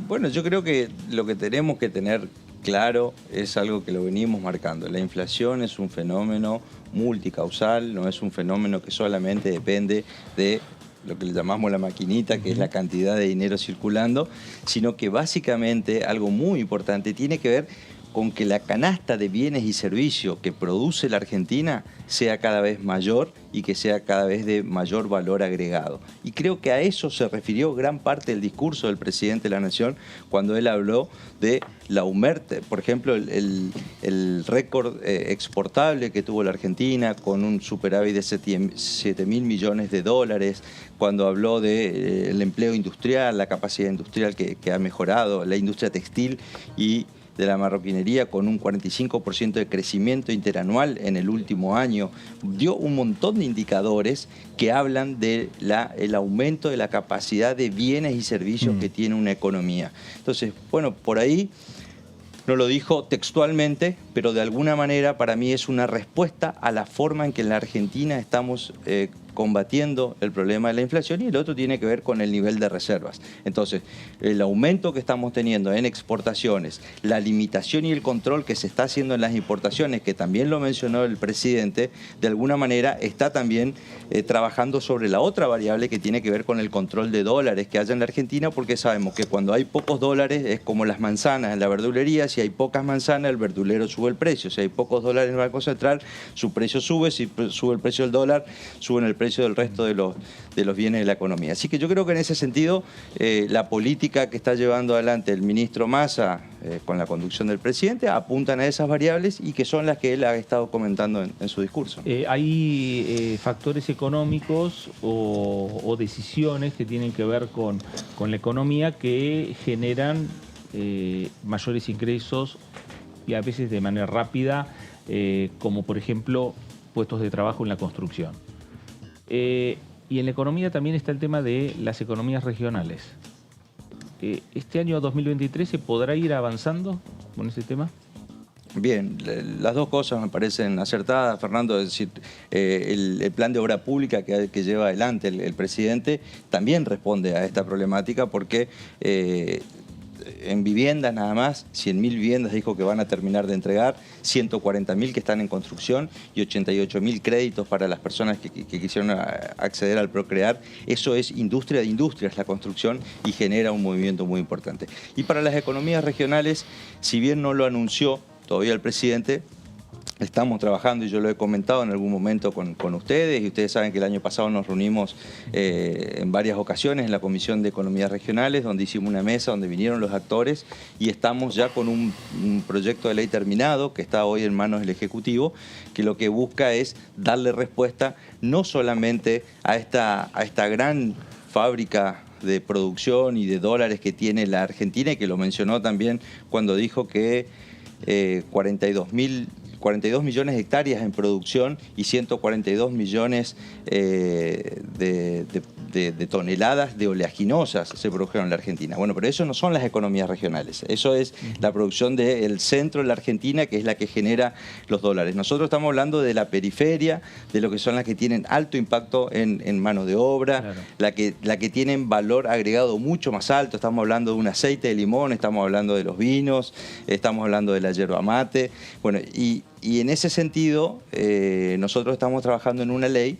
Bueno, yo creo que lo que tenemos que tener claro es algo que lo venimos marcando. La inflación es un fenómeno multicausal, no es un fenómeno que solamente depende de lo que le llamamos la maquinita, que es la cantidad de dinero circulando, sino que básicamente algo muy importante tiene que ver con que la canasta de bienes y servicios que produce la Argentina sea cada vez mayor y que sea cada vez de mayor valor agregado. Y creo que a eso se refirió gran parte del discurso del presidente de la Nación cuando él habló de la aumento, por ejemplo, el récord exportable que tuvo la Argentina con un superávit de 7.000 millones de dólares, cuando habló del empleo industrial, la capacidad industrial que ha mejorado, la industria textil y de la marroquinería con un 45% de crecimiento interanual en el último año. Dio un montón de indicadores que hablan del aumento de la capacidad de bienes y servicios que tiene una economía. Entonces, bueno, por ahí no lo dijo textualmente, pero de alguna manera para mí es una respuesta a la forma en que en la Argentina estamos combatiendo el problema de la inflación, y el otro tiene que ver con el nivel de reservas. Entonces, el aumento que estamos teniendo en exportaciones, la limitación y el control que se está haciendo en las importaciones, que también lo mencionó el presidente, de alguna manera está también trabajando sobre la otra variable que tiene que ver con el control de dólares que haya en la Argentina, porque sabemos que cuando hay pocos dólares es como las manzanas en la verdulería: si hay pocas manzanas el verdulero sube el precio, si hay pocos dólares en el Banco Central su precio sube, si sube el precio del dólar sube el precio del resto de los bienes de la economía. Así que yo creo que en ese sentido la política que está llevando adelante el ministro Massa con la conducción del presidente apuntan a esas variables y que son las que él ha estado comentando en su discurso. Hay factores económicos o decisiones que tienen que ver con la economía que generan mayores ingresos y a veces de manera rápida, como por ejemplo puestos de trabajo en la construcción. Y en la economía también está el tema de las economías regionales. ¿Este año 2023 se podrá ir avanzando con ese tema? Bien, las dos cosas me parecen acertadas, Fernando. Es decir, el plan de obra pública que lleva adelante el presidente también responde a esta problemática, porque en viviendas nada más, 100.000 viviendas dijo que van a terminar de entregar, 140.000 que están en construcción y 88.000 créditos para las personas que quisieron acceder al Procrear. Eso es industria de industrias, la construcción, y genera un movimiento muy importante. Y para las economías regionales, si bien no lo anunció todavía el presidente, estamos trabajando, y yo lo he comentado en algún momento con ustedes, y ustedes saben que el año pasado nos reunimos en varias ocasiones en la Comisión de Economías Regionales, donde hicimos una mesa donde vinieron los actores, y estamos ya con un proyecto de ley terminado que está hoy en manos del Ejecutivo, que lo que busca es darle respuesta no solamente a esta gran fábrica de producción y de dólares que tiene la Argentina, y que lo mencionó también cuando dijo que 42 millones de hectáreas en producción y 142 millones de de toneladas de oleaginosas se produjeron en la Argentina. Bueno, pero eso no son las economías regionales. Eso es la producción del centro de la Argentina, que es la que genera los dólares. Nosotros estamos hablando de la periferia, de lo que son las que tienen alto impacto en mano de obra, claro, la que tienen valor agregado mucho más alto. Estamos hablando de un aceite de limón, estamos hablando de los vinos, estamos hablando de la yerba mate. Bueno, y en ese sentido, nosotros estamos trabajando en una ley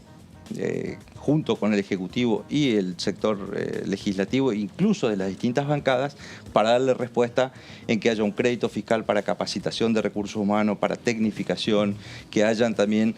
junto con el Ejecutivo y el sector legislativo, incluso de las distintas bancadas, para darle respuesta en que haya un crédito fiscal para capacitación de recursos humanos, para tecnificación, que hayan también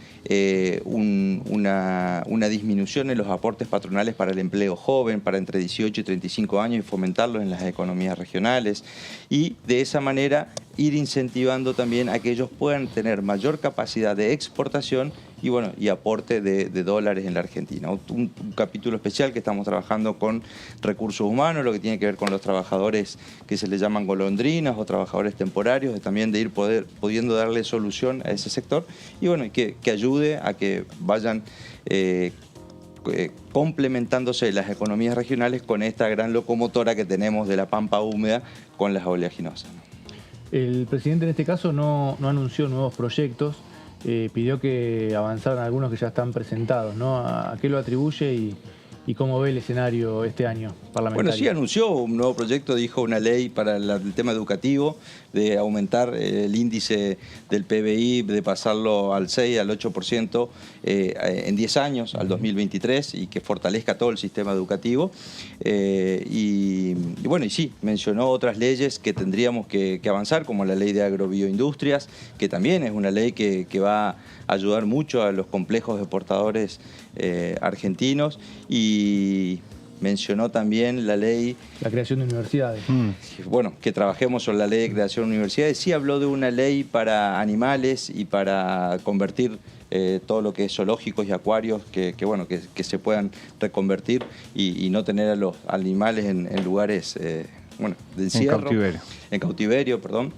una disminución en los aportes patronales para el empleo joven, para entre 18 y 35 años, y fomentarlos en las economías regionales, y de esa manera ir incentivando también a que ellos puedan tener mayor capacidad de exportación y, bueno, y aporte de dólares en la Argentina. Un capítulo especial que estamos trabajando con recursos humanos, lo que tiene que ver con los trabajadores que se les llaman golondrinas o trabajadores temporarios, también de ir pudiendo darle solución a ese sector y, bueno, que ayude a que vayan complementándose las economías regionales con esta gran locomotora que tenemos de la pampa húmeda con las oleaginosas. El presidente en este caso no anunció nuevos proyectos, pidió que avanzaran algunos que ya están presentados, ¿no? ¿A qué lo atribuye y cómo ve el escenario este año parlamentario? Bueno, sí anunció un nuevo proyecto, dijo una ley para el tema educativo, de aumentar el índice del PBI, de pasarlo al 6, al 8% en 10 años, al 2023, y que fortalezca todo el sistema educativo. Y bueno, y sí, mencionó otras leyes que tendríamos que avanzar, como la ley de agrobioindustrias, que también es una ley que va a ayudar mucho a los complejos exportadores argentinos, y mencionó también la ley... La creación de universidades. Bueno, que trabajemos sobre la ley de creación de universidades. Sí habló de una ley para animales y para convertir todo lo que es zoológicos y acuarios, que se puedan reconvertir y no tener a los animales en lugares de encierro. En cautiverio, perdón.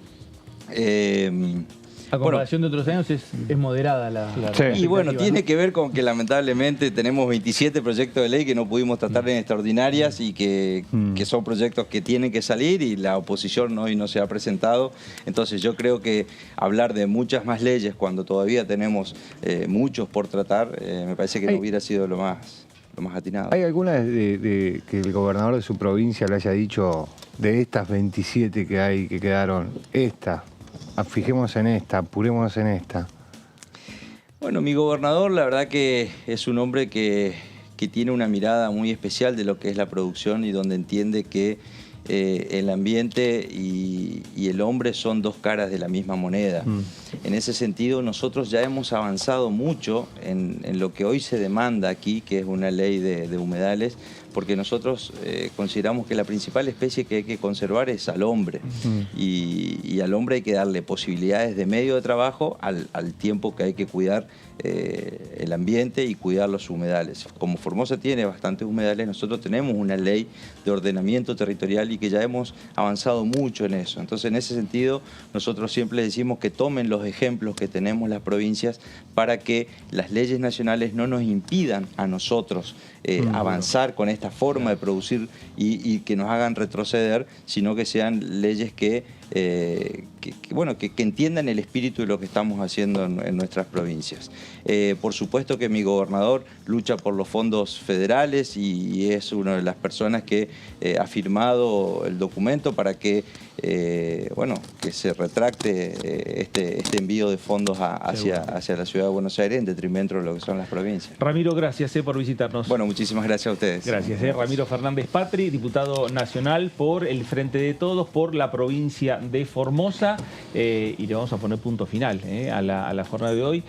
A comparación de otros años es moderada la Y bueno, tiene que ver con que lamentablemente tenemos 27 proyectos de ley que no pudimos tratar en extraordinarias y que son proyectos que tienen que salir y la oposición hoy no se ha presentado. Entonces yo creo que hablar de muchas más leyes cuando todavía tenemos muchos por tratar, me parece que no hubiera sido lo más atinado. ¿Hay alguna que el gobernador de su provincia le haya dicho, de estas 27 que hay, que quedaron, fijémonos en esta, apurémonos en esta? Bueno, mi gobernador la verdad que es un hombre que tiene una mirada muy especial de lo que es la producción y donde entiende que el ambiente y el hombre son dos caras de la misma moneda. En ese sentido, nosotros ya hemos avanzado mucho en lo que hoy se demanda aquí, que es una ley de humedales, porque nosotros consideramos que la principal especie que hay que conservar es al hombre. Y al hombre hay que darle posibilidades de medio de trabajo al tiempo que hay que cuidar el ambiente y cuidar los humedales. Como Formosa tiene bastantes humedales, nosotros tenemos una ley de ordenamiento territorial y que ya hemos avanzado mucho en eso. Entonces, en ese sentido, nosotros siempre decimos que tomen los ejemplos que tenemos las provincias para que las leyes nacionales no nos impidan a nosotros avanzar con esta forma de producir y que nos hagan retroceder, sino que sean leyes que entiendan el espíritu de lo que estamos haciendo en nuestras provincias. Por supuesto que mi gobernador lucha por los fondos federales y es una de las personas que ha firmado el documento para que que se retracte este envío de fondos hacia la ciudad de Buenos Aires en detrimento de lo que son las provincias. Ramiro, gracias por visitarnos. Bueno, muchísimas gracias a ustedes. Gracias. Ramiro Fernández Patri, diputado nacional por el Frente de Todos, por la provincia de Formosa, y le vamos a poner punto final a la jornada de hoy.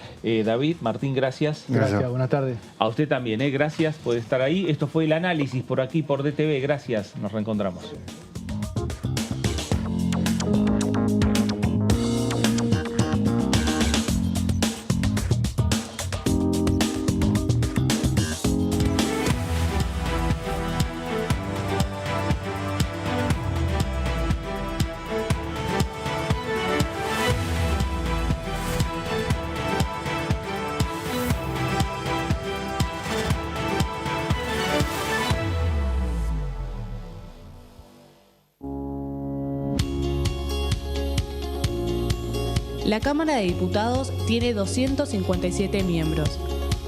David, Martín, gracias. Gracias, buenas tardes. A usted también, gracias por estar ahí. Esto fue el análisis por aquí, por DTV. Gracias, nos reencontramos. La Cámara de Diputados tiene 257 miembros.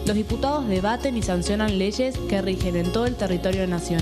Los diputados debaten y sancionan leyes que rigen en todo el territorio nacional.